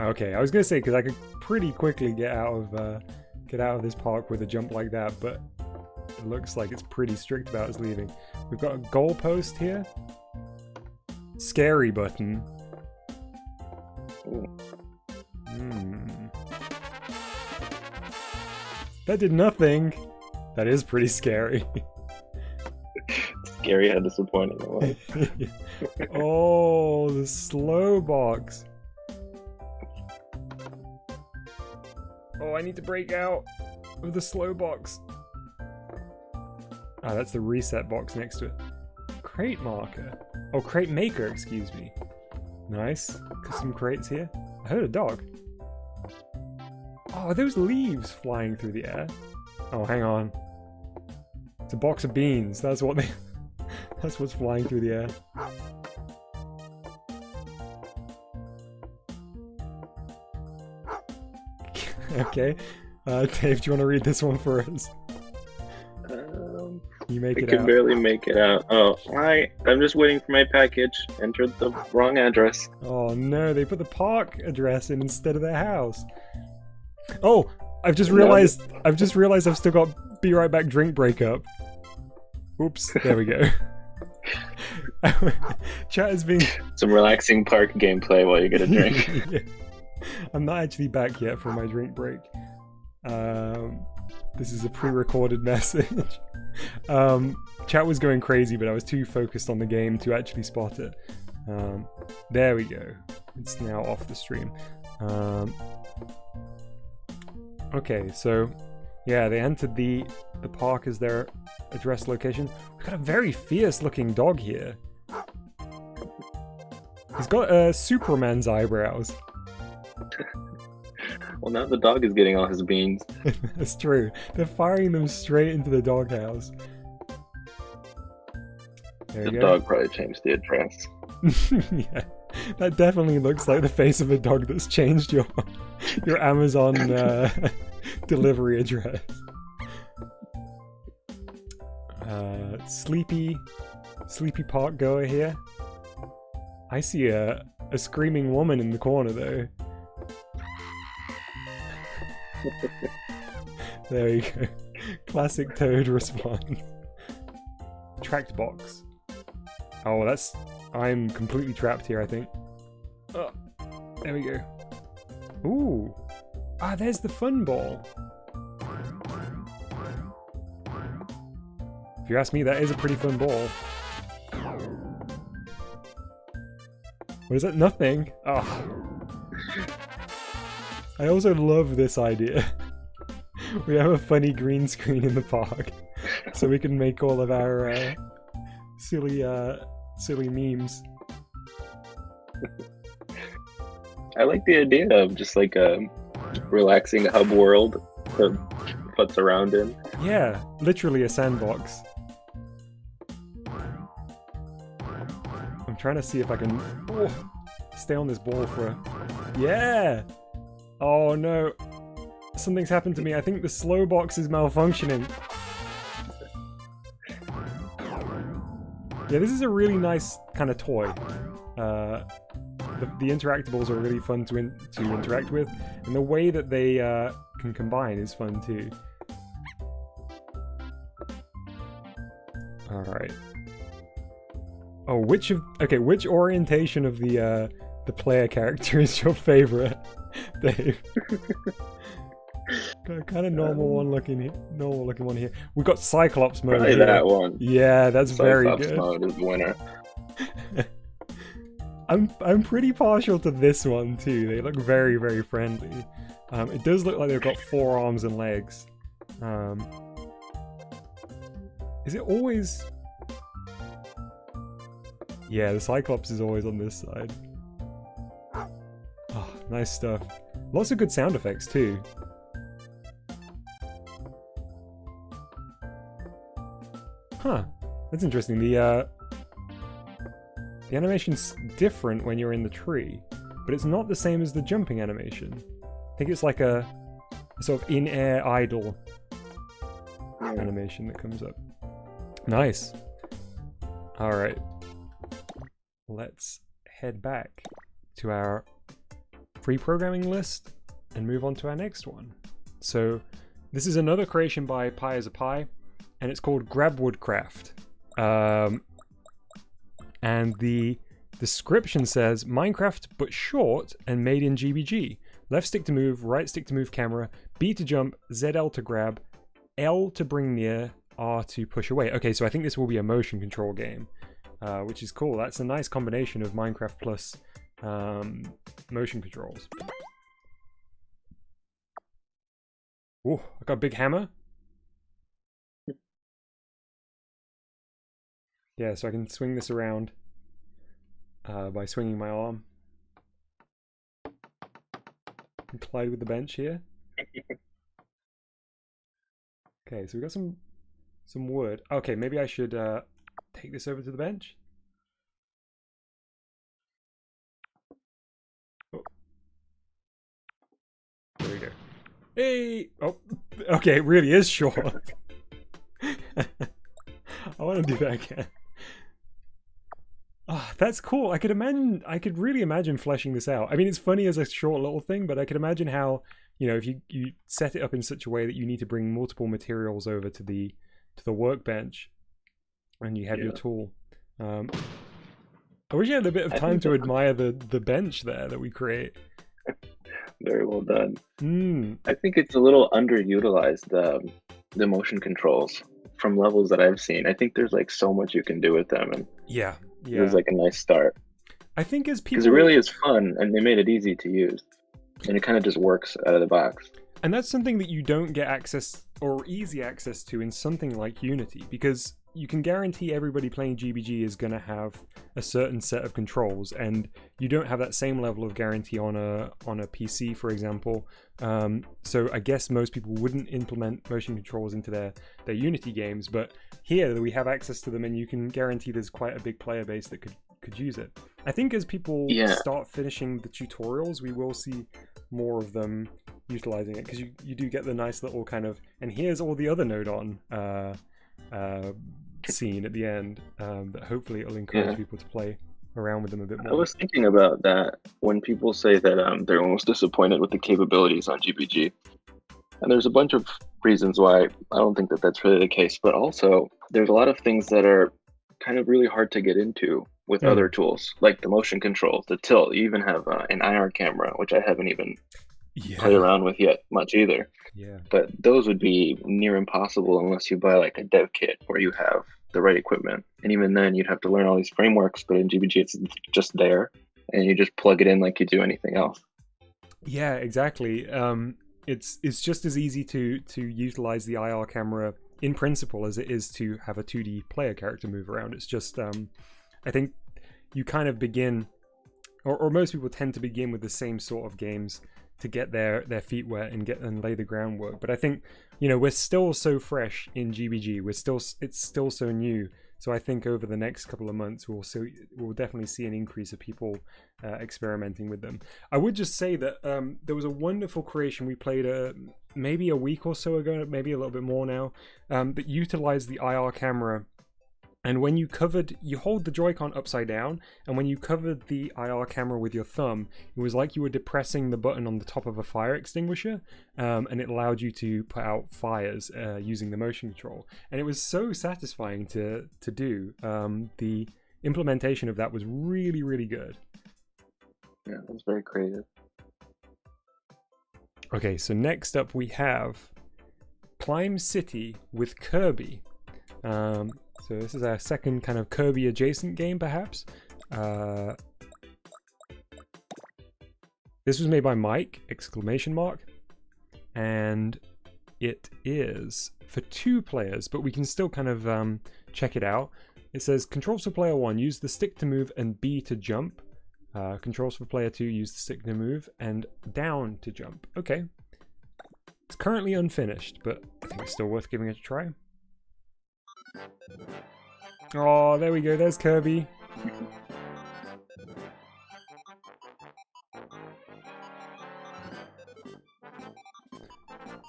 Okay, I was gonna say because I could pretty quickly get out of this park with a jump like that, but it looks like it's pretty strict about us leaving. We've got a goalpost here. Scary button. That did nothing. That is pretty scary. Scary how disappointing it was. Oh, the slow box. Oh, I need to break out of the slow box. Ah, that's the reset box next to it. Crate marker. Oh, crate maker, excuse me. Nice. Custom crates here. I heard a dog. Oh, are those leaves flying through the air? Oh, hang on. It's a box of beans. That's what they... That's what's flying through the air. Okay. Dave, do you want to read this one for us? You make it out. I can barely make it out. Oh, I'm just waiting for my package. Entered the wrong address. Oh no, they put the park address in instead of their house. Oh, I've just realized I've still got Be Right Back drink breakup. Oops, there we go. Chat has been some relaxing park gameplay while you get a drink. Yeah. I'm not actually back yet for my drink break. This is a pre-recorded message. Chat was going crazy, but I was too focused on the game to actually spot it. There we go. It's now off the stream. Okay, so yeah, they entered the park as their address location. We've got a very fierce-looking dog here. He's got Superman's eyebrows. Well, now the dog is getting all his beans. That's true. They're firing them straight into the doghouse. The dog probably changed the address. Yeah, that definitely looks like the face of a dog that's changed your Amazon delivery address. Sleepy park goer here. I see a screaming woman in the corner though. There you go. Classic Toad response. Tracked box. Oh, I'm completely trapped here, I think. Oh, there we go. Ooh. Ah, there's the fun ball. If you ask me, that is a pretty fun ball. What is that? Nothing. Oh. I also love this idea. We have a funny green screen in the park, so we can make all of our silly memes. I like the idea of just like a relaxing hub world to futz around in. Yeah, literally a sandbox. I'm trying to see if I can stay on this ball for a... Yeah! Oh no. Something's happened to me. I think the slow box is malfunctioning. Yeah, this is a really nice kind of toy. The interactables are really fun to interact with, and the way that they can combine is fun too. All right. Oh, which orientation of the player character is your favorite, Dave? Kind of normal looking one here. We've got Cyclops mode. Probably here. That one. Yeah, that's Cyclops very good. mode is the winner. I'm pretty partial to this one too. They look very, very friendly. It does look like they've got 4 arms and legs. Is it always? Yeah, the Cyclops is always on this side. Oh, nice stuff. Lots of good sound effects too. Huh, that's interesting. The animation's different when you're in the tree, but it's not the same as the jumping animation. I think it's like a sort of in-air idle animation that comes up. Nice. Alright. Let's head back to our free programming list and move on to our next one. So, this is another creation by Pi as a Pie, and it's called Grabwoodcraft. And the description says, Minecraft but short and made in GBG. Left stick to move, right stick to move camera, B to jump, ZL to grab, L to bring near, R to push away. Okay, so I think this will be a motion control game, which is cool. That's a nice combination of Minecraft plus motion controls. Ooh, I got a big hammer. Yeah, so I can swing this around by swinging my arm. And collide with the bench here. Okay, so we got some wood. Okay, maybe I should take this over to the bench. Oh. There we go. Hey! Oh, okay, it really is short. I want to do that again. Oh, that's cool. I could really imagine fleshing this out. I mean, it's funny as a short little thing, but I could imagine how, if you set it up in such a way that you need to bring multiple materials over to the workbench, and you have your tool. I wish you had a bit of time to admire the bench there that we create. Very well done. I think it's a little underutilized, the motion controls from levels that I've seen. I think there's like so much you can do with them, and yeah. It was like a nice start. I think as people, because it really is fun, and they made it easy to use, and it kind of just works out of the box. And that's something that you don't get access or easy access to in something like Unity, because you can guarantee everybody playing GBG is going to have a certain set of controls, and you don't have that same level of guarantee on a PC, for example. So I guess most people wouldn't implement motion controls into their Unity games, but here we have access to them, and you can guarantee there's quite a big player base that could use it. I think as people start finishing the tutorials, we will see more of them utilizing it, because you do get the nice little kind of, and here's all the other Nodon scene at the end, that hopefully it'll encourage people to play around with them a bit more. I was thinking about that when people say that they're almost disappointed with the capabilities on GBG. And there's a bunch of reasons why I don't think that that's really the case, but also there's a lot of things that are kind of really hard to get into with other tools, like the motion controls, the tilt. You even have an IR camera, which I haven't even play Yeah. around with yet much either. Yeah. But those would be near impossible unless you buy like a dev kit where you have the right equipment. And even then, you'd have to learn all these frameworks. But in GBG, it's just there, and you just plug it in like you do anything else. Yeah, exactly. It's just as easy to utilize the IR camera in principle as it is to have a 2D player character move around. It's just I think you kind of begin, or most people tend to begin with the same sort of games to get their feet wet and lay the groundwork. But I think, you know, we're still so fresh in GBG. It's still so new. So I think over the next couple of months we'll definitely see an increase of people experimenting with them. I would just say that there was a wonderful creation we played maybe a week or so ago, maybe a little bit more now, that utilized the IR camera. And when you hold the Joy-Con upside down, and when you covered the IR camera with your thumb, it was like you were depressing the button on the top of a fire extinguisher, and it allowed you to put out fires using the motion control. And it was so satisfying to do. The implementation of that was really, really good. Yeah, it was very creative. Okay, so next up we have Climb City with Kirby. So this is our second kind of Kirby adjacent game, perhaps. This was made by Mike, ! And it is for 2 players, but we can still kind of check it out. It says, controls for player 1, use the stick to move and B to jump. Controls for player 2, use the stick to move and down to jump. Okay. It's currently unfinished, but I think it's still worth giving it a try. Oh, there we go. There's Kirby.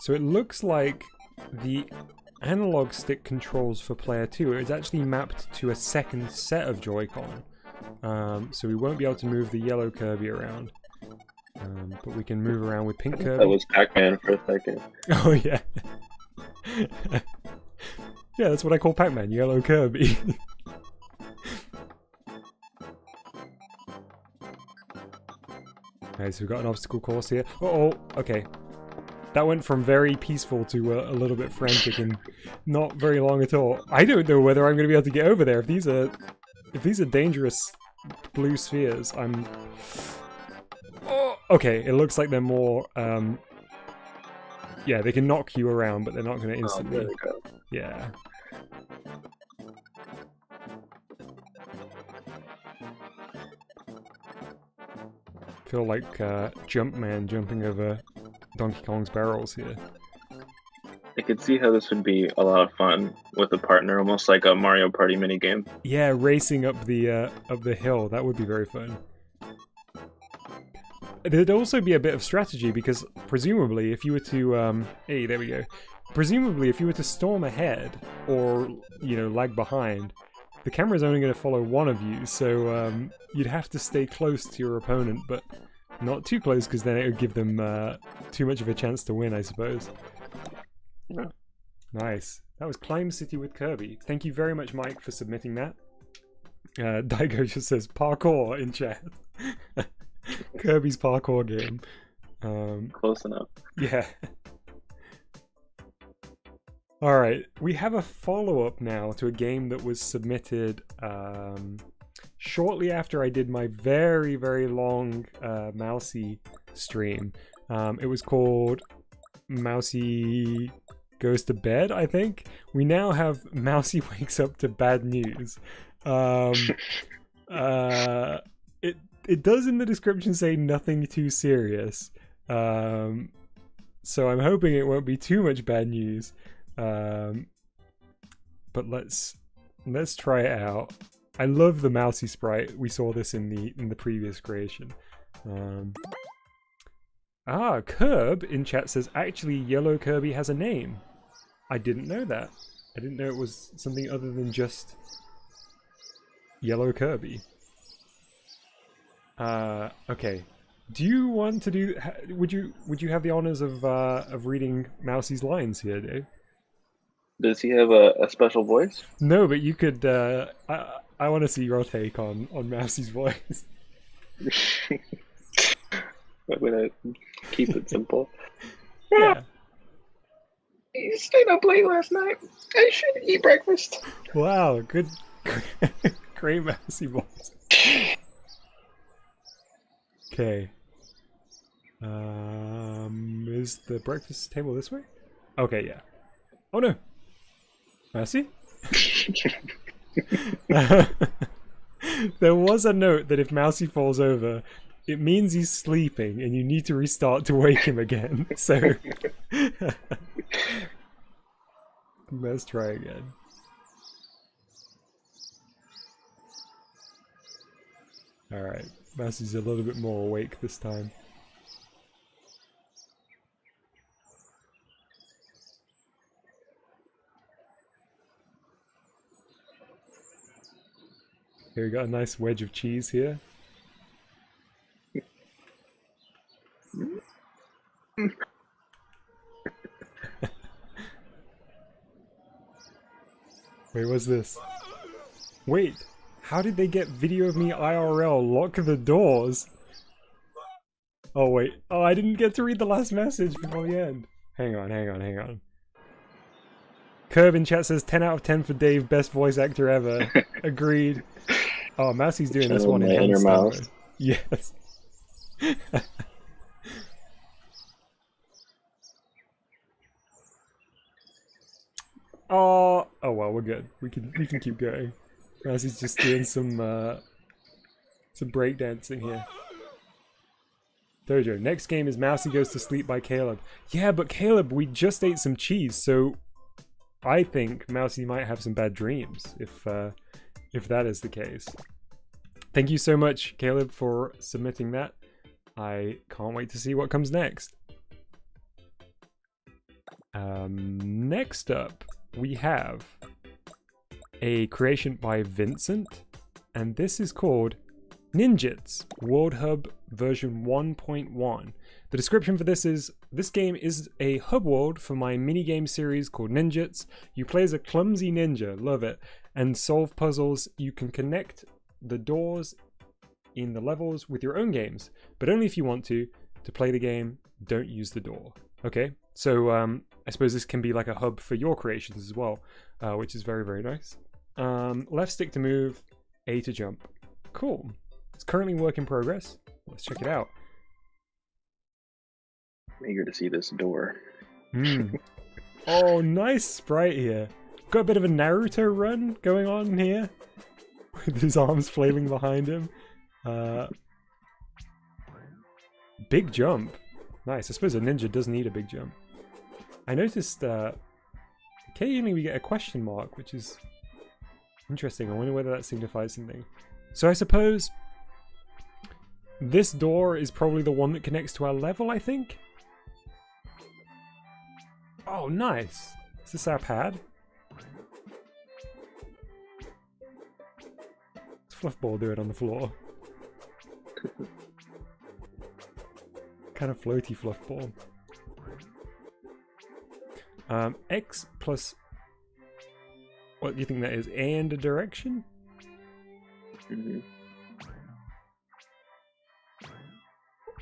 So it looks like the analog stick controls for player 2 is actually mapped to a second set of Joy-Con. So we won't be able to move the yellow Kirby around. But we can move around with pink Kirby. That was Pac-Man for a second. Oh, yeah. Yeah, that's what I call Pac-Man, yellow Kirby. Okay, so we've got an obstacle course here. Oh, okay. That went from very peaceful to a little bit frantic and not very long at all. I don't know whether I'm going to be able to get over there. If these are dangerous blue spheres, I'm... Oh, okay, it looks like they're more... Yeah, they can knock you around, but they're not going to instantly... Oh, there we go. Yeah. Feel like Jumpman jumping over Donkey Kong's barrels here. I could see how this would be a lot of fun with a partner, almost like a Mario Party minigame. Yeah, racing up the hill. That would be very fun. There'd also be a bit of strategy because presumably if you were to hey, there we go. Presumably if you were to storm ahead or, you know, lag behind, the camera's only going to follow one of you, so you'd have to stay close to your opponent, but not too close because then it would give them too much of a chance to win, I suppose. Yeah. Nice. That was Climb City with Kirby. Thank you very much, Mike, for submitting that. Daigo just says parkour in chat. Kirby's parkour game. Close enough. Yeah. Alright, we have a follow-up now to a game that was submitted shortly after I did my very, very long Mousy stream. It was called Mousy Goes to Bed, I think. We now have Mousy Wakes Up to Bad News. It does in the description say nothing too serious. So I'm hoping it won't be too much bad news. But let's try it out. I love the Mousy sprite. We saw this in the previous creation. Curb in chat says actually Yellow Kirby has a name. I didn't know that. I didn't know it was something other than just Yellow Kirby. Okay. Do you want to do? Would you have the honors of reading Mousy's lines here, Dave? Does he have a special voice? No, but you could. I want to see your take on Mousy's voice. I'm gonna keep it simple. Yeah. You stayed up late last night. I should eat breakfast. Wow, good. Great mousy balls. Okay. Is the breakfast table this way? Okay, yeah. Oh no. Mousy? There was a note that if Mousy falls over, it means he's sleeping and you need to restart to wake him again. So let's try again. Alright, Mousy's a little bit more awake this time. Here we got a nice wedge of cheese here. Wait, what's this? Wait, how did they get video of me IRL? Lock the doors. Oh wait, oh I didn't get to read the last message before the end. Hang on. Curb in chat says 10 out of 10 for Dave, best voice actor ever. Agreed. Oh, Mousy's doing this one in inner handstand mouse. mode. Yes. Oh well, we're good. We can keep going. Mousy's just doing some breakdancing here. Dojo. Next game is Mousy Goes to Sleep by Caleb. Yeah, but Caleb, we just ate some cheese, so I think Mousy might have some bad dreams if that is the case. Thank you so much, Caleb, for submitting that. I can't wait to see what comes next. Next up, we have a creation by Vincent, and this is called Ninjits World Hub version 1.1. The description for this is, this game is a hub world for my minigame series called Ninjits. You play as a clumsy ninja, love it, and solve puzzles. You can connect the doors in the levels with your own games, but only if you want to. To play the game, don't use the door. Okay, so I suppose this can be like a hub for your creations as well, which is very, very nice. Left stick to move, A to jump. Cool. It's currently work in progress. Let's check it out. I'm eager to see this door. Oh, nice sprite here. Got a bit of a Naruto run going on here, with his arms flailing behind him. Big jump. Nice. I suppose a ninja does need a big jump. I noticed occasionally we get a question mark, which is interesting. I wonder whether that signifies something. So I suppose this door is probably the one that connects to our level, I think? Oh, nice. Is this our pad? What's Fluffball doing on the floor? Kind of floaty Fluffball. X plus... What do you think that is? And a direction? Mm-hmm.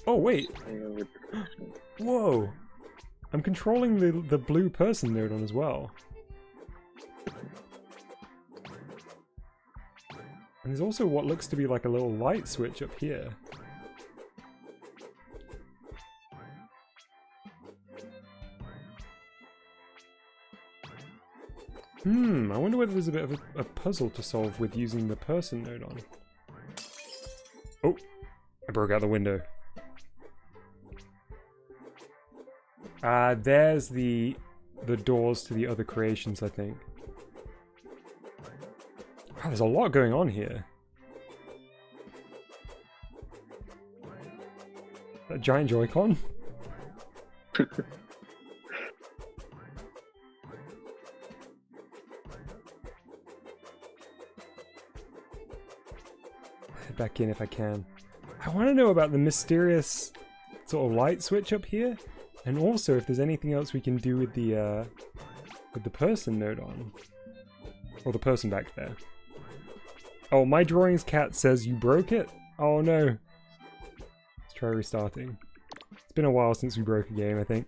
Oh, wait. Whoa. I'm controlling the blue person Nodon as well. And there's also what looks to be like a little light switch up here. I wonder whether there's a bit of a puzzle to solve with using the person Nodon. Oh, I broke out the window. There's the doors to the other creations, I think. Wow, there's a lot going on here. That giant Joy-Con? Head back in if I can. I want to know about the mysterious sort of light switch up here. And also, if there's anything else we can do with the person Nodon, or the person back there. Oh, my drawings cat says you broke it. Oh no. Let's try restarting. It's been a while since we broke a game, I think.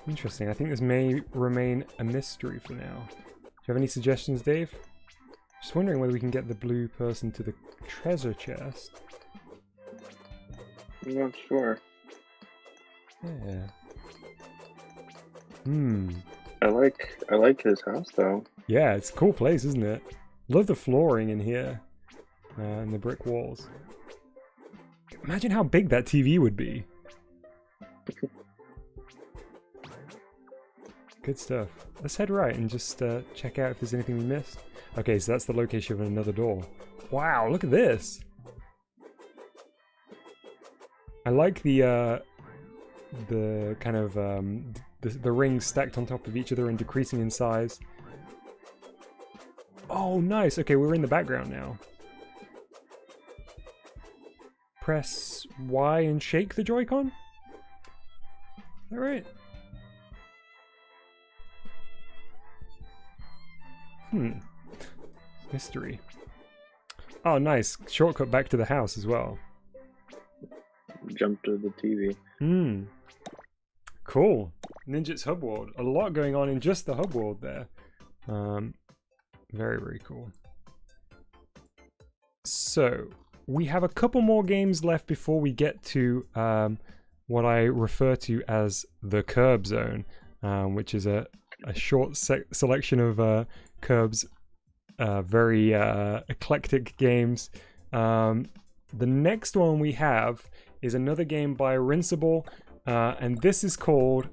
Interesting. I think this may remain a mystery for now. Do you have any suggestions, Dave? Just wondering whether we can get the blue person to the treasure chest. I'm not sure. Yeah. I like his house though. Yeah, it's a cool place, isn't it? Love the flooring in here. And the brick walls. Imagine how big that TV would be. Good stuff. Let's head right and just check out if there's anything we missed. Okay, so that's the location of another door. Wow, look at this! I like the kind of the rings stacked on top of each other and decreasing in size. Oh, nice. Okay, we're in the background now. Press Y and shake the Joy-Con? All right. Mystery. Oh, nice. Shortcut back to the house as well. Jump to the TV. Cool. Ninja's hub world. A lot going on in just the hub world there. Very, very cool. So, we have a couple more games left before we get to what I refer to as the Curb Zone, which is a short selection of Curb's very eclectic games. The next one we have is another game by Rinsable, and this is called,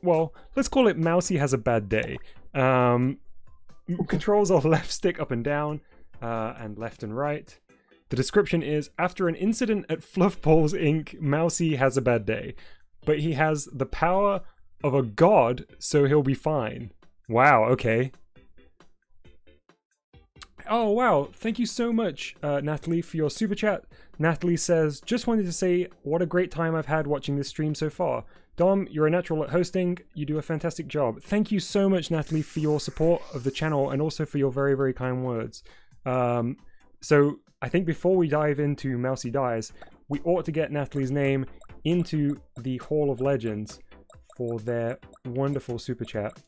well, let's call it Mousy Has a Bad Day. Controls are left stick up and down, and left and right. The description is, after an incident at Fluffballs Inc., Mousy has a bad day, but he has the power of a god, so he'll be fine. Wow, okay. Oh, wow. Thank you so much, Natalie, for your super chat. Natalie says, just wanted to say what a great time I've had watching this stream so far. Dom, you're a natural at hosting. You do a fantastic job. Thank you so much, Natalie, for your support of the channel and also for your very, very kind words. So I think before we dive into Mousy Dies, we ought to get Natalie's name into the Hall of Legends for their wonderful super chat.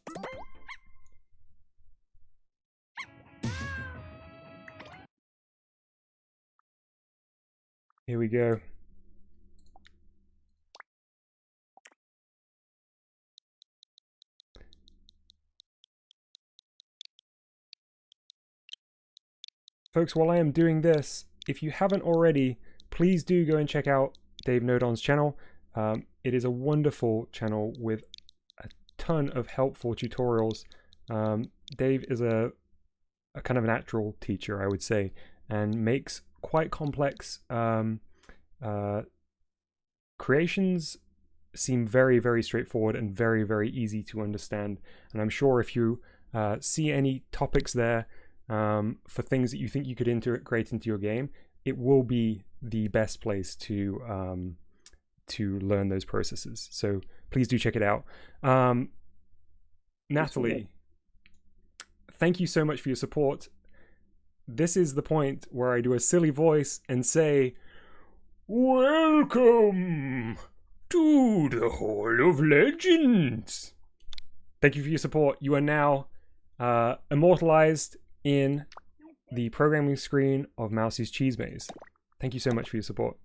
Here we go. Folks, while I am doing this, if you haven't already, please do go and check out DaveNodon's channel. It is a wonderful channel with a ton of helpful tutorials. Dave is a kind of natural teacher, I would say, and makes quite complex creations seem very, very straightforward and very, very easy to understand. And I'm sure if you see any topics there for things that you think you could integrate into your game, it will be the best place to learn those processes. So please do check it out. Natalie, thank you so much for your support. This is the point where I do a silly voice and say, welcome to the Hall of Legends. Thank you for your support. You are now immortalized in the programming screen of Mousy's Cheese Maze. Thank you so much for your support.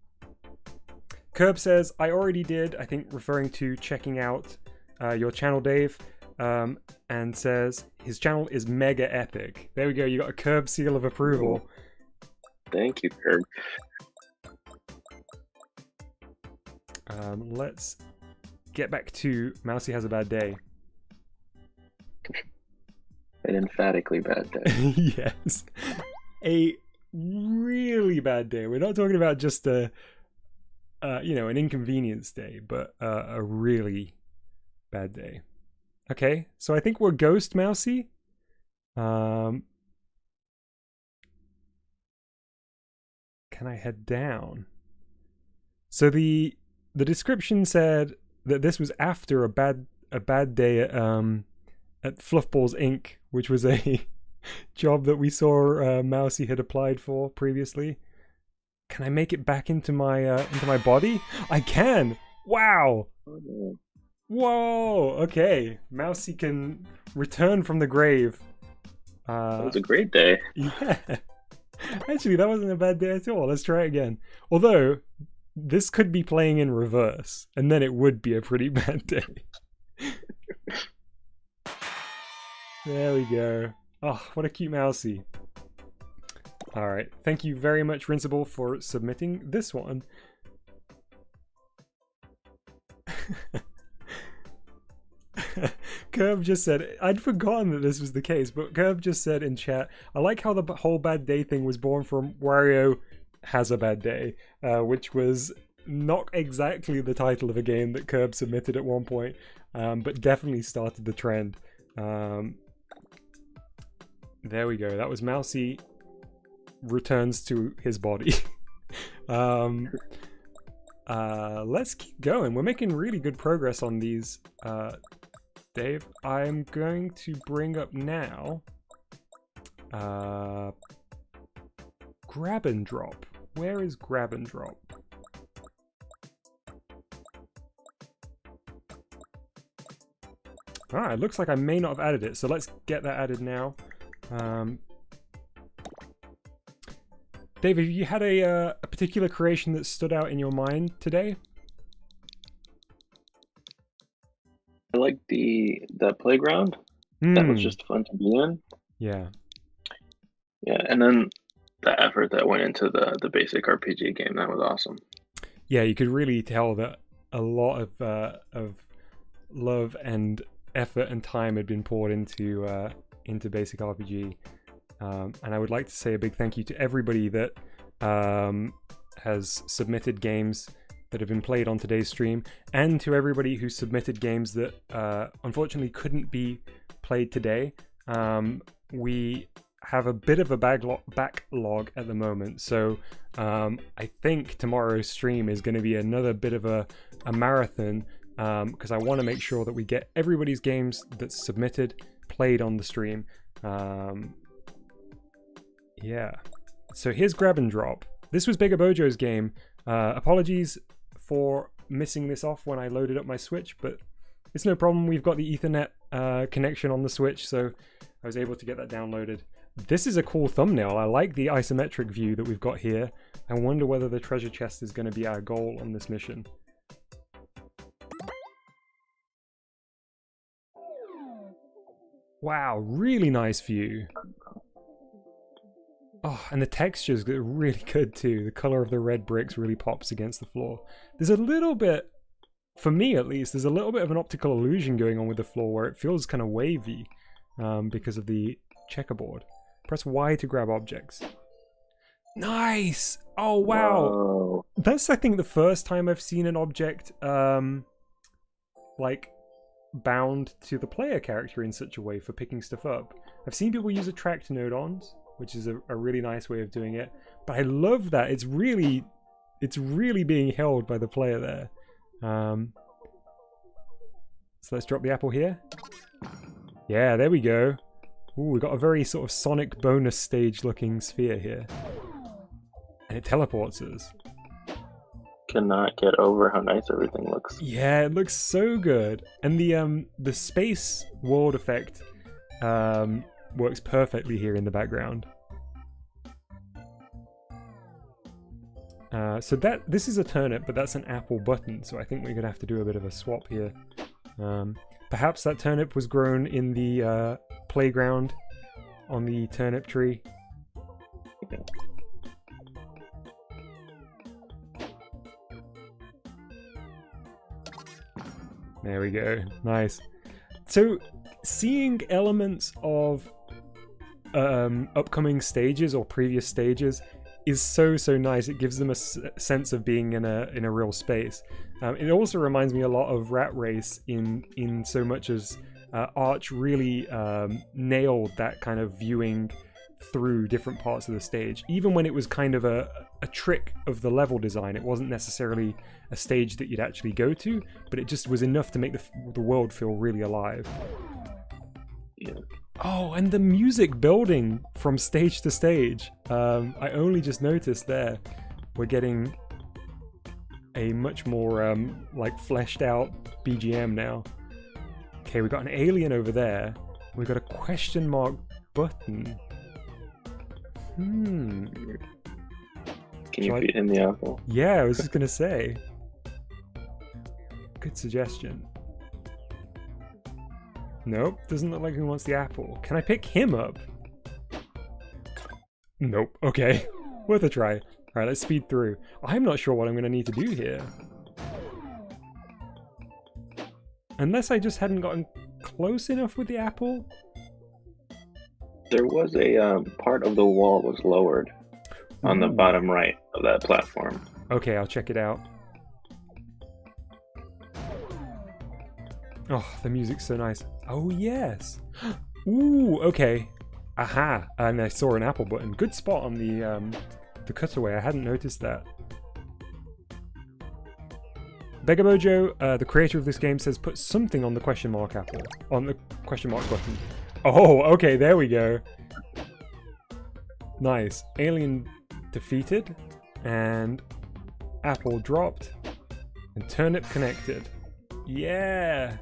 Curb says, I already did, I think referring to checking out your channel, Dave, and says his channel is mega epic. There we go, you got a Curb seal of approval. Thank you, Curb. Let's get back to Mousy Has a Bad Day. An emphatically bad day. Yes. A really bad day. We're not talking about just a an inconvenience day, but a really bad day. Okay, so I think we're Ghost Mousy. Can I head down? So the the description said that this was after a bad day at Fluffballs Inc., which was a job that we saw Mousy had applied for previously. Can I make it back into my body? I can! Wow! Whoa! Okay, Mousy can return from the grave. That was a great day. Yeah. Actually, that wasn't a bad day at all. Let's try it again. Although, this could be playing in reverse, and then it would be a pretty bad day. There we go. Oh, what a cute Mousy. Alright, thank you very much, Rinsable, for submitting this one. Curb just said, I'd forgotten that this was the case, but Curb just said in chat, I like how the whole bad day thing was born from Wario Has a Bad Day, which was not exactly the title of a game that Curb submitted at one point, but definitely started the trend. There we go. That was Mousy returns to his body. Let's keep going. We're making really good progress on these, Dave. I'm going to bring up now Grab and Drop. Where is Grab and Drop? Alright, it looks like I may not have added it, so let's get that added now. Dave, have you had a particular creation that stood out in your mind today? I like that playground. That was just fun to be in. Yeah. Yeah, and then the effort that went into the basic RPG game, that was awesome. Yeah, you could really tell that a lot of love and effort and time had been poured into basic RPG. And I would like to say a big thank you to everybody that has submitted games that have been played on today's stream, and to everybody who submitted games that unfortunately couldn't be played today. We have a bit of a backlog at the moment, so I think tomorrow's stream is going to be another bit of a marathon, because I want to make sure that we get everybody's games that's submitted played on the stream. Yeah, so here's Grab and Drop. This was Bigger Bojo's game. Apologies for missing this off when I loaded up my Switch, but it's no problem. We've got the Ethernet connection on the Switch, so I was able to get that downloaded. This is a cool thumbnail. I like the isometric view that we've got here. I wonder whether the treasure chest is going to be our goal on this mission. Wow, really nice view. Oh, and the textures are really good too. The color of the red bricks really pops against the floor. There's a little bit, for me at least, there's a little bit of an optical illusion going on with the floor where it feels kind of wavy because of the checkerboard. Press Y to grab objects. Nice! Oh, wow! Whoa. That's, I think, the first time I've seen an object like bound to the player character in such a way for picking stuff up. I've seen people use attract Nodons, which is a really nice way of doing it, but I love that it's really being held by the player there. So let's drop the apple here. Yeah, there we go. Ooh, we got a very sort of Sonic bonus stage looking sphere here, and it teleports us. Cannot get over how nice everything looks. Yeah, it looks so good, and the space world effect works perfectly here in the background. So this is a turnip, but that's an apple button, so I think we're gonna have to do a bit of a swap here. Perhaps that turnip was grown in the playground on the turnip tree. Okay. There we go. Nice. So, seeing elements of upcoming stages or previous stages is so nice. It gives them a sense of being in a real space. It also reminds me a lot of Rat Race in so much as Arch really nailed that kind of viewing through different parts of the stage. Even when it was kind of a trick of the level design, it wasn't necessarily a stage that you'd actually go to, but it just was enough to make the world feel really alive. Yeah. Oh, and the music building from stage to stage. I only just noticed there. We're getting a much more like fleshed out BGM now. Okay, we got an alien over there. We got a question mark button. Can you feed him the apple? Yeah, I was just gonna say. Good suggestion. Nope, doesn't look like he wants the apple. Can I pick him up? Nope. Okay, worth a try. All right, let's speed through. I'm not sure what I'm gonna need to do here. Unless I just hadn't gotten close enough with the apple. There was a part of the wall was lowered on the bottom right of that platform. Okay, I'll check it out. Oh, the music's so nice. Oh, yes. Ooh, okay. Aha, and I saw an apple button. Good spot on the cutaway. I hadn't noticed that. Begabojo, the creator of this game, says put something on the question mark apple. On the question mark button. Oh, okay, there we go. Nice. Alien defeated, and apple dropped, and turnip connected. Yeah!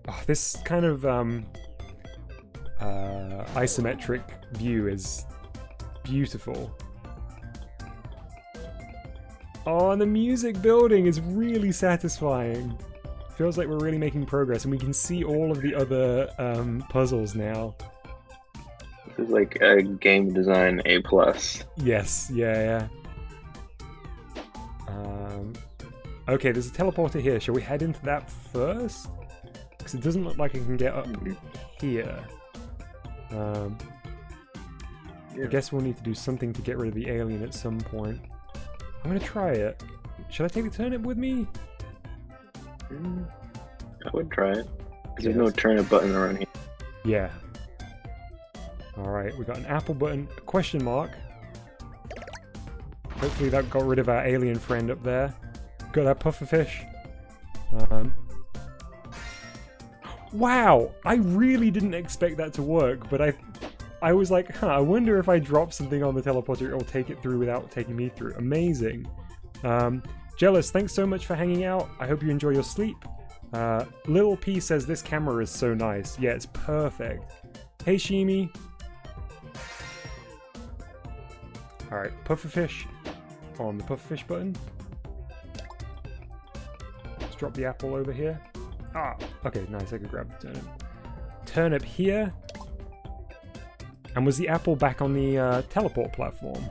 Oh, this kind of isometric view is beautiful. Oh, and the music building is really satisfying. Feels like we're really making progress, and we can see all of the other puzzles now. This is like a game design A+. Yes, yeah. Okay, there's a teleporter here. Shall we head into that first? Because it doesn't look like I can get up here. I guess we'll need to do something to get rid of the alien at some point. I'm gonna try it. Should I take the turnip with me? I would try it. Because there's no turnip button around here. Yeah. Alright, we got an apple button, a question mark. Hopefully that got rid of our alien friend up there. Got that pufferfish. Wow! I really didn't expect that to work, but I was like, huh, I wonder if I drop something on the teleporter, it'll take it through without taking me through. Amazing. Jealous, thanks so much for hanging out. I hope you enjoy your sleep. Little P says this camera is so nice. Yeah, it's perfect. Hey, Shimi. Alright, pufferfish on the pufferfish button. Let's drop the apple over here. Ah, okay, nice, I could grab the turnip. Turnip here. And was the apple back on the teleport platform?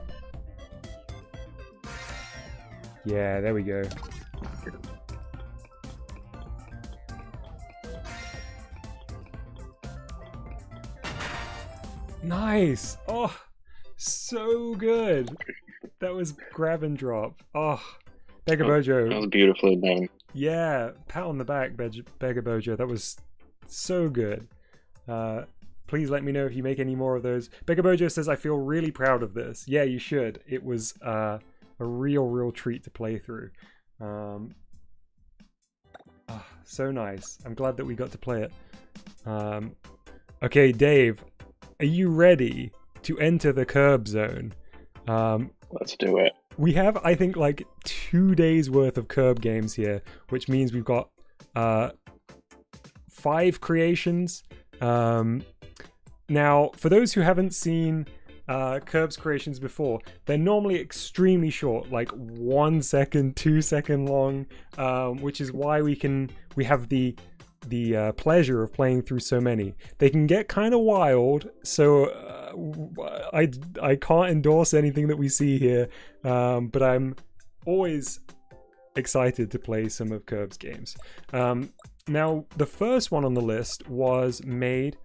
Yeah, there we go. Nice! Oh, so good! That was grab and drop. Oh, Begabojo. That was beautifully done. Yeah, pat on the back, Begabojo. That was so good. Please let me know if you make any more of those. Begabojo says, I feel really proud of this. Yeah, you should. It was a real treat to play through. So nice. I'm glad that we got to play it. Okay, Dave, are you ready to enter the curb zone? Let's do it. We have, I think, like 2 days worth of curb games here, which means we've got 5 creations. Now, for those who haven't seen Curbs creations before, they're normally extremely short, like 1 second, 2 second long, which is why we have the pleasure of playing through so many. They can get kind of wild, so I can't endorse anything that we see here, but I'm always excited to play some of Curbs games. Now, the first one on the list was made,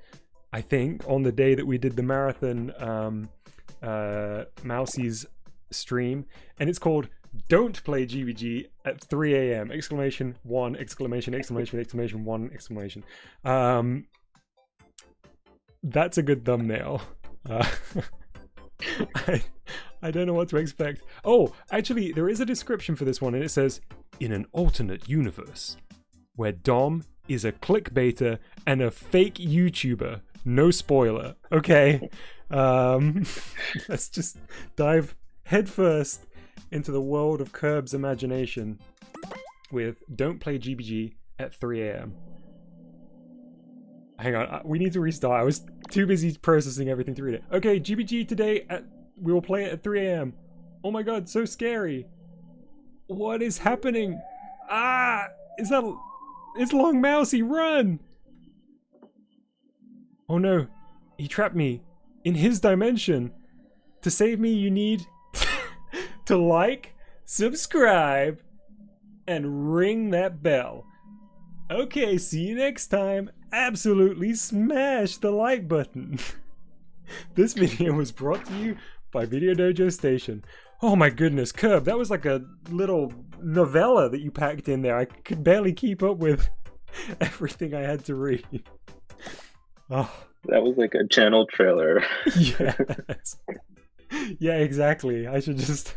I think, on the day that we did the marathon Mousie's stream, and it's called Don't play GBG at 3 a.m. Exclamation 1, exclamation, exclamation, exclamation 1, exclamation. That's a good thumbnail. I don't know what to expect. Oh, actually, there is a description for this one, and it says, in an alternate universe, where Dom is a clickbaiter and a fake YouTuber. No spoiler. Okay. Let's just dive headfirst into the world of Curb's imagination with Don't Play GBG at 3 a.m. Hang on, we need to restart. I was too busy processing everything to read it. Okay, GBG today we will play it at 3 a.m. Oh my god, so scary. What is happening? Ah! It's Long Mousy, run! Oh no, he trapped me in his dimension. To save me, you need to like, subscribe, and ring that bell. Okay, see you next time. Absolutely smash the like button. This video was brought to you by Video Dojo Station. Oh my goodness, Curb, that was like a little novella that you packed in there. I could barely keep up with everything I had to read. Oh. That was like a channel trailer. Yes. Yeah, exactly. I should just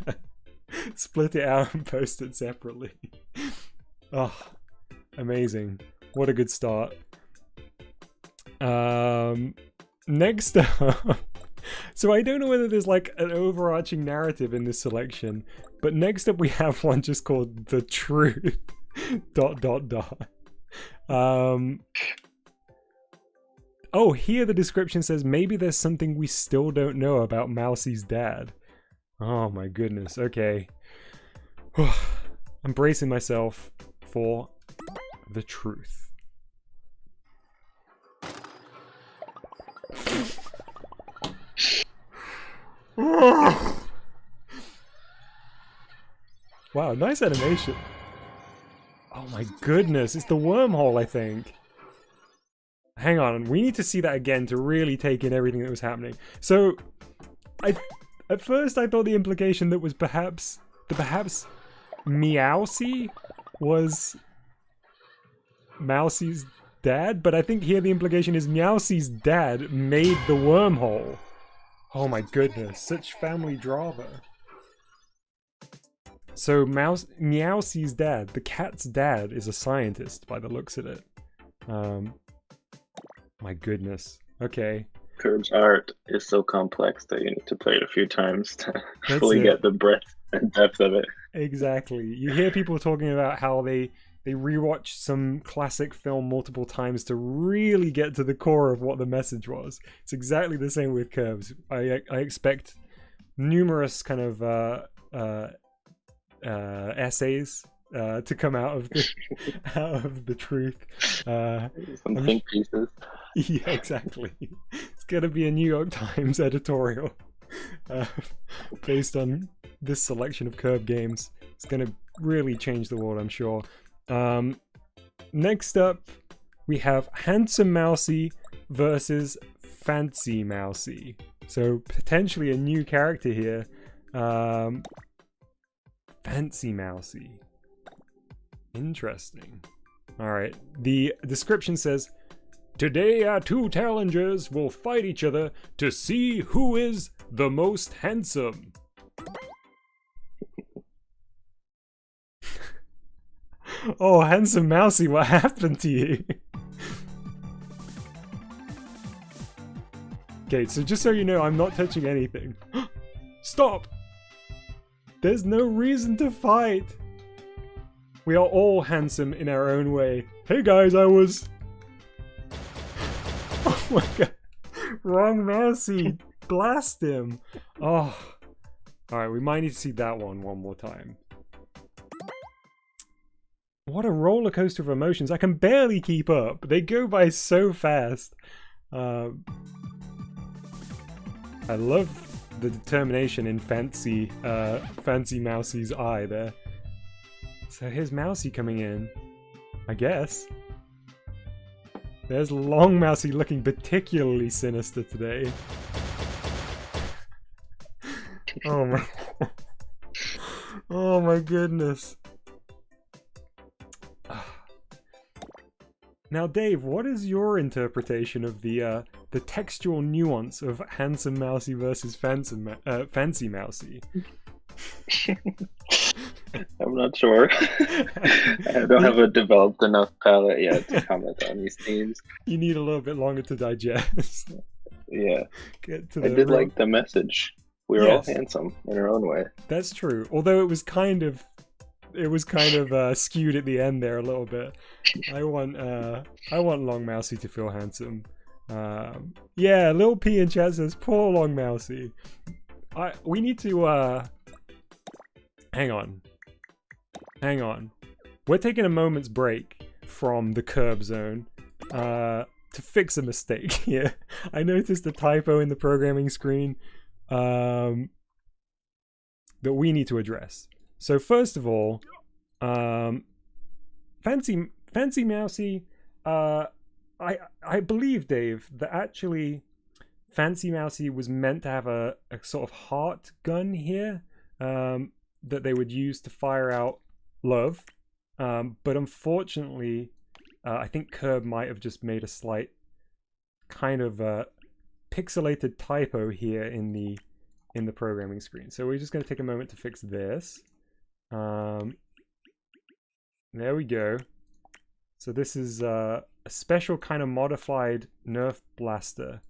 split it out and post it separately. Oh, amazing. What a good start. Next up, so I don't know whether there's like an overarching narrative in this selection, but next up we have one just called The Truth ... Oh, here the description says maybe there's something we still don't know about Mousy's dad. Oh my goodness, okay. I'm bracing myself for the truth. Wow, nice animation. Oh my goodness, it's the wormhole, I think. Hang on, we need to see that again to really take in everything that was happening. So, at first I thought the implication that was perhaps Meowsy was Mousy's dad, but I think here the implication is Meowsy's dad made the wormhole. Oh my goodness, such family drama. So Meowsy's dad, the cat's dad, is a scientist by the looks of it. My goodness. Okay. Curb's art is so complex that you need to play it a few times to fully get the breadth and depth of it. Exactly. You hear people talking about how they rewatch some classic film multiple times to really get to the core of what the message was. It's exactly the same with Curbs. I expect numerous kind of essays to come out of the truth. Some think pieces. Yeah, exactly. It's gonna be a New York Times editorial based on this selection of Curb games. It's gonna really change the world, I'm sure. Next up, we have Handsome Mousy versus Fancy Mousy. So potentially a new character here. Fancy Mousy. Interesting. Alright, the description says, today our two challengers will fight each other to see who is the most handsome. Oh, Handsome Mousy, what happened to you? Okay, so just so you know, I'm not touching anything. Stop! There's no reason to fight. We are all handsome in our own way. Hey guys, I was... Oh my god. Wrong Mousy. Blast him. Oh. Alright, we might need to see that one more time. What a roller coaster of emotions. I can barely keep up. They go by so fast. I love the determination in Fancy Mousy's eye there. So here's Mousy coming in, I guess. There's Long Mousy looking particularly sinister today. Oh my... Oh my goodness. Now, Dave, what is your interpretation of the textual nuance of Handsome Mousy versus Fancy Mousy? I'm not sure. I don't have a developed enough palette yet to comment on these themes. You need a little bit longer to digest. Yeah. Get to I the did real... like the message. We're all handsome in our own way. That's true. Although it was kind of skewed at the end there a little bit. I want Long Mousy to feel handsome. Yeah, Lil P in chat says, poor Long Mousy. We need to hang on. We're taking a moment's break from the curb zone to fix a mistake here. I noticed a typo in the programming screen that we need to address. So first of all, Fancy Mousy, I believe, Dave, that actually Fancy Mousy was meant to have a sort of heart gun here that they would use to fire out love. But unfortunately, I think Curb might have just made a slight kind of pixelated typo here in the programming screen. So we're just going to take a moment to fix this. There we go. So this is a special kind of modified Nerf blaster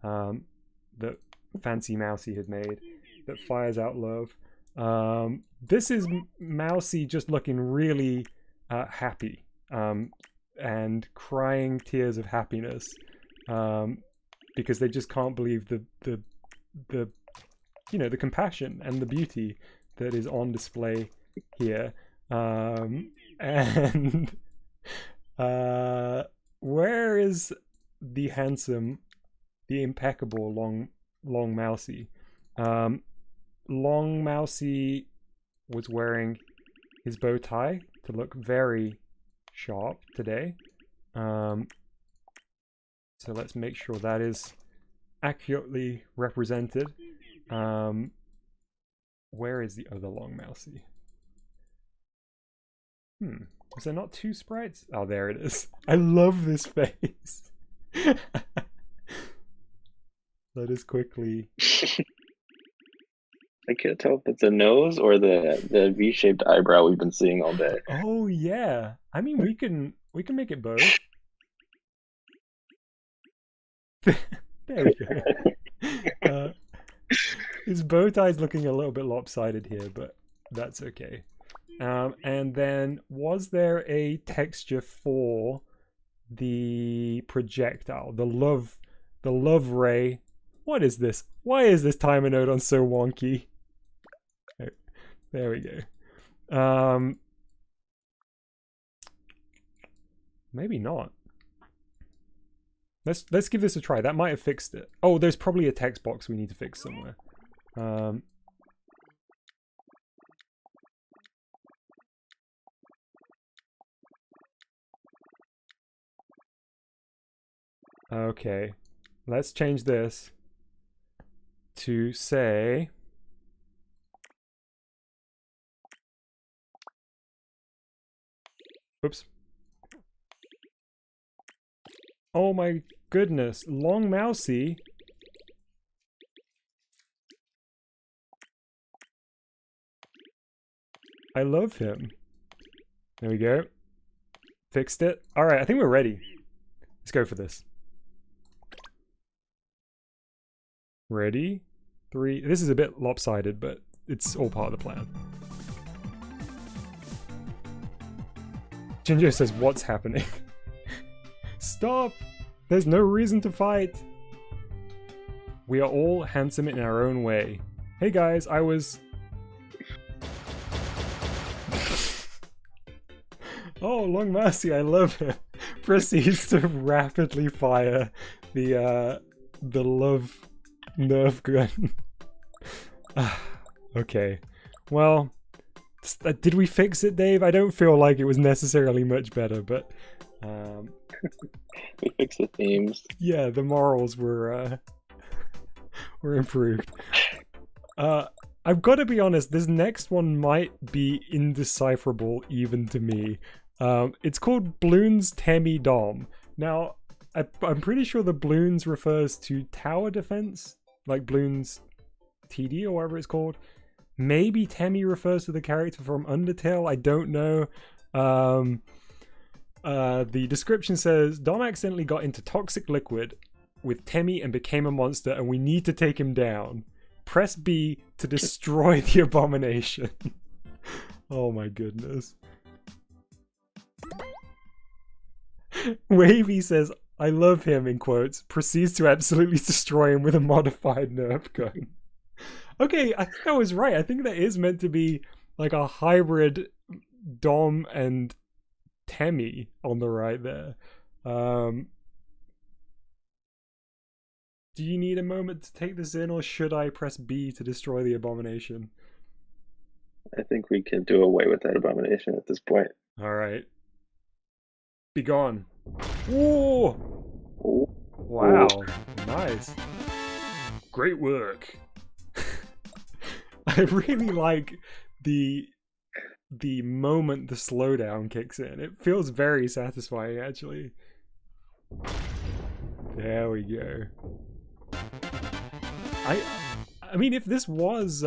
that Fancy Mousy had made that fires out love. This is Mousy just looking really happy and crying tears of happiness because they just can't believe the compassion and the beauty that is on display here. And where is the handsome, the impeccable Long Mousy? Long Mousy was wearing his bow tie to look very sharp today. So let's make sure that is accurately represented. Where is the other Long Mousy? Was there not two sprites? Oh, there it is. I love this face. Let us quickly... I can't tell if it's a nose or the V-shaped eyebrow we've been seeing all day. Oh yeah. I mean, we can make it both. There we go. His bow tie's looking a little bit lopsided here, but that's okay. And then, was there a texture for the projectile, the love ray? What is this? Why is this timer Nodon so wonky? There we go. Maybe not. Let's give this a try. That might have fixed it. Oh, there's probably a text box we need to fix somewhere. Okay, let's change this to say oops. Oh my goodness, Long Mousy. I love him. There we go. Fixed it. Alright, I think we're ready. Let's go for this. Ready? 3. This is a bit lopsided, but it's all part of the plan. Ginger says, what's happening? Stop! There's no reason to fight. We are all handsome in our own way. Hey guys, I was... Oh, Long Mousy, I love him. Proceeds to rapidly fire the love Nerf gun. Okay. Well, did we fix it, Dave? I don't feel like it was necessarily much better, but... We fixed the themes. Yeah, the morals were improved. I've got to be honest, this next one might be indecipherable even to me. It's called Bloons Temi Dom. Now, I'm pretty sure the Bloons refers to tower defense, like Bloons TD or whatever it's called. Maybe Temi refers to the character from Undertale, I don't know. The description says, Dom accidentally got into toxic liquid with Temi and became a monster, and we need to take him down. Press B to destroy the abomination. Oh my goodness. Wavy says, I love him, in quotes, proceeds to absolutely destroy him with a modified Nerf gun. Okay, I think I was right. I think that is meant to be like a hybrid Dom and Temi on the right there. Do you need a moment to take this in, or should I press B to destroy the abomination? I think we can do away with that abomination at this point. Alright. Be gone. Whoa! Ooh. Wow. Nice. Great work. I really like the moment the slowdown kicks in. It feels very satisfying, actually. There we go. I mean, if this was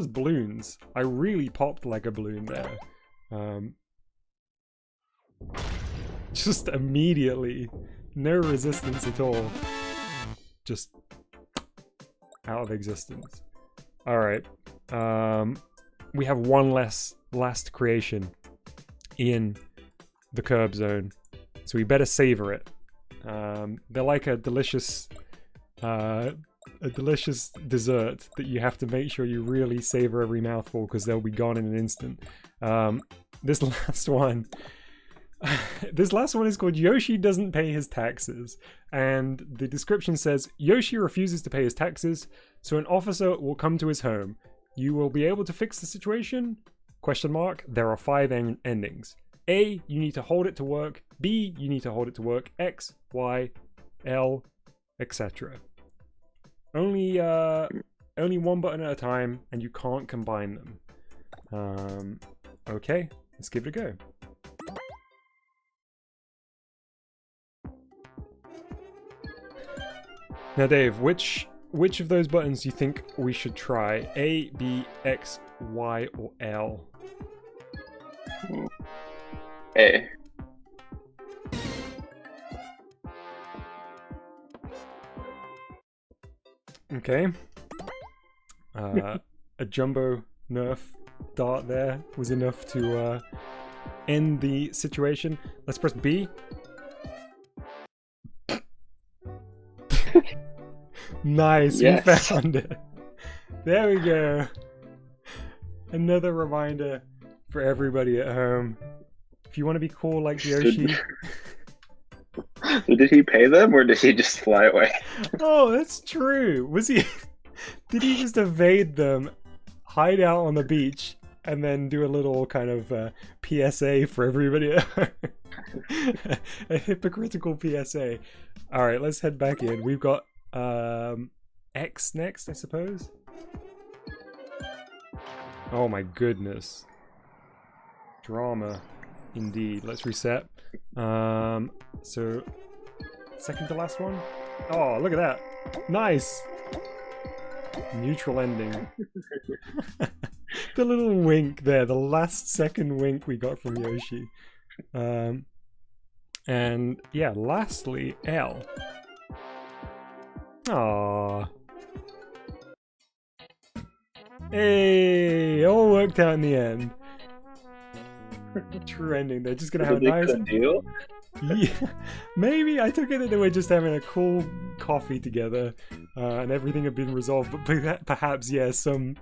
balloons, I really popped like a balloon there. Just immediately, no resistance at all, just out of existence. All right, we have one last creation in the curb zone, so we better savor it. They're like a delicious dessert that you have to make sure you really savor every mouthful, because they'll be gone in an instant. This last one is called Yoshi Doesn't Pay His Taxes, and the description says, Yoshi refuses to pay his taxes, so an officer will come to his home. You will be able to fix the situation? Question mark. There are 5 endings. A, you need to hold it to work. B, you need to hold it to work. X, Y, L, etc. Only one button at a time, and you can't combine them. Okay, let's give it a go. Now, Dave, which of those buttons do you think we should try? A, B, X, Y, or L? A. Okay. A jumbo Nerf dart there was enough to end the situation. Let's press B. Nice, yes. We found it. There we go. Another reminder for everybody at home. If you want to be cool like Yoshi. Did he pay them, or did he just fly away? Oh, that's true. Was he? Did he just evade them, hide out on the beach, and then do a little kind of PSA for everybody at home? A hypocritical PSA. All right, let's head back in. We've got X next, I suppose. Oh my goodness. Drama indeed. Let's reset. So second to last one. Oh, look at that. Nice. Neutral ending. The little wink there, the last second wink we got from Yoshi. And yeah, lastly, L. Aww. Hey, all worked out in the end. True ending. They're just gonna have a nice deal. Yeah, maybe I took it that they were just having a cool coffee together, and everything had been resolved. But perhaps, yeah, some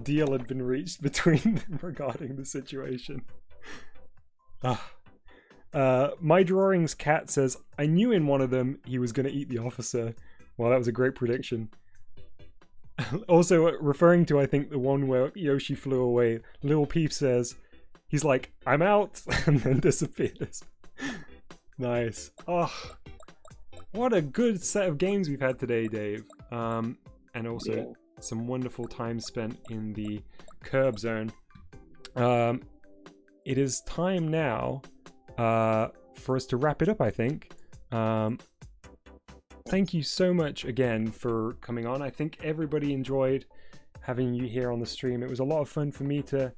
deal had been reached between them regarding the situation. My drawings cat says, I knew in one of them he was going to eat the officer. Well, that was a great prediction. Also, referring to, I think, the one where Yoshi flew away, Lil Peep says, he's like, I'm out, and then disappears. Nice. Oh, what a good set of games we've had today, Dave. and also Yeah. some wonderful time spent in the curb zone. It is time now for us to wrap it up, I think. Thank you so much again for coming on. I think everybody enjoyed having you here on the stream. It was a lot of fun for me to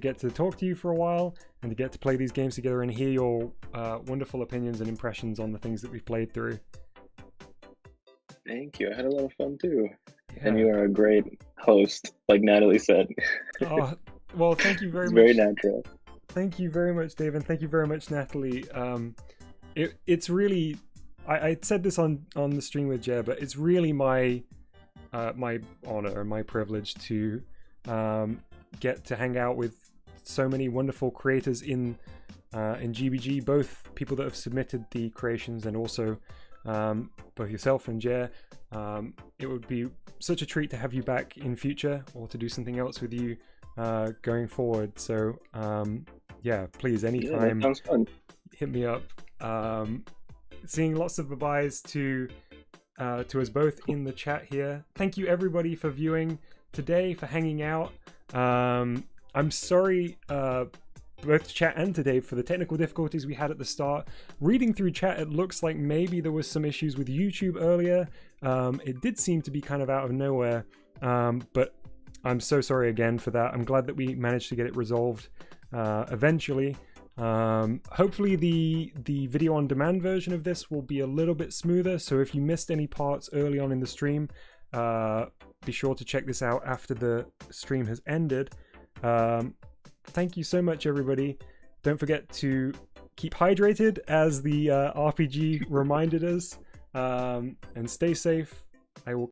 get to talk to you for a while and to get to play these games together and hear your wonderful opinions and impressions on the things that we've played through. Thank you. I had a lot of fun too. Yeah. And you are a great host, like Natalie said. Oh, well, thank you very It's much. very natural. Thank you very much, Dave, and thank you very much, Natalie. It's really, I said this on the stream with Jer, but it's really my my honor and my privilege to get to hang out with so many wonderful creators in GBG, both people that have submitted the creations and also both yourself and Jer. It would be such a treat to have you back in future or to do something else with you going forward. So yeah, please, anytime, that sounds fun. hit me up. Seeing lots of bye-byes to us both in the chat here. Thank you everybody for viewing today, for hanging out. I'm sorry both to chat and to Dave for the technical difficulties we had at the start. Reading through chat, it looks like maybe there was some issues with YouTube earlier. It did seem to be kind of out of nowhere, but I'm so sorry again for that. I'm glad that we managed to get it resolved eventually. Hopefully the video on demand version of this will be a little bit smoother, so if you missed any parts early on in the stream, be sure to check this out after the stream has ended. Thank you so much, everybody. Don't forget to keep hydrated, as the RPG reminded us, and stay safe. I will